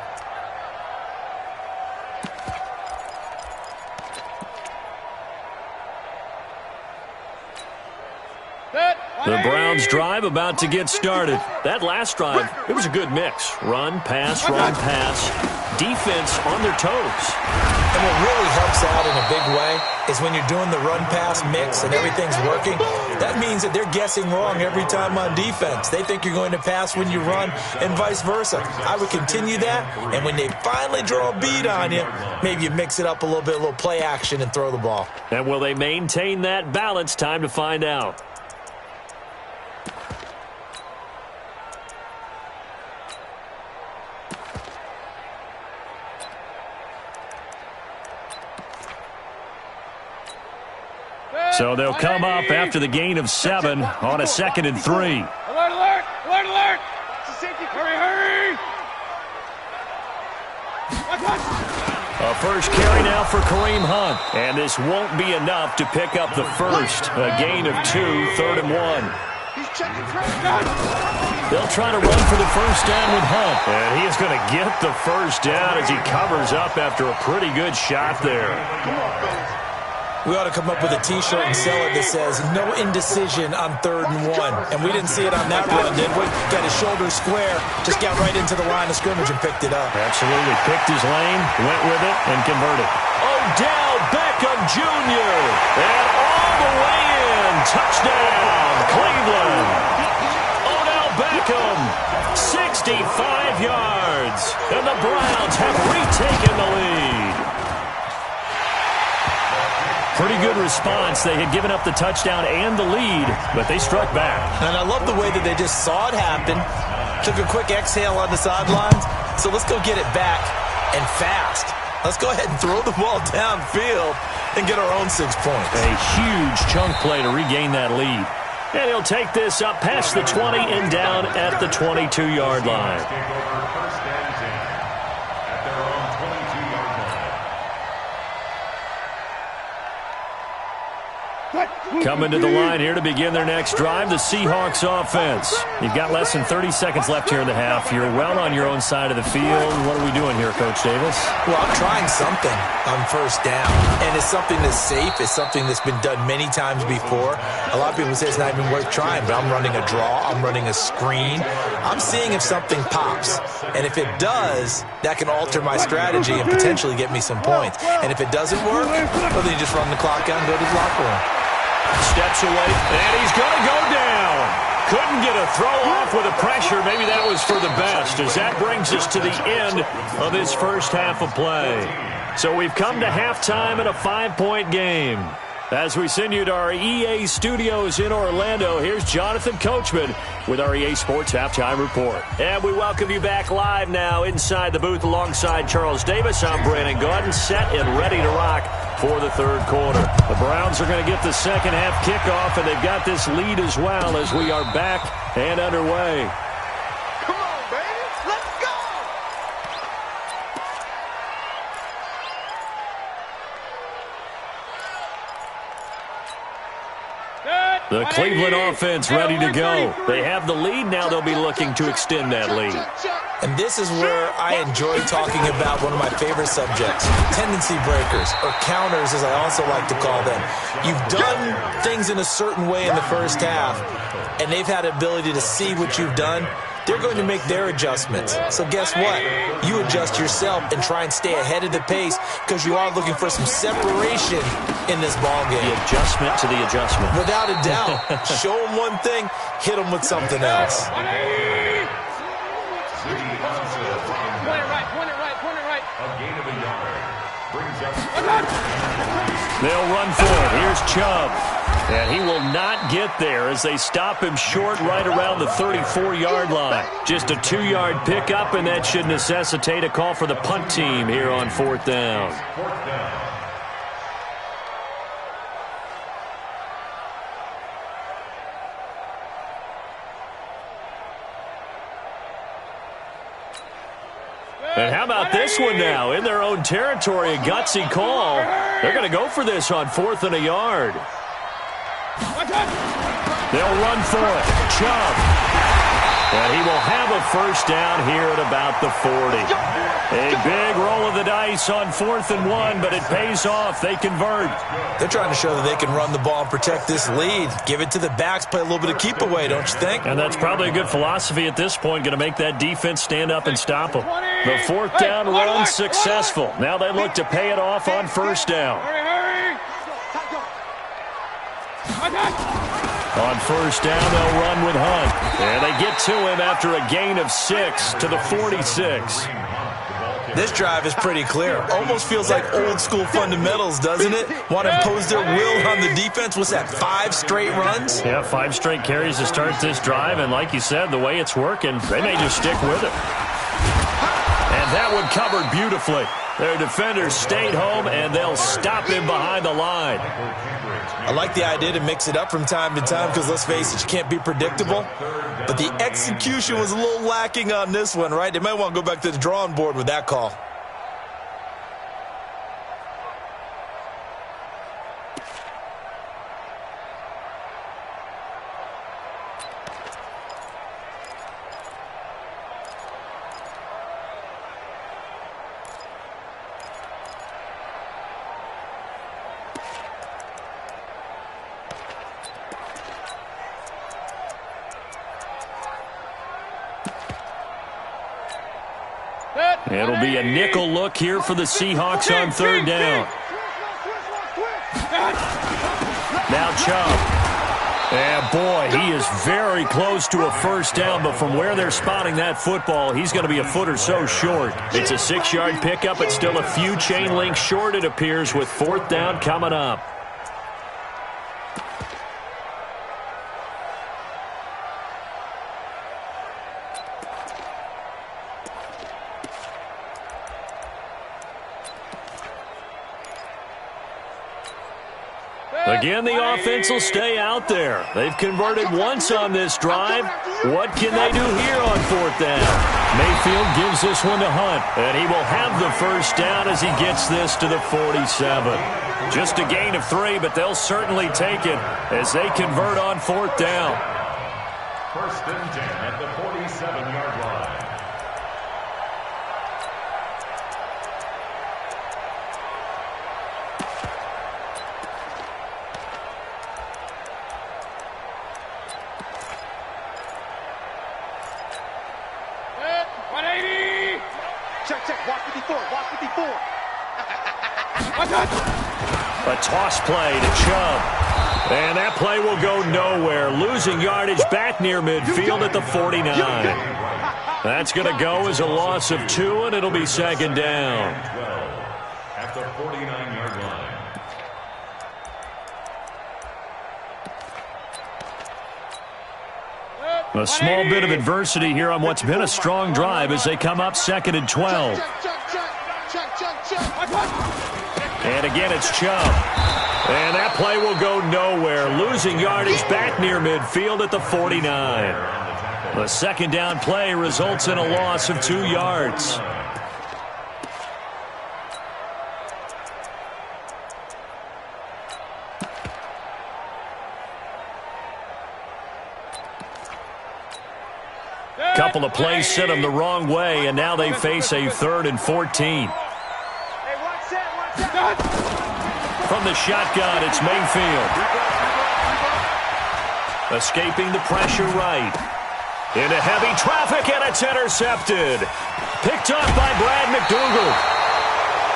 The Browns' drive about to get started. That last drive, it was a good mix. Run, pass, defense on their toes. And what really helps out in a big way is when you're doing the run-pass mix and everything's working, that means that they're guessing wrong every time on defense. They think you're going to pass when you run and vice versa. I would continue that, and when they finally draw a bead on you, maybe you mix it up a little bit, a little play action, and throw the ball. And will they maintain that balance? Time to find out. So they'll come up after the gain of 7 on a 2nd and 3. Alert, alert, alert, alert. Hurry. A first carry now for Kareem Hunt. And this won't be enough to pick up the first. A gain of 2, 3rd and 1. They'll try to run for the first down with Hunt. And he is going to get the first down as he covers up after a pretty good shot there. We ought to come up with a T-shirt and sell it that says, no indecision on 3rd and 1. And we didn't see it on that run, did we? Got his shoulder square, just got right into the line of scrimmage and picked it up. Absolutely. Picked his lane, went with it, and converted. Odell Beckham Jr. And all the way in. Touchdown, Cleveland. Odell Beckham, 65 yards. And the Browns have retaken the lead. Pretty good response. They had given up the touchdown and the lead, but they struck back. And I love the way that they just saw it happen, took a quick exhale on the sidelines. So let's go get it back and fast. Let's go ahead and throw the ball downfield and get our own 6 points. A huge chunk play to regain that lead. And he'll take this up past the 20 and down at the 22-yard line. Coming to the line here to begin their next drive, the Seahawks offense. You've got less than 30 seconds left here in the half. You're well on your own side of the field. What are we doing here, Coach Davis? Well, I'm trying something on first down, and it's something that's safe. It's something that's been done many times before. A lot of people say it's not even worth trying, but I'm running a draw. I'm running a screen. I'm seeing if something pops, and if it does, that can alter my strategy and potentially get me some points. And if it doesn't work, well, then you just run the clock out and go to the locker room. Steps away, and he's going to go down. Couldn't get a throw off with the pressure. Maybe that was for the best, as that brings us to the end of this first half of play. So we've come to halftime in a 5-point game. As we send you to our EA studios in Orlando, here's Jonathan Coachman with our EA Sports Halftime Report. And we welcome you back live now inside the booth alongside Charles Davis. I'm Brandon Gaudin, set and ready to rock for the third quarter. The Browns are going to get the second half kickoff, and they've got this lead as well as we are back and underway. Come on, baby. Let's go. The Cleveland offense ready to go. They have the lead. Now they'll be looking to extend that lead. And this is where I enjoy talking about one of my favorite subjects, tendency breakers, or counters as I also like to call them. You've done things in a certain way in the first half, and they've had the ability to see what you've done. They're going to make their adjustments. So guess what? You adjust yourself and try and stay ahead of the pace because you are looking for some separation in this ball game. The adjustment to the adjustment. Without a doubt. Show them one thing, hit them with something else. Point it right. A gain of a yard. Brings up. They'll run for it. Here's Chubb. And he will not get there as they stop him short right around the 34-yard line. Just a 2-yard pickup, and that should necessitate a call for the punt team here on fourth down. And how about this one now? In their own territory, a gutsy call. They're going to go for this on 4th and a yard. They'll run for it. Chubb. And he will have a first down here at about the 40. A big roll of the dice on 4th and 1, but it pays off. They convert. They're trying to show that they can run the ball and protect this lead. Give it to the backs, play a little bit of keep away, don't you think? And that's probably a good philosophy at this point, going to make that defense stand up and stop them. The 4th down run successful. Now they look to pay it off on 1st down. On 1st down, they'll run with Hunt. And they get to him after a gain of 6 to the 46. This drive is pretty clear. Almost feels like old school fundamentals, doesn't it? Want to impose their will on the defense. What's that, 5 straight runs? Yeah, 5 straight carries to start this drive. And like you said, the way it's working, they may just stick with it. And that one covered beautifully. Their defenders stayed home, and they'll stop him behind the line. I like the idea to mix it up from time to time because, let's face it, you can't be predictable. But the execution was a little lacking on this one, right? They might want to go back to the drawing board with that call. It'll be a nickel look here for the Seahawks on 3rd down. Now Chubb. And boy, he is very close to a 1st down, but from where they're spotting that football, he's going to be a foot or so short. It's a 6-yard pickup, but still a few chain links short, it appears, with 4th down coming up. Again, the offense will stay out there. They've converted once on this drive. What can they do here on 4th down? Mayfield gives this one to Hunt, and he will have the 1st down as he gets this to the 47. Just a gain of 3, but they'll certainly take it as they convert on 4th down. 1st and 10 at the 47-yard line. A toss play to Chubb. And that play will go nowhere. Losing yardage back near midfield at the 49. That's going to go as a loss of 2, and it'll be 2nd down. At the 49-yard line. A small bit of adversity here on what's been a strong drive as they come up 2nd and 12. And again, it's Chubb. And that play will go nowhere. Losing yardage back near midfield at the 49. The 2nd down play results in a loss of 2 yards. Couple of plays sent them the wrong way, and now they face a 3rd and 14. From the shotgun, it's Mayfield. Escaping the pressure right. Into heavy traffic, and it's intercepted. Picked up by Brad McDougal.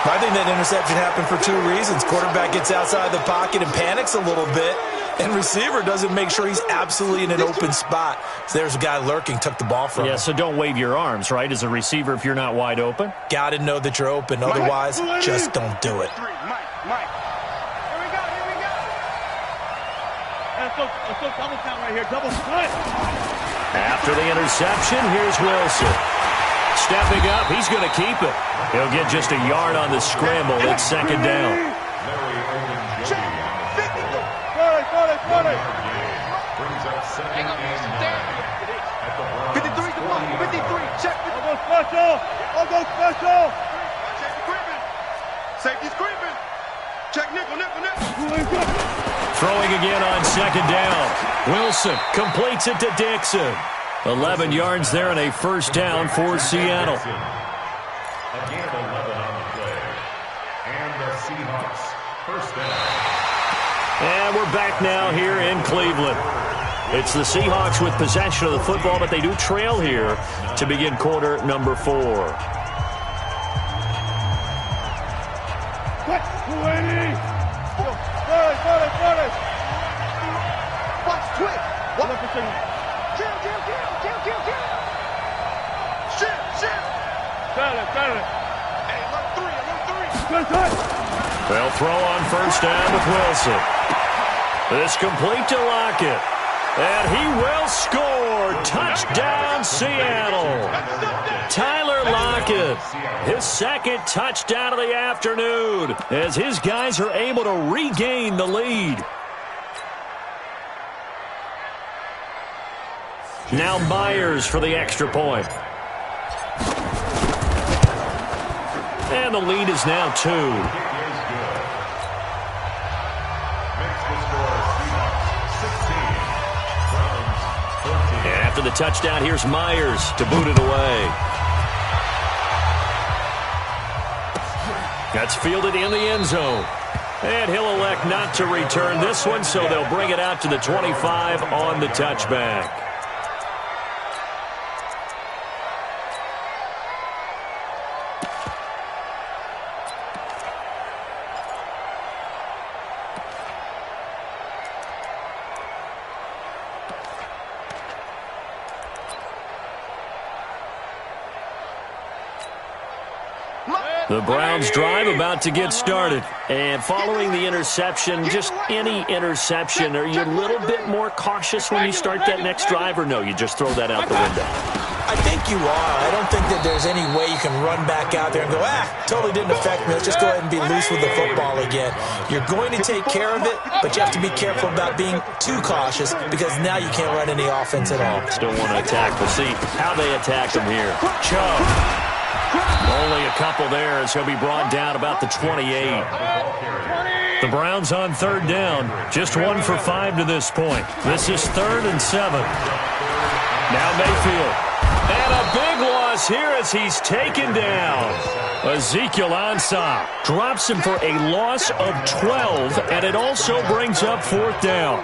I think that interception happened for 2 reasons. Quarterback gets outside the pocket and panics a little bit, and receiver doesn't make sure he's absolutely in an open spot. So there's a guy lurking, took the ball from him. Yeah, so don't wave your arms, right, as a receiver if you're not wide open. Got to know that you're open. Otherwise, just don't do it. Mike. Here we go. Let's go double count right here. Double cut. After the interception, here's Wilson. Stepping up, he's going to keep it. He'll get just a yard on the scramble. It's 2nd down. Brings up 2nd and 9. 53 to 53. Check. I'll go special. Check the creeping. Safety's creeping. Check nickel. Throwing again on 2nd down. Wilson completes it to Dixon. 11 yards there and a 1st down for Seattle. And we're back now here in Cleveland. It's the Seahawks with possession of the football, but they do trail here to begin quarter number 4. Watch, quick. What? They'll throw on first down with Wilson. This complete to Lockett. And he will score. Touchdown, Seattle. Tyler Lockett, his second touchdown of the afternoon, as his guys are able to regain the lead. Now Myers for the extra point. And the lead is now 2. After the touchdown, here's Myers to boot it away. That's fielded in the end zone. And he'll elect not to return this one, so they'll bring it out to the 25 on the touchback. The Browns drive about to get started. And following the interception, just any interception, are you a little bit more cautious when you start that next drive, or no, you just throw that out the window? I think you are. I don't think that there's any way you can run back out there and go, totally didn't affect me. Let's just go ahead and be loose with the football again. You're going to take care of it, but you have to be careful about being too cautious because now you can't run any offense at all. Still want to attack. We'll see how they attack him here. Chubb. Only a couple there as he'll be brought down about the 28. The Browns on third down. Just 1 for 5 to this point. This is 3rd and 7. Now Mayfield. And a big loss here as he's taken down. Ezekiel Ansah drops him for a loss of 12, and it also brings up 4th down.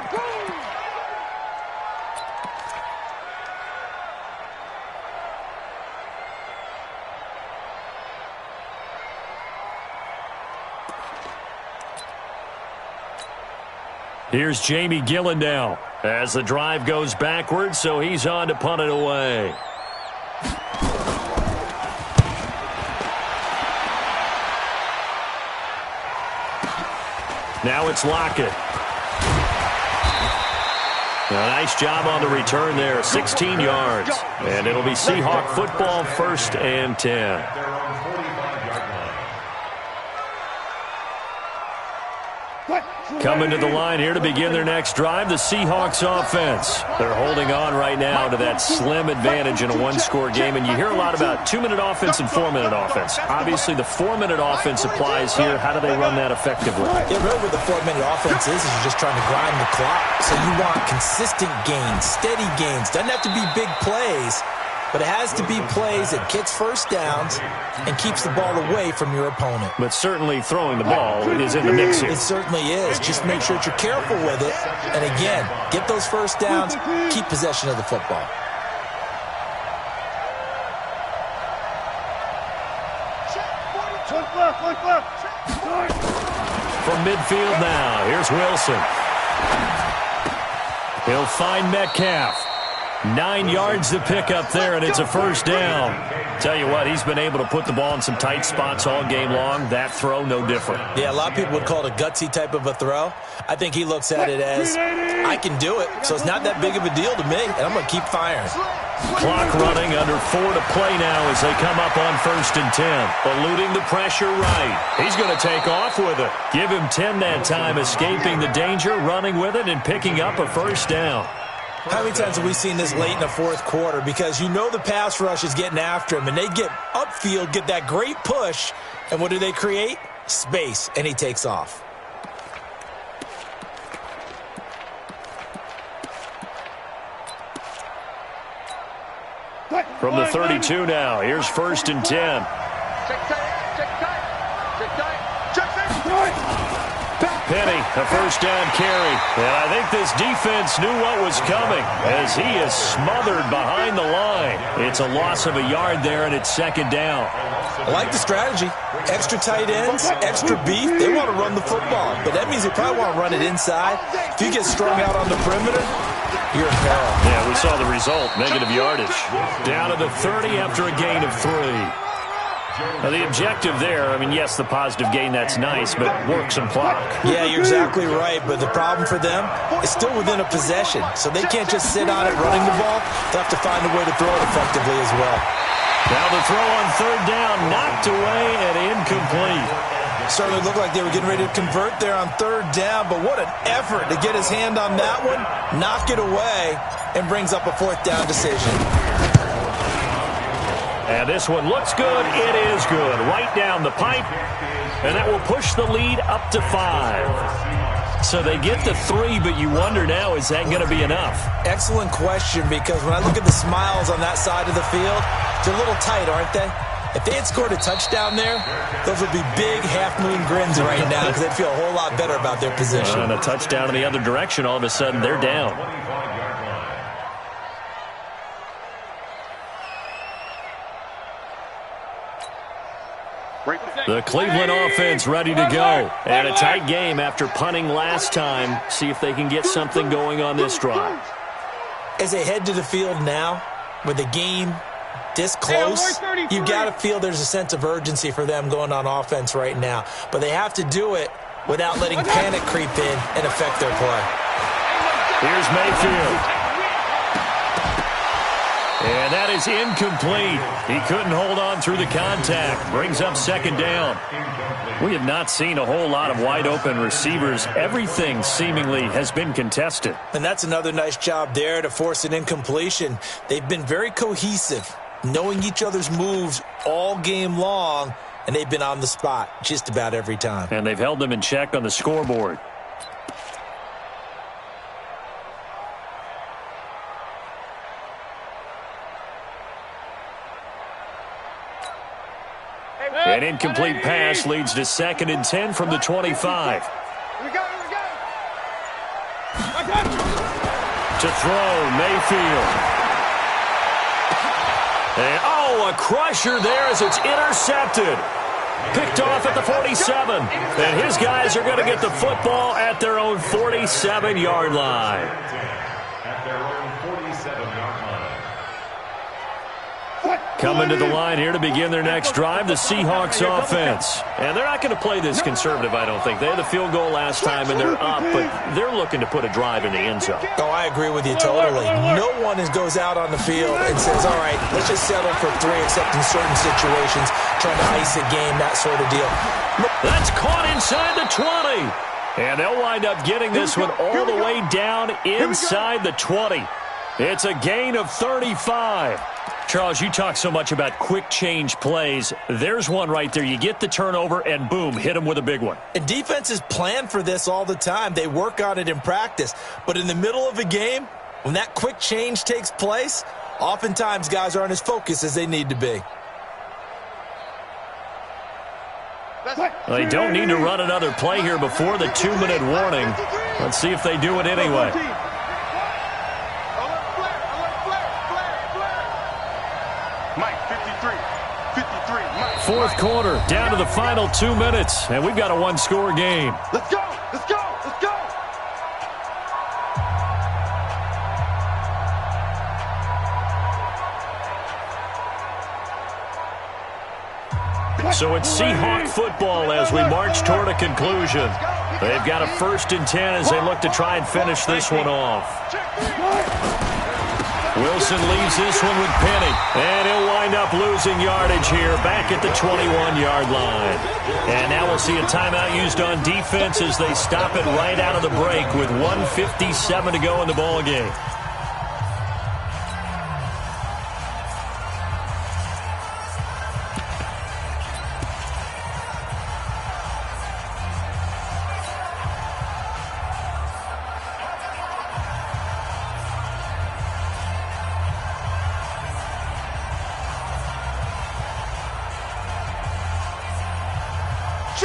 Here's Jamie Gillen now as the drive goes backwards, so he's on to punt it away. Now it's Lockett. A nice job on the return there, 16 yards. And it'll be Seahawk football, 1st and 10. Coming to the line here to begin their next drive, the Seahawks offense. They're holding on right now to that slim advantage in a one-score game, and you hear a lot about 2-minute offense and 4-minute offense. Obviously, the 4-minute offense applies here. How do they run that effectively? Yeah, really what the 4-minute offense is you're just trying to grind the clock. So you want consistent gains, steady gains. Doesn't have to be big plays, but it has to be plays that gets first downs and keeps the ball away from your opponent. But certainly throwing the ball is in the mix here. It certainly is. Just make sure that you're careful with it. And again, get those first downs, keep possession of the football. From midfield now, here's Wilson. He'll find Metcalf. 9 yards to pick up there, and it's a first down. Tell you what, he's been able to put the ball in some tight spots all game long. That throw, no different. Yeah, a lot of people would call it a gutsy type of a throw. I think he looks at it as, I can do it, so it's not that big of a deal to me, and I'm going to keep firing. Clock running, under 4 to play now as they come up on 1st and 10. Eluding the pressure right. He's going to take off with it. Give him 10 that time, escaping the danger, running with it, and picking up a first down. How many times have we seen this late in the 4th quarter? Because you know the pass rush is getting after him, and they get upfield, get that great push, and what do they create? Space, and he takes off. From the 32 now, here's 1st and 10. Check tight, check tight, check tight, check tight. Penny, a first down carry. And I think this defense knew what was coming as he is smothered behind the line. It's a loss of a yard there, and it's second down. I like the strategy. Extra tight ends, extra beef. They want to run the football, but that means they probably want to run it inside. If you get strung out on the perimeter, you're in peril. Yeah, we saw the result, negative yardage. Down to the 30 after a gain of 3. Now, the objective there, I mean, yes, the positive gain, that's nice, but work some clock. Yeah, you're exactly right, but the problem for them is still within a possession, so they can't just sit on it running the ball. They'll have to find a way to throw it effectively as well. Now the throw on third down, knocked away and incomplete. Certainly looked like they were getting ready to convert there on third down, but what an effort to get his hand on that one, knock it away, and brings up a fourth down decision. And this one looks good. It is good. Right down the pipe. And that will push the lead up to 5. So they get the 3, but you wonder now, is that going to be enough? Excellent question, because when I look at the smiles on that side of the field, they're a little tight, aren't they? If they had scored a touchdown there, those would be big half-moon grins right now because they'd feel a whole lot better about their position. And a touchdown in the other direction, all of a sudden they're down. The Cleveland offense ready to go. And a tight game after punting last time. See if they can get something going on this drive. As they head to the field now, with the game this close, you got to feel there's a sense of urgency for them going on offense right now. But they have to do it without letting panic creep in and affect their play. Here's Mayfield. And that is incomplete. He couldn't hold on through the contact. Brings up second down. We have not seen a whole lot of wide-open receivers. Everything seemingly has been contested. And that's another nice job there to force an incompletion. They've been very cohesive, knowing each other's moves all game long, and they've been on the spot just about every time. And they've held them in check on the scoreboard. An incomplete pass leads to 2nd and 10 from the 25. Here we go. To throw, Mayfield. And, a crusher there as it's intercepted. Picked off at the 47. And his guys are going to get the football at their own 47-yard line. At their own 47-yard line. Coming to the line here to begin their next drive, the Seahawks offense. And they're not going to play this conservative, I don't think. They had the field goal last time, and they're up, but they're looking to put a drive in the end zone. Oh, I agree with you totally. No one goes out on the field and says, all right, let's just settle for 3, except in certain situations, trying to ice a game, that sort of deal. That's caught inside the 20. And they'll wind up getting this one all the way down inside the 20. It's a gain of 35. Charles, you talk so much about quick change plays. There's one right there. You get the turnover, and boom, hit them with a big one. And defenses plan for this all the time. They work on it in practice. But in the middle of a game, when that quick change takes place, oftentimes guys aren't as focused as they need to be. They don't need to run another play here before the 2-minute warning. Let's see if they do it anyway. Fourth quarter, down to the final 2 minutes, and we've got a one-score game. Let's go! Let's go! Let's go! So it's Seahawk football as we march toward a conclusion. They've got a 1st and 10 as they look to try and finish this one off. Wilson leads this one with Penny, and he'll wind up losing yardage here back at the 21-yard line. And now we'll see a timeout used on defense as they stop it right out of the break with 1:57 to go in the ballgame.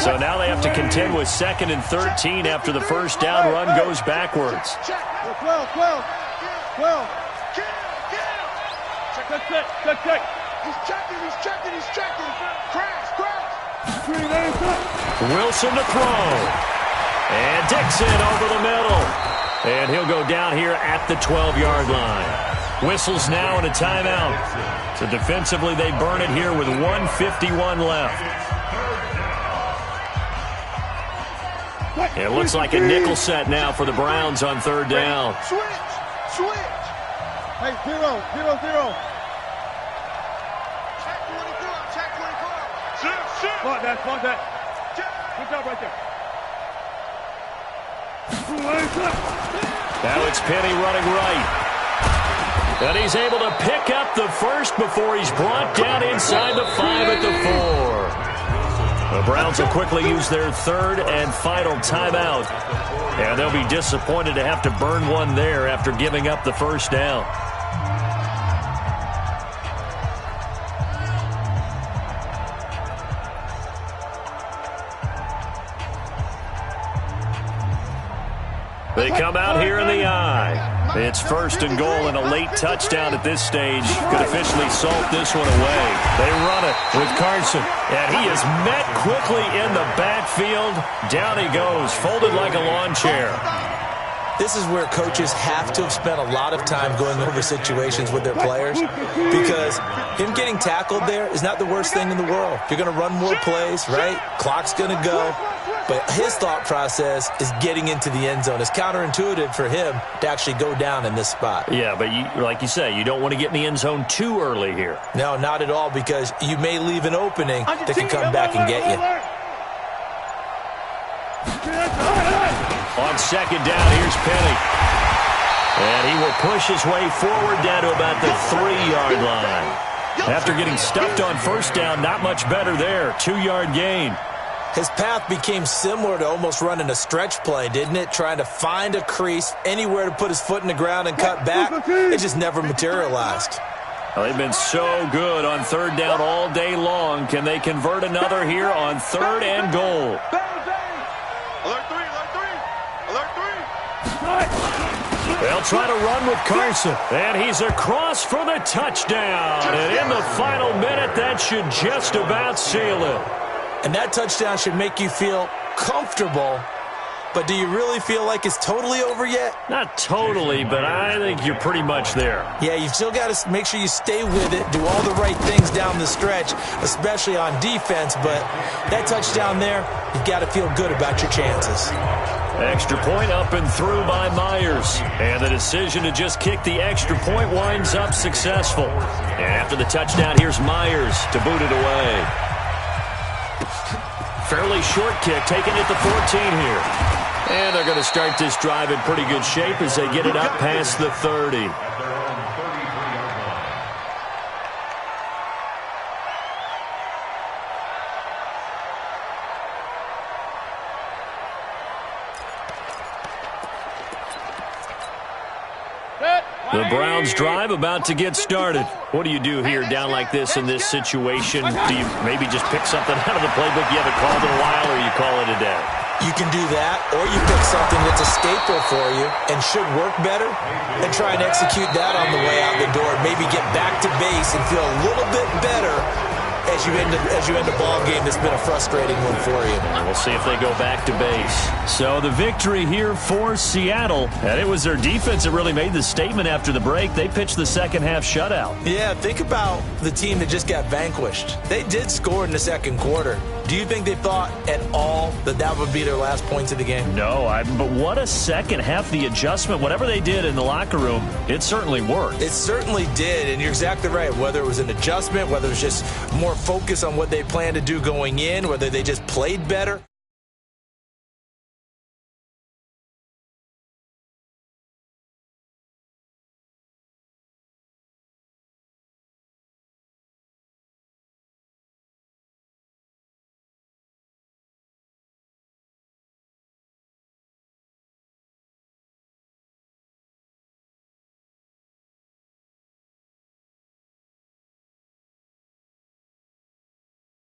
So now they have to contend with 2nd and 13 after the first down run goes backwards. 12. Check. He's checking. Crash. Wilson to throw. And Dixon over the middle. And he'll go down here at the 12-yard line. Whistles now and a timeout. So defensively, they burn it here with 1:51 left. It looks like a nickel set now for the Browns on 3rd down. Switch. Hey, 0. Check 24. Spot that. Good job right there. Now it's Penny running right. And he's able to pick up the first before he's brought down inside the 5 at the 4. The Browns will quickly use their 3rd and final timeout. And they'll be disappointed to have to burn one there after giving up the first down. They come out here in the eye. It's 1st and goal, and a late touchdown at this stage could officially salt this one away. They run it with Carson, and he is met quickly in the backfield. Down he goes, folded like a lawn chair. This is where coaches have to have spent a lot of time going over situations with their players, because him getting tackled there is not the worst thing in the world. You're going to run more plays, right? Clock's going to go. But his thought process is getting into the end zone. It's counterintuitive for him to actually go down in this spot. Yeah, but like you say, you don't want to get in the end zone too early here. No, not at all, because you may leave an opening that can come back and get you. On 2nd down, here's Penny. And he will push his way forward down to about the 3-yard line. After getting stuffed on 1st down, not much better there. 2-yard gain. His path became similar to almost running a stretch play, didn't it? Trying to find a crease, anywhere to put his foot in the ground and cut back. It just never materialized. Well, they've been so good on 3rd down all day long. Can they convert another here on 3rd and goal? Alert 3. They'll try to run with Carson. And he's across for the touchdown. And in the final minute, that should just about seal it. And that touchdown should make you feel comfortable. But do you really feel like it's totally over yet? Not totally, but I think you're pretty much there. Yeah, you've still got to make sure you stay with it, do all the right things down the stretch, especially on defense. But that touchdown there, you've got to feel good about your chances. Extra point up and through by Myers. And the decision to just kick the extra point winds up successful. And after the touchdown, here's Myers to boot it away. Fairly short kick, taken at the 14 here. And they're going to start this drive in pretty good shape as they get it up past the 30. The Browns drive about to get started. What do you do here down like this in this situation? Do you maybe just pick something out of the playbook you haven't called in a while, or you call it a day? You can do that, or you pick something that's a staple for you and should work better and try and execute that on the way out the door. Maybe get back to base and feel a little bit better as you end a ball game that's been a frustrating one for you. We'll see if they go back to base. So the victory here for Seattle, and it was their defense that really made the statement after the break. They pitched the second half shutout. Yeah, think about the team that just got vanquished. They did score in the second quarter. Do you think they thought at all that that would be their last points of the game? No, but what a second half. The adjustment, whatever they did in the locker room, it certainly worked. It certainly did, and you're exactly right. Whether it was an adjustment, whether it was just more focus on what they planned to do going in, whether they just played better.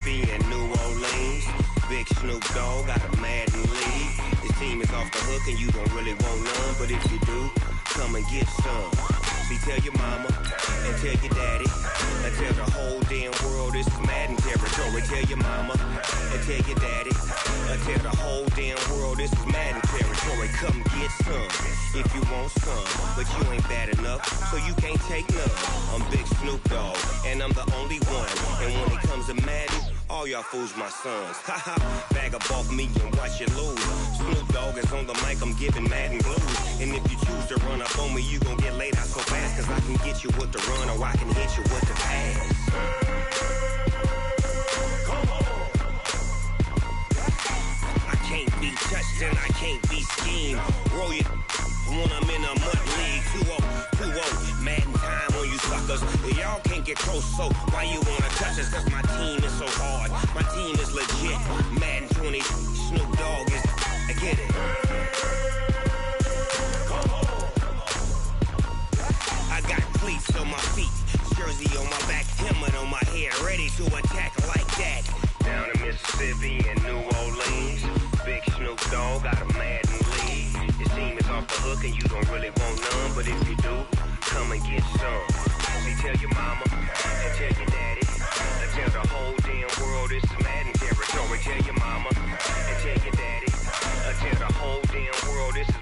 In New Orleans, Big Snoop Dogg got a Madden league. This team is off the hook and you don't really want none, but if you do, come and get some. See, tell your mama and tell your daddy and tell the whole damn world this is Madden territory. Tell your mama and tell your daddy and tell the whole damn world this is Madden territory. Come get some if you want some, but you ain't bad enough, so you can't take none. I'm Big Snoop Dogg and I'm the only one, and when it comes to Madden, all y'all fools my sons. Haha, bag up off me and watch you lose. Snoop Dogg is on the mic, I'm giving Madden blues. And if you choose to run up on me, you gon' get laid out so fast, cause I can get you with the run or I can hit you with the pass. I can't be touched and I can't be schemed. Roll you when I'm in a mud league. 2-0, Madden time on you suckers. Y'all can't get close, so why you wanna touch us? Cause my team is so hard, my team is legit. Madden 20, Snoop Dogg is, I get it. I got cleats on my feet, jersey on my back, helmet on my head, ready to attack like that. Down in Mississippi and New Orleans, Big Snoop Dogg got a Madden league. His team is off the hook and you don't really want none, but if you do, come and get some. See, tell your mama and tell your daddy and tell the whole damn world this is Madden territory. Tell your mama and tell your daddy and tell the whole damn world this is.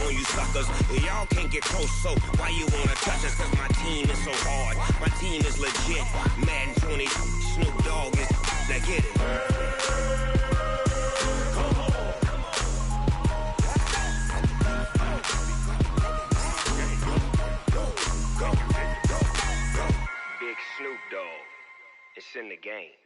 You suckers, y'all can't get close, so why you wanna touch us? Cause my team is so hard, my team is legit. Madden 20, Snoop Dogg is, now get it. Big Snoop Dogg, it's in the game.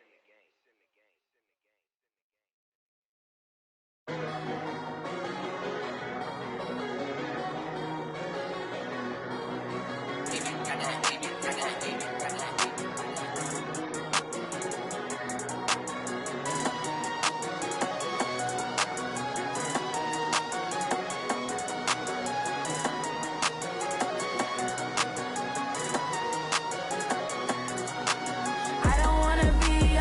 I don't wanna be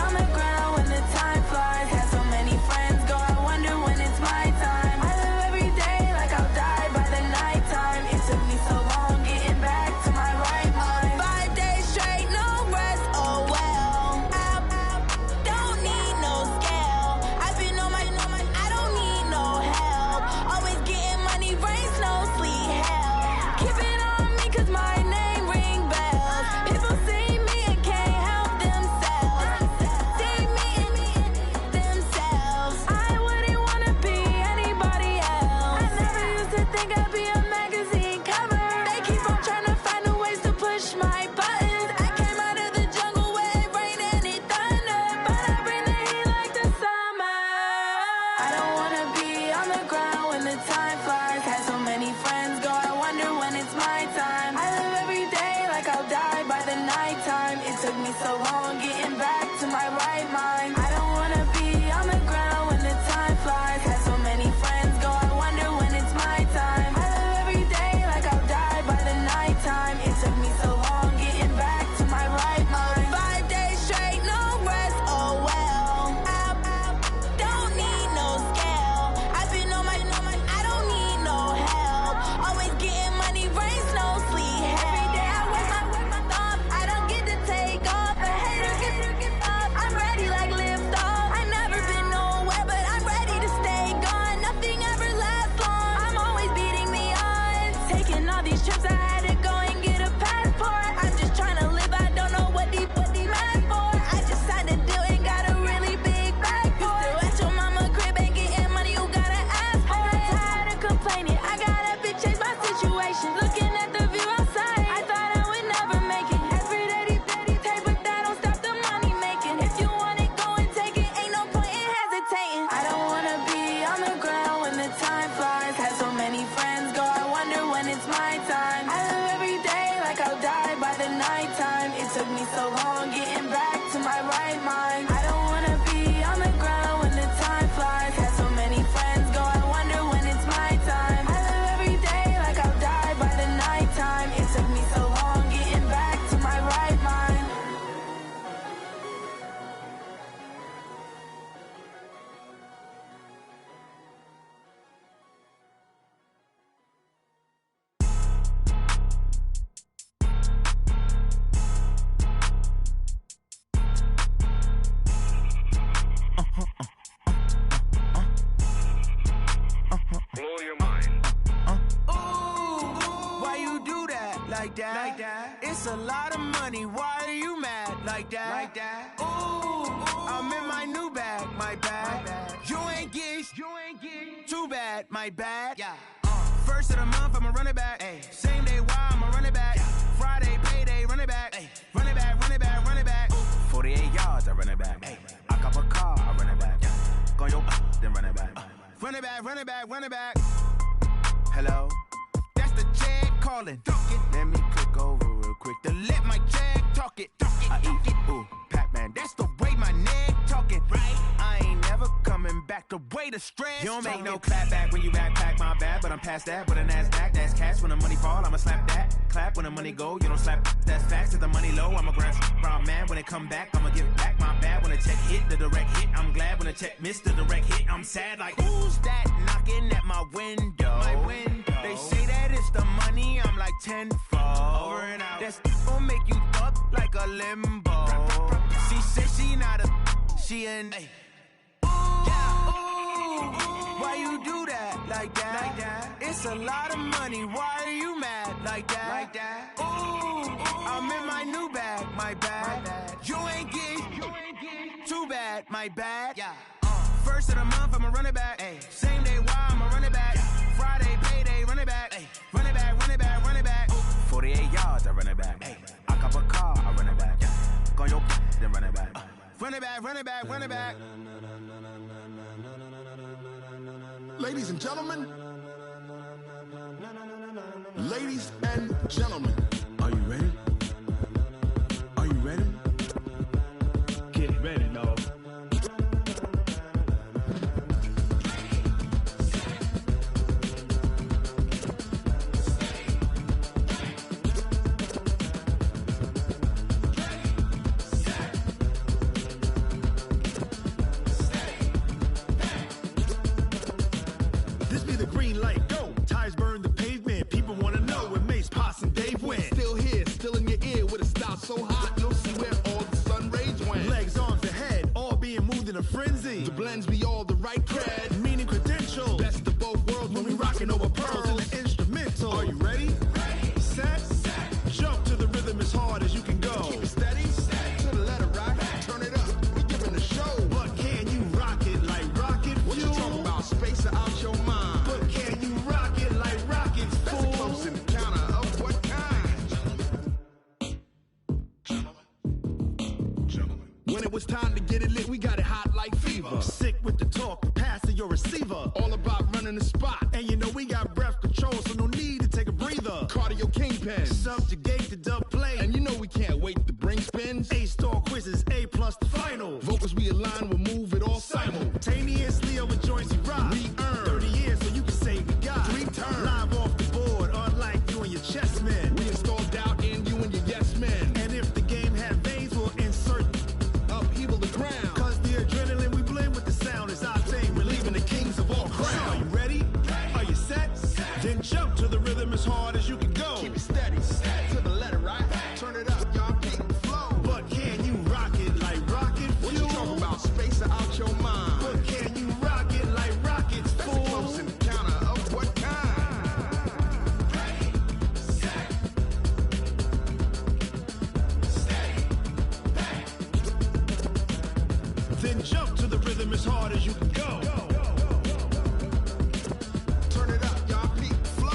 like that. It's a lot of money, why are you mad like that? Ooh, I'm in my new bag, my bad. You ain't get too bad, my bad. First of the month, I'ma run it back. Same day, why I'ma run it back. Friday, payday, run it back. Run it back, run it back, run it back. 48 yards, I run it back. I cop a car, I run it back. Go yo, then run it back. Run it back, run it back, run it back. Hello, that's the check calling. Let me click over real quick to let my check talk it. I eat it, ooh, Pac-Man, that's the way my neck talking. Right, I ain't never coming back the way the stress. You don't make no clap back when you backpack, my bad, but I'm past that. With a NASDAQ, that's cash. When the money fall, I'ma slap that. Clap when the money go, you don't slap. That's facts. If the money low, I'ma grab brown man. When it come back, I'ma give back my bad. When the check hit, the direct hit, I'm glad. When the check missed the direct hit, I'm sad. Like, who's that knocking at my window? My window. They say that it's the money, I'm like tenfold. Over and out. That's gon' make you up like a limbo. She said she not a, she an. Why you do that like that? It's a lot of money, why are you mad like that? Ooh, I'm in my new bag, my bad. You ain't get too bad, my bad. First of the month, I'ma run it back. Same day, why I'ma run it back. Friday, payday, run it back. Run it back, run it back, run it back. 48 yards, I run it back. I cop a car, I run it back. Go yo, then run it back. Run it back, run it back, run it back. Ladies and gentlemen, ladies and gentlemen, are you ready? Are you ready? Get ready, dog. This be the green light, go. Tires burn the pavement. People wanna know where Mace, Poss, and Dave went. Still here, still in your ear with a style so hot, you'll see where all the sun rays went. Legs, arms, and head, all being moved in a frenzy. The blends be all the right cred, meaning credentials. Best of both worlds when we rockin' over pearls in the instrumental. Are you ready? Set, jump to the rhythm as hard as you can go. Keep it steady, to the letter rock, turn it up, we giving a show. But can you rock it like rocket fuel? What you talking about, space or out your mind? But can you rock it like rockets, fool? That's a close encounter of what kind? When it was time to get it lit, we got it hot like fever. Sick with the talk, passing your receiver. All about running the spot. And you know we got breath control, so no need to take a breather. Cardio kingpin, subjugate the dub play. And you know we can't wait to bring spins. A-star quizzes, A+ the final. Vocals we align, we'll move it all simultaneously over joints we rock. We earn 30 years, so you can say we got 3 turns. Live off the board, unlike you and your chess men. We install doubt in you and your yes men. And if the game had veins, we'll insert upheaval the ground. Cause the adrenaline we blend with the sound is our thing. We're leaving the kings of all crowns. Are you ready? Are you set? Then jump to the rhythm as hard as you can go. Keep it steady, to the letter right. Turn it up, y'all keep the flow. But can you rock it like rocket fuel? What you talking about, space or out your mind? But can you rock it like rockets, fool? That's a close encounter of what kind? Then jump to the rhythm as hard as you can go. Turn it up, y'all keep the flow.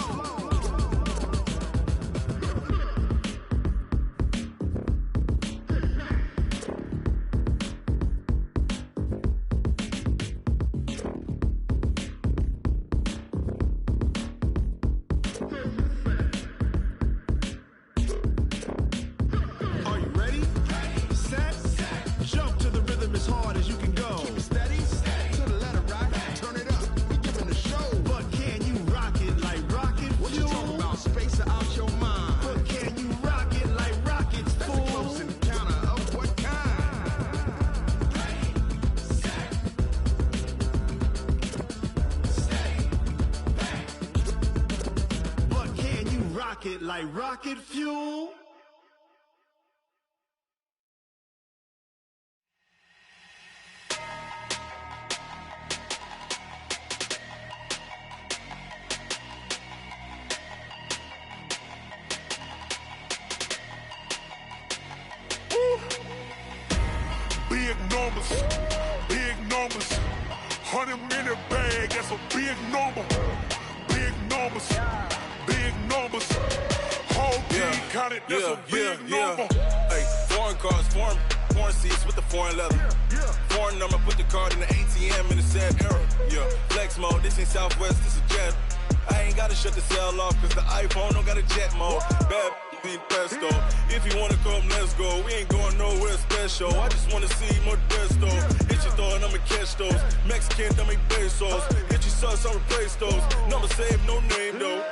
Are you ready? Set, jump to the rhythm as hard as you can go. Keep it steady, to the letter right. Turn it up, we giving a show. But can you rock it like rocket fuel? What you talking about, space or out your mind? But can you rock it like rockets, fool? That's a close encounter of what kind? But can you rock it like rocket fuel? 100 in the bag, that's a big number. Big numbers, big numbers. Whole team counted, that's a big number. Hey, foreign cars, foreign seats with the foreign leather. Foreign number, put the card in the ATM in the sad era. Yeah, flex mode, this ain't Southwest, this a jet. I ain't gotta shut the cell off, cause the iPhone don't got a jet mode. Bad be pesto. If you wanna come, let's go. We ain't going nowhere special. I just wanna see Modesto. Hit your thought, I'ma catch those. Mexican, dummy pesos. Hit your sus, I'll replace those. Number saved, no name though.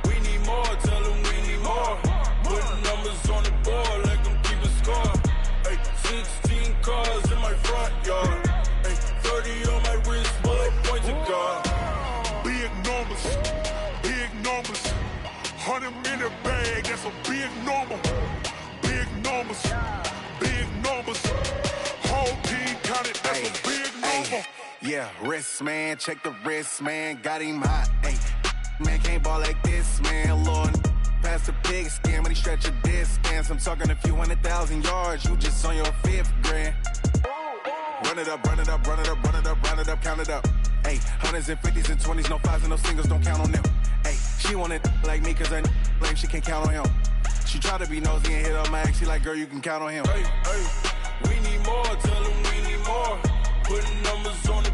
We need more, tell them we need more. Putting numbers on the board like I'm keeping score. Hey, 16 cars in my front yard. Hey, 30 on my wrist, bullet point to God. Big numbers, big numbers. 100 in the bag, that's a big number. Big numbers, big numbers. Whole team counted, that's a big number. Yeah, wrist man, check the wrist man, got him hot. Hey, man can't ball like this, man. Lord, past the pig skin, but he stretch a distance. I'm talking a few 100,000 yards, you just on your 5th grand. Run it up, run it up, run it up, run it up, run it up, count it up. Hey, 100s and 50s and 20s, no 5s and no singles, don't count on them. Hey, she want it like me, cause her blame, she can't count on him. She try to be nosy and hit on my ex, she like, girl, you can count on him. Hey, we need more, tell them we need more. Putting numbers on the